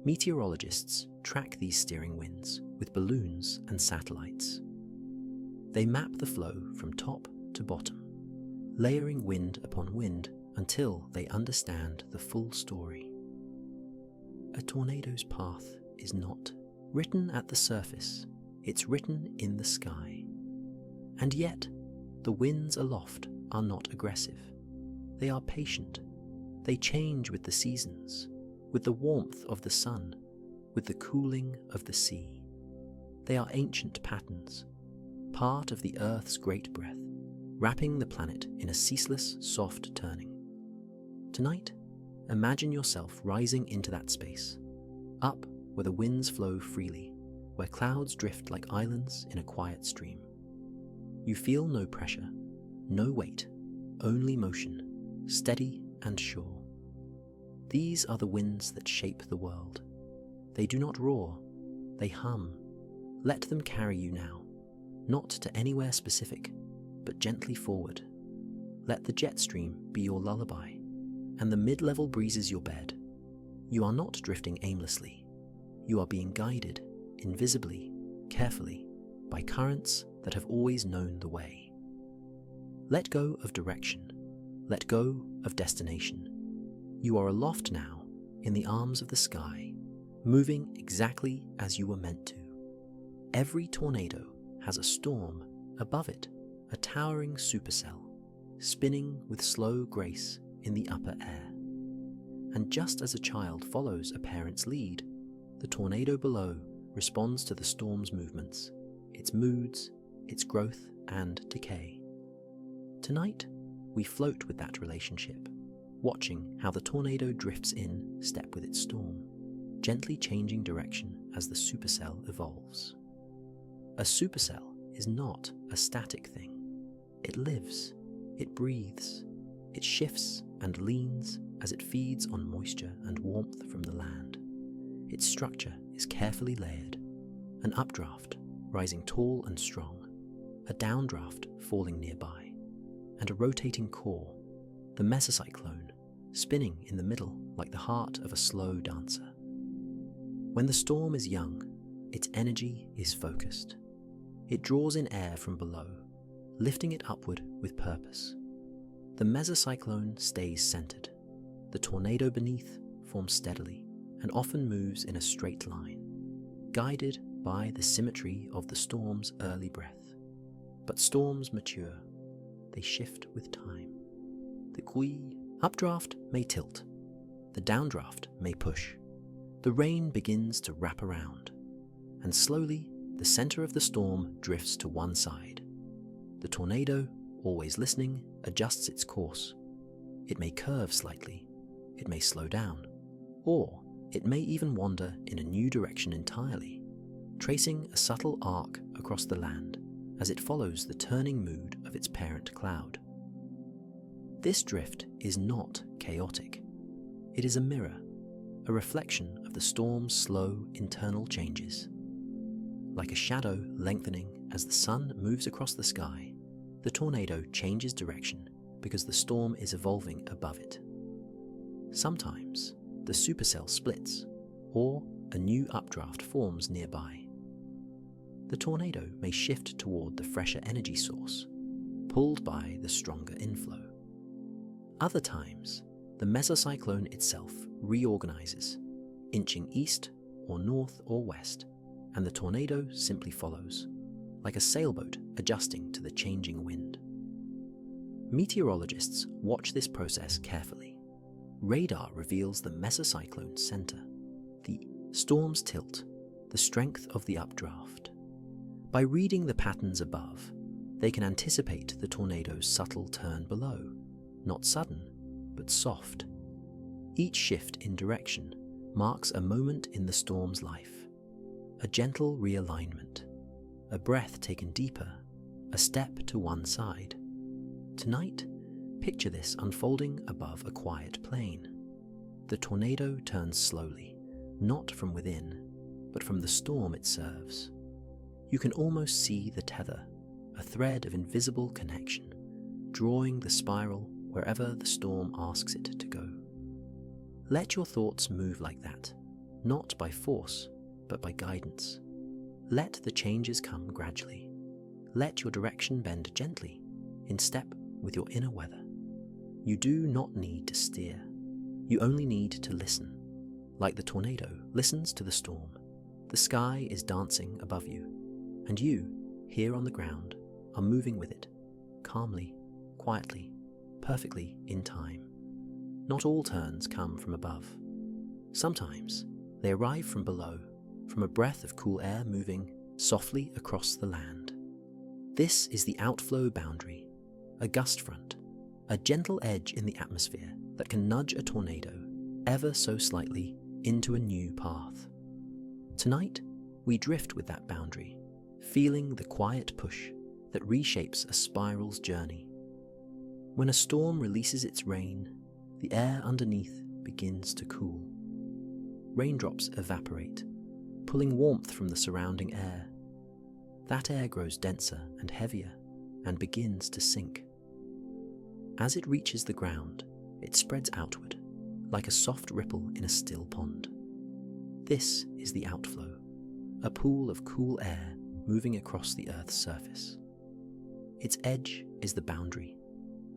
Meteorologists track these steering winds with balloons and satellites. They map the flow from top to bottom, layering wind upon wind until they understand the full story. A tornado's path is not written at the surface, it's written in the sky. And yet, the winds aloft are not aggressive. They are patient. They change with the seasons, with the warmth of the sun, with the cooling of the sea. They are ancient patterns, part of the Earth's great breath, wrapping the planet in a ceaseless, soft turning. Tonight, imagine yourself rising into that space, up where the winds flow freely, where clouds drift like islands in a quiet stream. You feel no pressure, no weight, only motion, steady and sure. These are the winds that shape the world. They do not roar, they hum. Let them carry you now, not to anywhere specific, but gently forward. Let the jet stream be your lullaby, and the mid-level breezes your bed. You are not drifting aimlessly. You are being guided, invisibly, carefully, by currents that have always known the way. Let go of direction. Let go of destination. You are aloft now, in the arms of the sky, moving exactly as you were meant to. Every tornado has a storm above it, a towering supercell, spinning with slow grace in the upper air. And just as a child follows a parent's lead, the tornado below responds to the storm's movements, its moods, its growth and decay. Tonight, we float with that relationship, watching how the tornado drifts in step with its storm, gently changing direction as the supercell evolves. A supercell is not a static thing. It lives, it breathes, it shifts and leans as it feeds on moisture and warmth from the land. Its structure is carefully layered, an updraft rising tall and strong, a downdraft falling nearby, and a rotating core, the mesocyclone, spinning in the middle like the heart of a slow dancer. When the storm is young, its energy is focused. It draws in air from below, lifting it upward with purpose. The mesocyclone stays centered. The tornado beneath forms steadily and often moves in a straight line, guided by the symmetry of the storm's early breath. But storms mature. they shift with time. The updraft may tilt, the downdraft may push. The rain begins to wrap around, and slowly the center of the storm drifts to one side. The tornado, always listening, adjusts its course. It may curve slightly, it may slow down, or it may even wander in a new direction entirely, tracing a subtle arc across the land as it follows the turning mood of its parent cloud. This drift is not chaotic. It is a mirror, a reflection of the storm's slow internal changes. Like a shadow lengthening as the sun moves across the sky, the tornado changes direction because the storm is evolving above it. Sometimes the supercell splits, or a new updraft forms nearby. The tornado may shift toward the fresher energy source, pulled by the stronger inflow. Other times, the mesocyclone itself reorganizes, inching east or north or west, and the tornado simply follows, like a sailboat adjusting to the changing wind. Meteorologists watch this process carefully. Radar reveals the mesocyclone center, the storm's tilt, the strength of the updraft. By reading the patterns above, they can anticipate the tornado's subtle turn below, not sudden, but soft. Each shift in direction marks a moment in the storm's life, a gentle realignment, a breath taken deeper, a step to one side. Tonight, picture this unfolding above a quiet plain. The tornado turns slowly, not from within, but from the storm it serves. You can almost see the tether, a thread of invisible connection, drawing the spiral wherever the storm asks it to go. Let your thoughts move like that, not by force, but by guidance. Let the changes come gradually. Let your direction bend gently, in step with your inner weather. You do not need to steer. You only need to listen. Like the tornado listens to the storm, the sky is dancing above you, and you, here on the ground, are moving with it, calmly, quietly, perfectly in time. Not all turns come from above. Sometimes they arrive from below, from a breath of cool air moving softly across the land. This is the outflow boundary, a gust front, a gentle edge in the atmosphere that can nudge a tornado ever so slightly into a new path. Tonight, we drift with that boundary, feeling the quiet push that reshapes a spiral's journey. When a storm releases its rain, the air underneath begins to cool. Raindrops evaporate, pulling warmth from the surrounding air. That air grows denser and heavier and begins to sink. As it reaches the ground, it spreads outward, like a soft ripple in a still pond. This is the outflow, a pool of cool air moving across the Earth's surface. Its edge is the boundary,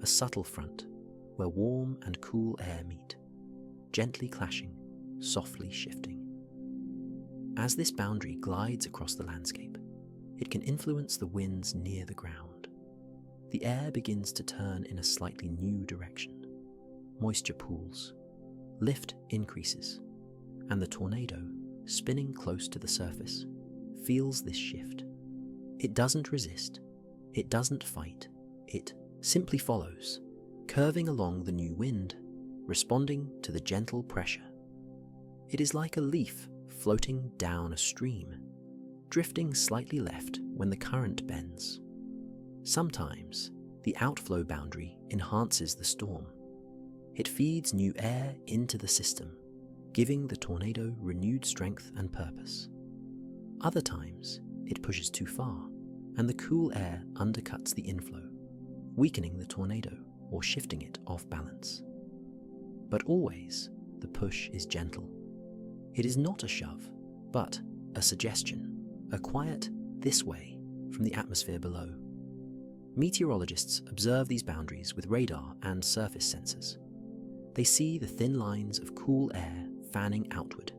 a subtle front where warm and cool air meet, gently clashing, softly shifting. As this boundary glides across the landscape, it can influence the winds near the ground. The air begins to turn in a slightly new direction. Moisture pools, lift increases, and the tornado, spinning close to the surface, feels this shift. It doesn't resist, it doesn't fight, it simply follows, curving along the new wind, responding to the gentle pressure. It is like a leaf floating down a stream, drifting slightly left when the current bends. Sometimes, the outflow boundary enhances the storm. It feeds new air into the system, giving the tornado renewed strength and purpose. Other times, it pushes too far, and the cool air undercuts the inflow, weakening the tornado or shifting it off balance. But always, the push is gentle. It is not a shove, but a suggestion, a quiet "this way" from the atmosphere below. Meteorologists observe these boundaries with radar and surface sensors. They see the thin lines of cool air fanning outward,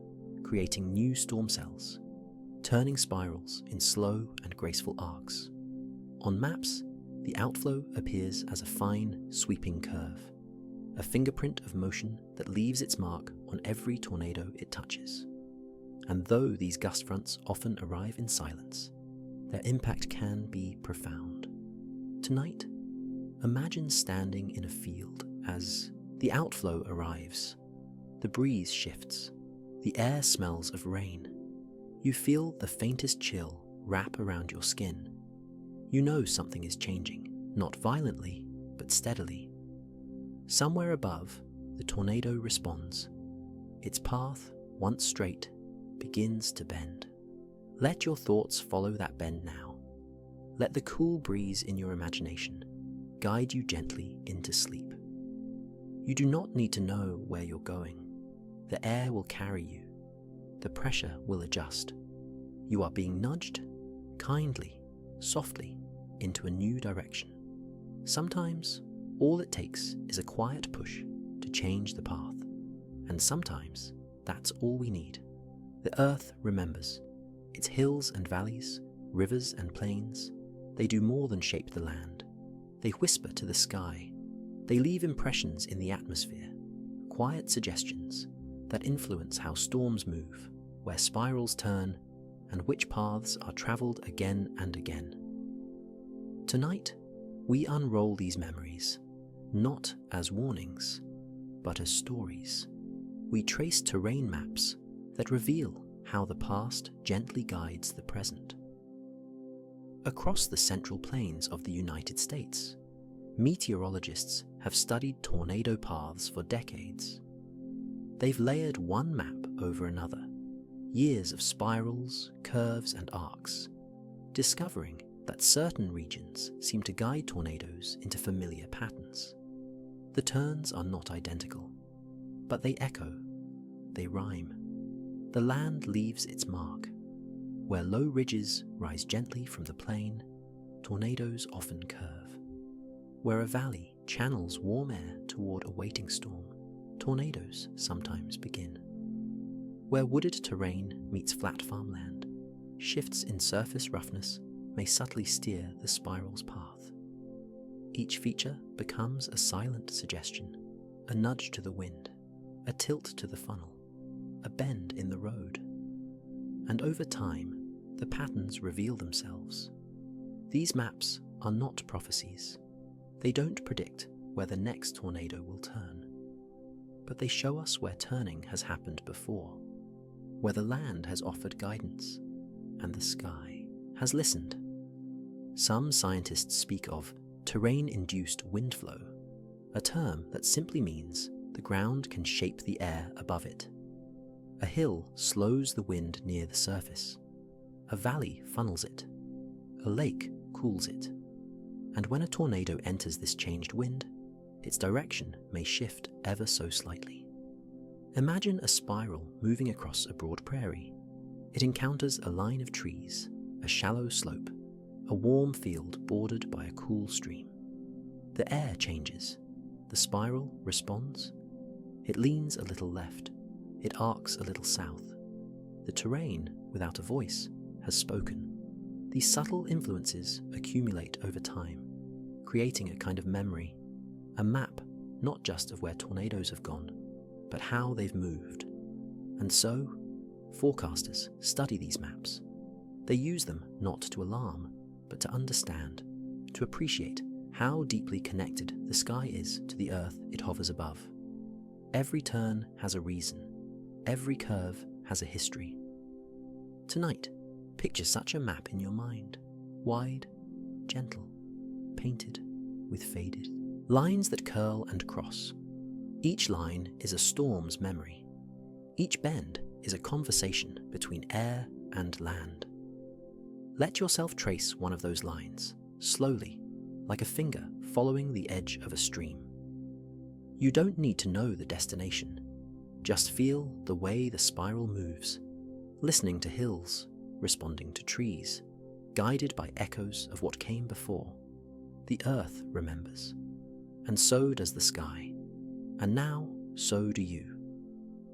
creating new storm cells, turning spirals in slow and graceful arcs. On maps, the outflow appears as a fine, sweeping curve, a fingerprint of motion that leaves its mark on every tornado it touches. And though these gust fronts often arrive in silence, their impact can be profound. Tonight, imagine standing in a field as the outflow arrives. The breeze shifts. The air smells of rain. You feel the faintest chill wrap around your skin. You know something is changing, not violently, but steadily. Somewhere above, the tornado responds. Its path, once straight, begins to bend. Let your thoughts follow that bend now. Let the cool breeze in your imagination guide you gently into sleep. You do not need to know where you're going. The air will carry you. The pressure will adjust. You are being nudged, kindly, softly, into a new direction. Sometimes, all it takes is a quiet push to change the path. And sometimes, that's all we need. The earth remembers. Its hills and valleys, rivers and plains, they do more than shape the land. They whisper to the sky. They leave impressions in the atmosphere, quiet suggestions that influence how storms move, where spirals turn, and which paths are traveled again and again. Tonight, we unroll these memories, not as warnings, but as stories. We trace terrain maps that reveal how the past gently guides the present. Across the central plains of the United States, meteorologists have studied tornado paths for decades. They've layered one map over another, years of spirals, curves, and arcs, discovering that certain regions seem to guide tornadoes into familiar patterns. The turns are not identical, but they echo, they rhyme. The land leaves its mark. Where low ridges rise gently from the plain, tornadoes often curve. Where a valley channels warm air toward a waiting storm, tornadoes sometimes begin. Where wooded terrain meets flat farmland, shifts in surface roughness may subtly steer the spiral's path. Each feature becomes a silent suggestion, a nudge to the wind, a tilt to the funnel, a bend in the road. And over time, the patterns reveal themselves. These maps are not prophecies. They don't predict where the next tornado will turn, but they show us where turning has happened before, where the land has offered guidance and the sky has listened. Some scientists speak of terrain-induced wind flow, a term that simply means the ground can shape the air above it. A hill slows the wind near the surface. A valley funnels it. A lake cools it. And when a tornado enters this changed wind, its direction may shift ever so slightly. Imagine a spiral moving across a broad prairie. It encounters a line of trees, a shallow slope, a warm field bordered by a cool stream. The air changes. The spiral responds. It leans a little left. It arcs a little south. The terrain, without a voice, has spoken. These subtle influences accumulate over time, creating a kind of memory, a map not just of where tornadoes have gone, but how they've moved. And so, forecasters study these maps. They use them not to alarm, but to understand, to appreciate how deeply connected the sky is to the earth it hovers above. Every turn has a reason. Every curve has a history. Tonight, picture such a map in your mind, wide, gentle, painted with faded lines that curl and cross. Each line is a storm's memory. Each bend is a conversation between air and land. Let yourself trace one of those lines, slowly, like a finger following the edge of a stream. You don't need to know the destination. Just feel the way the spiral moves, listening to hills, responding to trees, guided by echoes of what came before. The earth remembers, and so does the sky. And now, so do you.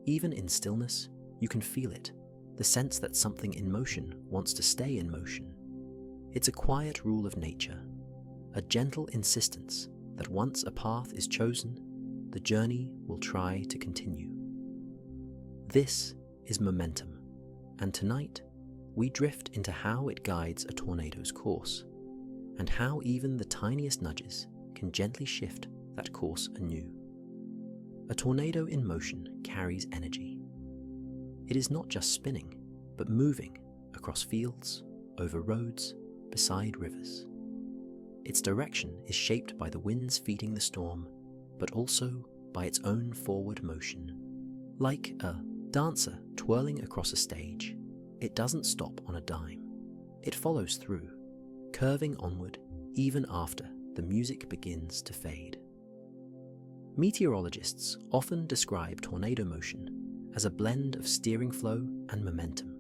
Even in stillness, you can feel it, the sense that something in motion wants to stay in motion. It's a quiet rule of nature. a gentle insistence that once a path is chosen, the journey will try to continue. This is momentum, and tonight we drift into how it guides a tornado's course, and how even the tiniest nudges can gently shift that course anew. A tornado in motion carries energy. It is not just spinning, but moving across fields, over roads, beside rivers. Its direction is shaped by the winds feeding the storm, but also by its own forward motion. Like a dancer twirling across a stage, it doesn't stop on a dime. It follows through, curving onward even after the music begins to fade. Meteorologists often describe tornado motion as a blend of steering flow and momentum.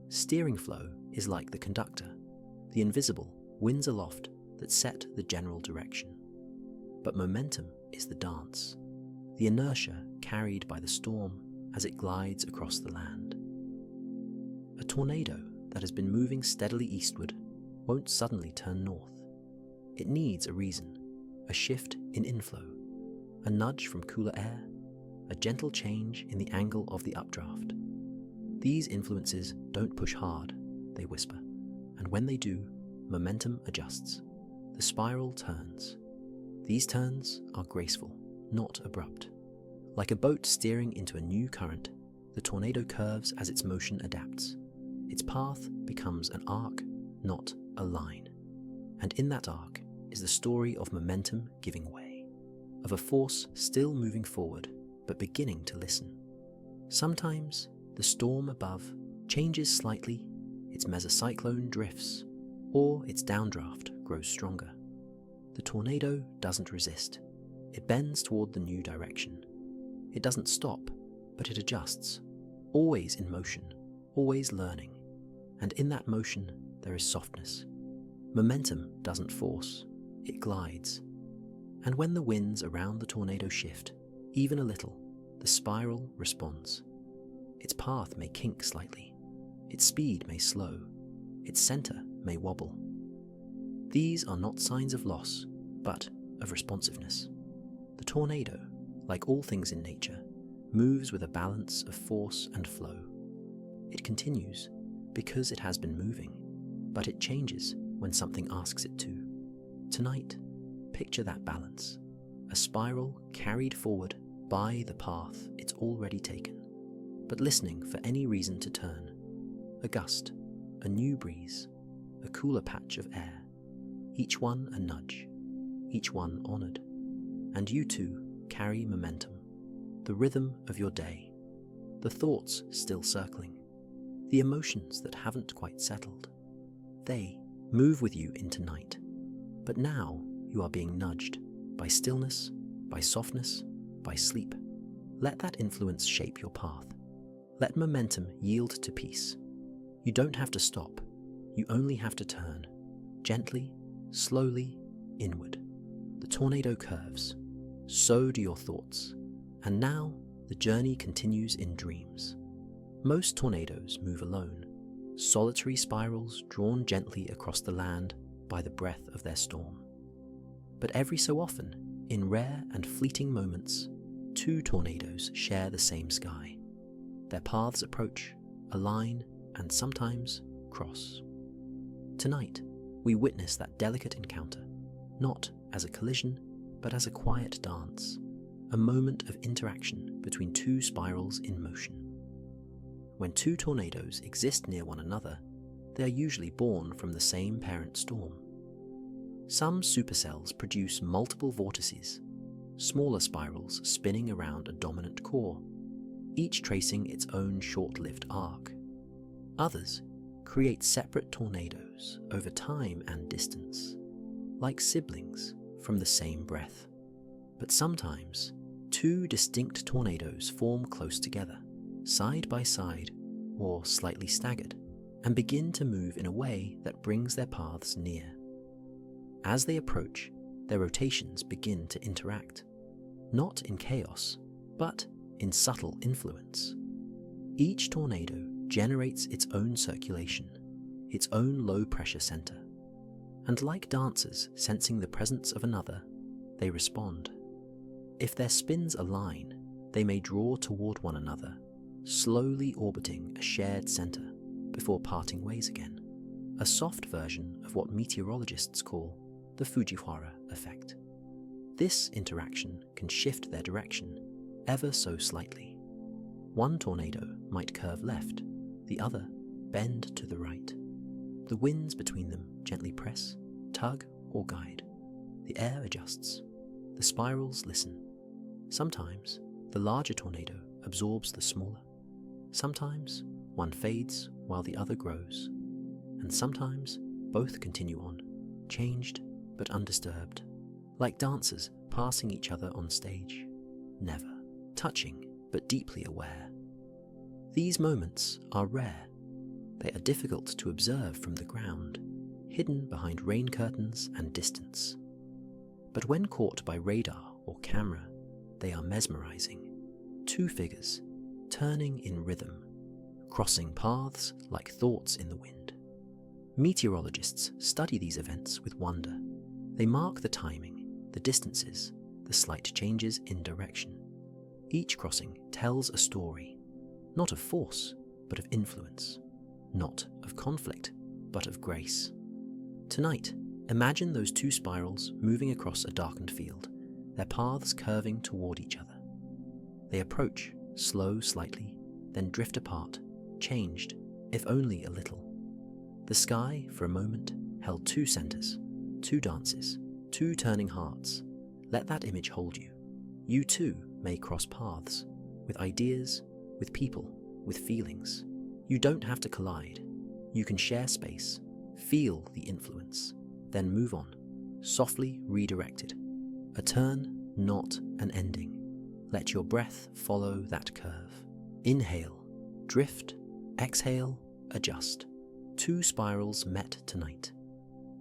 Steering flow is like the conductor, the invisible winds aloft that set the general direction. But momentum is the dance, the inertia carried by the storm as it glides across the land. A tornado that has been moving steadily eastward won't suddenly turn north. It needs a reason, a shift in inflow, a nudge from cooler air, a gentle change in the angle of the updraft. These influences don't push hard, they whisper, and when they do, momentum adjusts. The spiral turns. These turns are graceful, not abrupt. Like a boat steering into a new current, the tornado curves as its motion adapts. Its path becomes an arc, not a line. And in that arc is the story of momentum giving way, of a force still moving forward, but beginning to listen. Sometimes the storm above changes slightly, its mesocyclone drifts, or its downdraft grows stronger. The tornado doesn't resist. It bends toward the new direction. It doesn't stop, but it adjusts, always in motion, always learning. And in that motion, there is softness. Momentum doesn't force, it glides. And when the winds around the tornado shift, even a little, the spiral responds. Its path may kink slightly, its speed may slow, its center may wobble. These are not signs of loss, but of responsiveness. The tornado, like all things in nature, moves with a balance of force and flow. It continues because it has been moving, but it changes when something asks it to. Tonight, picture that balance, a spiral carried forward by the path it's already taken, but listening for any reason to turn. A gust, a new breeze, a cooler patch of air, each one a nudge, each one honored. And you too carry momentum, the rhythm of your day, the thoughts still circling, the emotions that haven't quite settled. They move with you into night, but now you are being nudged by stillness, by softness, by sleep. Let that influence shape your path. Let momentum yield to peace. You don't have to stop, you only have to turn, gently, slowly, inward. The tornado curves, so do your thoughts, and now the journey continues in dreams. Most tornadoes move alone, solitary spirals drawn gently across the land by the breath of their storm. But every so often, in rare and fleeting moments, two tornadoes share the same sky. Their paths approach, align, and sometimes cross. Tonight, we witness that delicate encounter, not as a collision, but as a quiet dance, a moment of interaction between two spirals in motion. When two tornadoes exist near one another, they are usually born from the same parent storm. Some supercells produce multiple vortices, smaller spirals spinning around a dominant core, each tracing its own short-lived arc. Others create separate tornadoes over time and distance, like siblings from the same breath. But sometimes, two distinct tornadoes form close together, side by side or slightly staggered, and begin to move in a way that brings their paths near. As they approach, their rotations begin to interact, not in chaos, but in subtle influence. Each tornado generates its own circulation, its own low-pressure center. And like dancers sensing the presence of another, they respond. If their spins align, they may draw toward one another, slowly orbiting a shared center before parting ways again. A soft version of what meteorologists call the Fujiwara effect. This interaction can shift their direction ever so slightly. One tornado might curve left, the other bend to the right. The winds between them gently press, tug, or guide. The air adjusts. The spirals listen. Sometimes the larger tornado absorbs the smaller. Sometimes one fades while the other grows. And sometimes both continue on, changed but undisturbed, like dancers passing each other on stage, never touching but deeply aware. These moments are rare. They are difficult to observe from the ground, hidden behind rain curtains and distance. But when caught by radar or camera, they are mesmerizing. Two figures, turning in rhythm, crossing paths like thoughts in the wind. Meteorologists study these events with wonder. They mark the timing, the distances, the slight changes in direction. Each crossing tells a story, not of force, but of influence, not of conflict, but of grace. Tonight, imagine those two spirals moving across a darkened field, their paths curving toward each other. They approach, slow slightly, then drift apart, changed, if only a little. The sky, for a moment, held two centers, two dances, two turning hearts. Let that image hold you. You too may cross paths, with ideas, with people, with feelings. You don't have to collide. You can share space, feel the influence, then move on, softly redirected. A turn, not an ending. Let your breath follow that curve. Inhale, drift, exhale, adjust. Two spirals met tonight,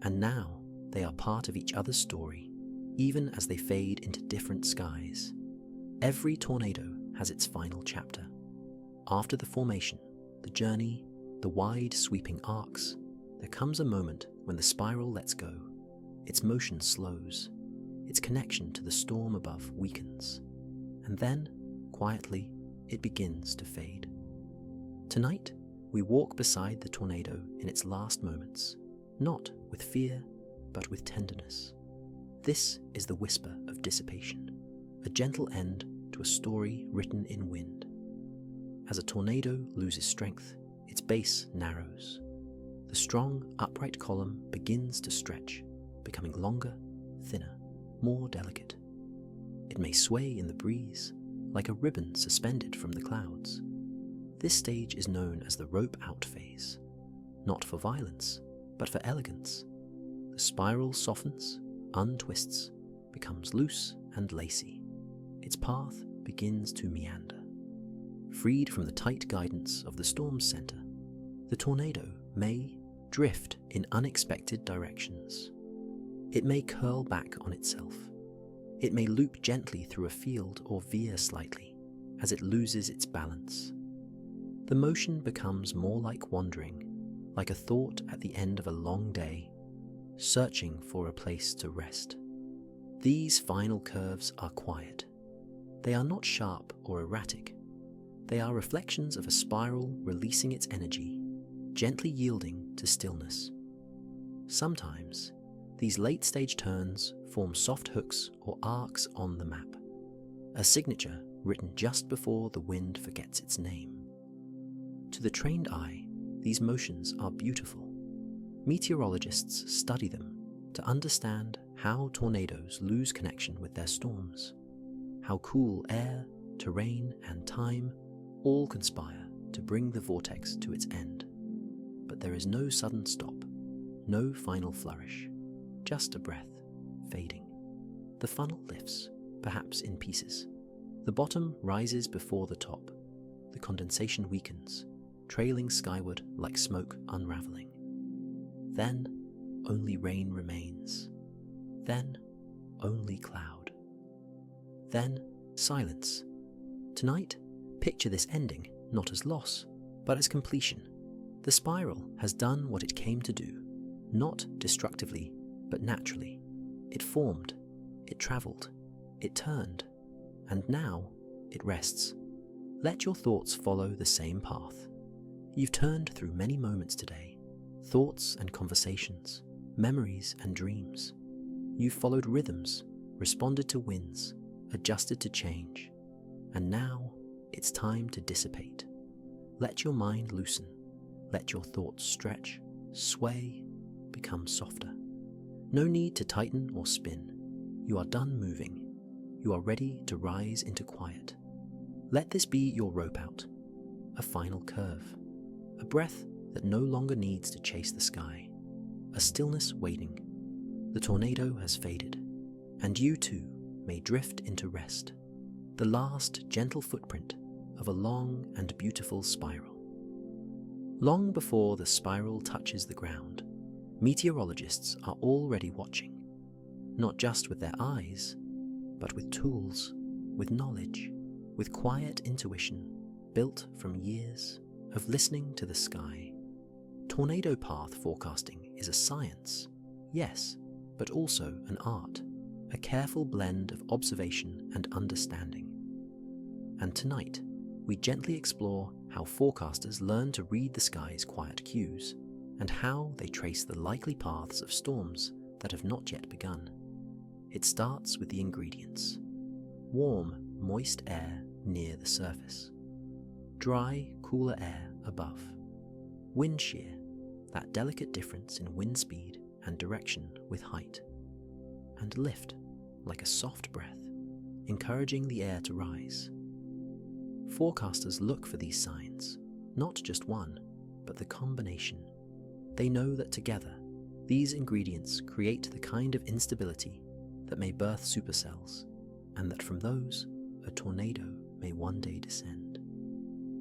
and now they are part of each other's story, even as they fade into different skies. Every tornado has its final chapter. After the formation, the journey, the wide sweeping arcs, there comes a moment when the spiral lets go. Its motion slows. Its connection to the storm above weakens. And then, quietly, it begins to fade. Tonight, we walk beside the tornado in its last moments, not with fear, but with tenderness. This is the whisper of dissipation, a gentle end to a story written in wind. As a tornado loses strength, its base narrows. The strong, upright column begins to stretch, becoming longer, thinner, more delicate. It may sway in the breeze, like a ribbon suspended from the clouds. This stage is known as the rope-out phase, not for violence, but for elegance. The spiral softens, untwists, becomes loose and lacy. Its path begins to meander. Freed from the tight guidance of the storm's center, the tornado may drift in unexpected directions. It may curl back on itself. It may loop gently through a field or veer slightly as it loses its balance. The motion becomes more like wandering, like a thought at the end of a long day, searching for a place to rest. These final curves are quiet. They are not sharp or erratic. They are reflections of a spiral releasing its energy, gently yielding to stillness. Sometimes, these late-stage turns form soft hooks or arcs on the map, a signature written just before the wind forgets its name. To the trained eye, these motions are beautiful. Meteorologists study them to understand how tornadoes lose connection with their storms, how cool air, terrain, and time all conspire to bring the vortex to its end. But there is no sudden stop, no final flourish, just a breath, fading. The funnel lifts, perhaps in pieces. The bottom rises before the top. The condensation weakens, trailing skyward like smoke unraveling. Then, only rain remains. Then, only cloud. Then, silence. Tonight, picture this ending not as loss, but as completion. The spiral has done what it came to do. not destructively, but naturally. It formed, it travelled, it turned, and now it rests. Let your thoughts follow the same path. You've turned through many moments today, thoughts and conversations, memories and dreams. You've followed rhythms, responded to winds, adjusted to change, and now it's time to dissipate. Let your mind loosen, let your thoughts stretch, sway, become softer. No need to tighten or spin. You are done moving. You are ready to rise into quiet. Let this be your rope out, a final curve, a breath that no longer needs to chase the sky, a stillness waiting. The tornado has faded, and you too may drift into rest, the last gentle footprint of a long and beautiful spiral. Long before the spiral touches the ground, meteorologists are already watching, not just with their eyes, but with tools, with knowledge, with quiet intuition built from years of listening to the sky. Tornado path forecasting is a science, yes, but also an art, a careful blend of observation and understanding. And tonight, we gently explore how forecasters learn to read the sky's quiet cues, and how they trace the likely paths of storms that have not yet begun. It starts with the ingredients: warm, moist air near the surface, dry, cooler air above, wind shear, that delicate difference in wind speed and direction with height, and lift, like a soft breath, encouraging the air to rise. Forecasters look for these signs, not just one, but the combination. They know that together, these ingredients create the kind of instability that may birth supercells, and that from those, a tornado may one day descend.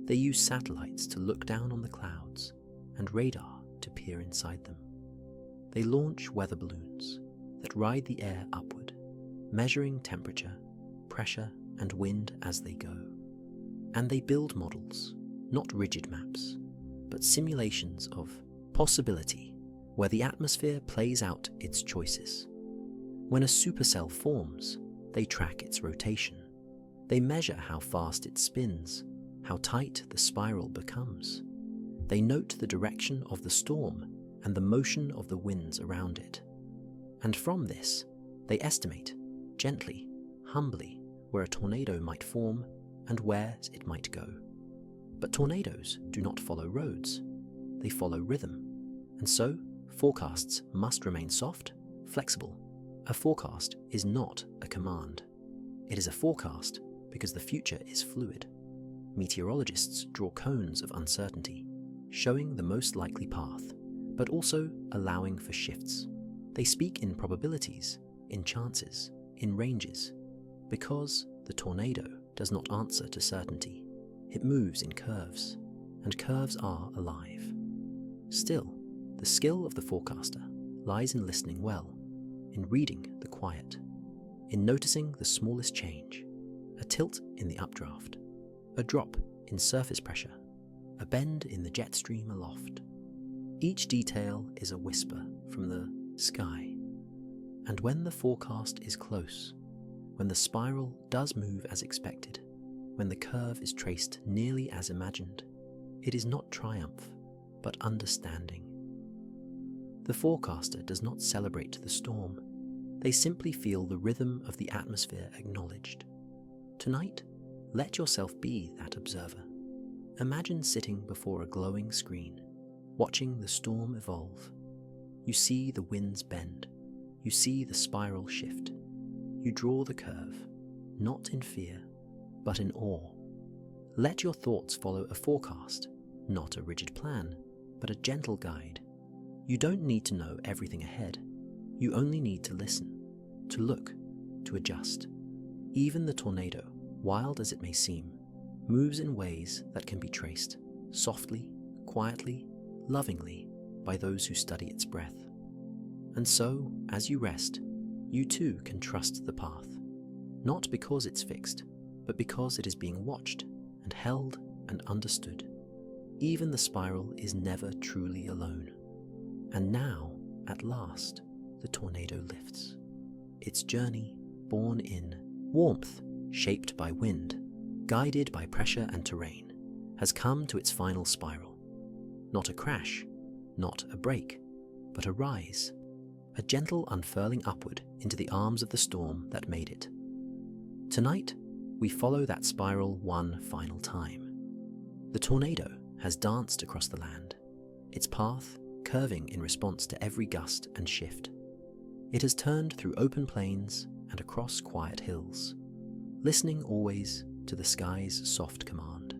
They use satellites to look down on the clouds and radar to peer inside them. They launch weather balloons that ride the air upward, measuring temperature, pressure, and wind as they go. And they build models, not rigid maps, but simulations of possibility, where the atmosphere plays out its choices. When a supercell forms, they track its rotation. They measure how fast it spins, how tight the spiral becomes. They note the direction of the storm and the motion of the winds around it. And from this, they estimate, gently, humbly, where a tornado might form and where it might go. But tornadoes do not follow roads. They follow rhythm. And so, forecasts must remain soft, flexible. A forecast is not a command. It is a forecast because the future is fluid. Meteorologists draw cones of uncertainty, showing the most likely path, but also allowing for shifts. They speak in probabilities, in chances, in ranges, because the tornado does not answer to certainty. It moves in curves, and curves are alive. Still, the skill of the forecaster lies in listening well, in reading the quiet, in noticing the smallest change, a tilt in the updraft, a drop in surface pressure, a bend in the jet stream aloft. Each detail is a whisper from the sky. And when the forecast is close, when the spiral does move as expected, when the curve is traced nearly as imagined, it is not triumph, but understanding. The forecaster does not celebrate the storm. They simply feel the rhythm of the atmosphere acknowledged. Tonight, let yourself be that observer. Imagine sitting before a glowing screen, watching the storm evolve. You see the winds bend. You see the spiral shift. You draw the curve, not in fear, but in awe. Let your thoughts follow a forecast, not a rigid plan, but a gentle guide. You don't need to know everything ahead. You only need to listen, to look, to adjust. Even the tornado, wild as it may seem, moves in ways that can be traced, softly, quietly, lovingly, by those who study its breath. And so, as you rest, you too can trust the path, not because it's fixed, but because it is being watched and held and understood. Even the spiral is never truly alone. And now, At last, the tornado lifts. Its journey borne in warmth, shaped by wind, guided by pressure and terrain, has come to its final spiral. Not a crash, not a break, but a rise, a gentle unfurling upward into the arms of the storm that made it. Tonight, we follow that spiral one final time. The tornado has danced across the land, its path curving in response to every gust and shift. It has turned through open plains and across quiet hills, listening always to the sky's soft command.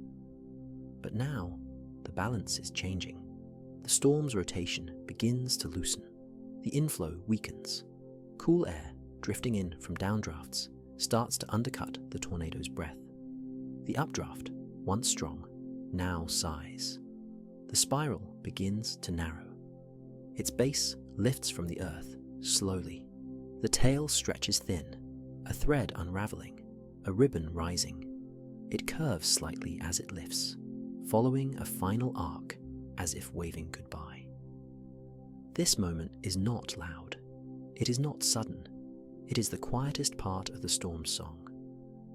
But now, the balance is changing. The storm's rotation begins to loosen. The inflow weakens. Cool air, drifting in from downdrafts, starts to undercut the tornado's breath. The updraft, once strong, now sighs. The spiral begins to narrow. Its base lifts from the earth, slowly. The tail stretches thin, a thread unraveling, a ribbon rising. It curves slightly as it lifts, following a final arc as if waving goodbye. This moment is not loud. It is not sudden. It is the quietest part of the storm's song.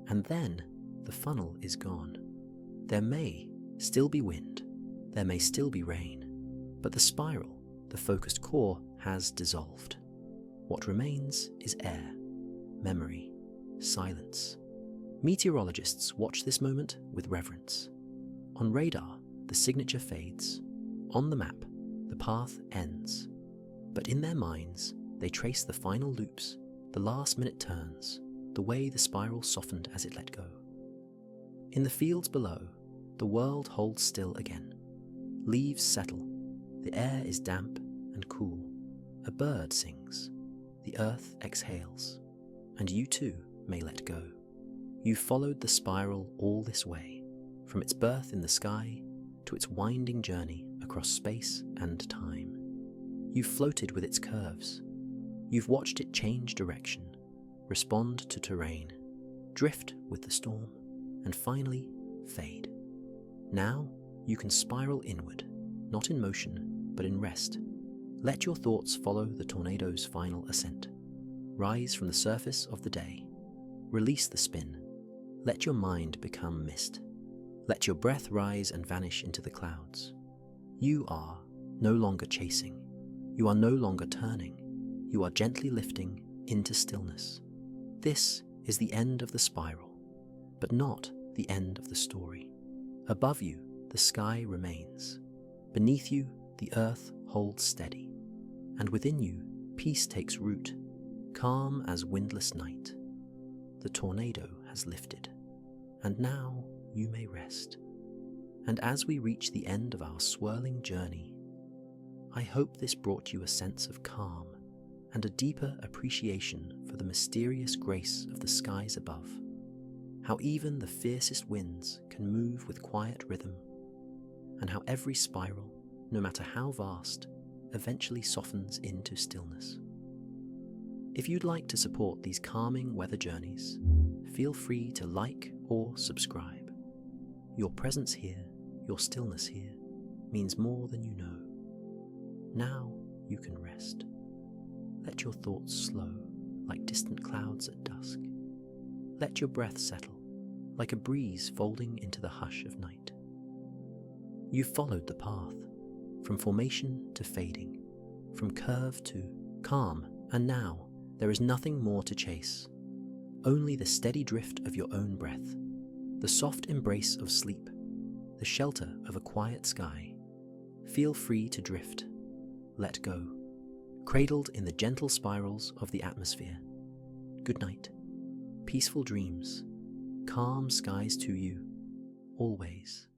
And then the funnel is gone. There may still be wind. There may still be rain. But the spiral, the focused core, has dissolved. What remains is air, memory, silence. Meteorologists watch this moment with reverence. On radar, the signature fades. On the map, the path ends. But in their minds, they trace the final loops, the last-minute turns, the way the spiral softened as it let go. In the fields below, the world holds still again. Leaves settle. The air is damp and cool. A bird sings. The earth exhales. And you too may let go. You followed the spiral all this way, from its birth in the sky to its winding journey across space and time. You've floated with its curves. You've watched it change direction, respond to terrain, drift with the storm, and finally fade. Now you can spiral inward, not in motion, but in rest. Let your thoughts follow the tornado's final ascent. Rise from the surface of the day. Release the spin. Let your mind become mist. Let your breath rise and vanish into the clouds. You are no longer chasing. You are no longer turning. You are gently lifting into stillness. This is the end of the spiral, but not the end of the story. Above you, the sky remains. Beneath you, the earth holds steady. And within you, peace takes root, calm as windless night. The tornado has lifted, and now you may rest. And as we reach the end of our swirling journey, I hope this brought you a sense of calm and a deeper appreciation for the mysterious grace of the skies above, how even the fiercest winds can move with quiet rhythm, and how every spiral, no matter how vast, eventually softens into stillness. If you'd like to support these calming weather journeys, feel free to like or subscribe. Your presence here, your stillness here, means more than you know. Now you can rest. Let your thoughts slow like distant clouds at dusk. Let your breath settle like a breeze folding into the hush of night. You've followed the path, from formation to fading, from curve to calm, and now there is nothing more to chase. Only the steady drift of your own breath, the soft embrace of sleep, the shelter of a quiet sky. Feel free to drift. Let go, cradled in the gentle spirals of the atmosphere. Good night, peaceful dreams, calm skies to you, always.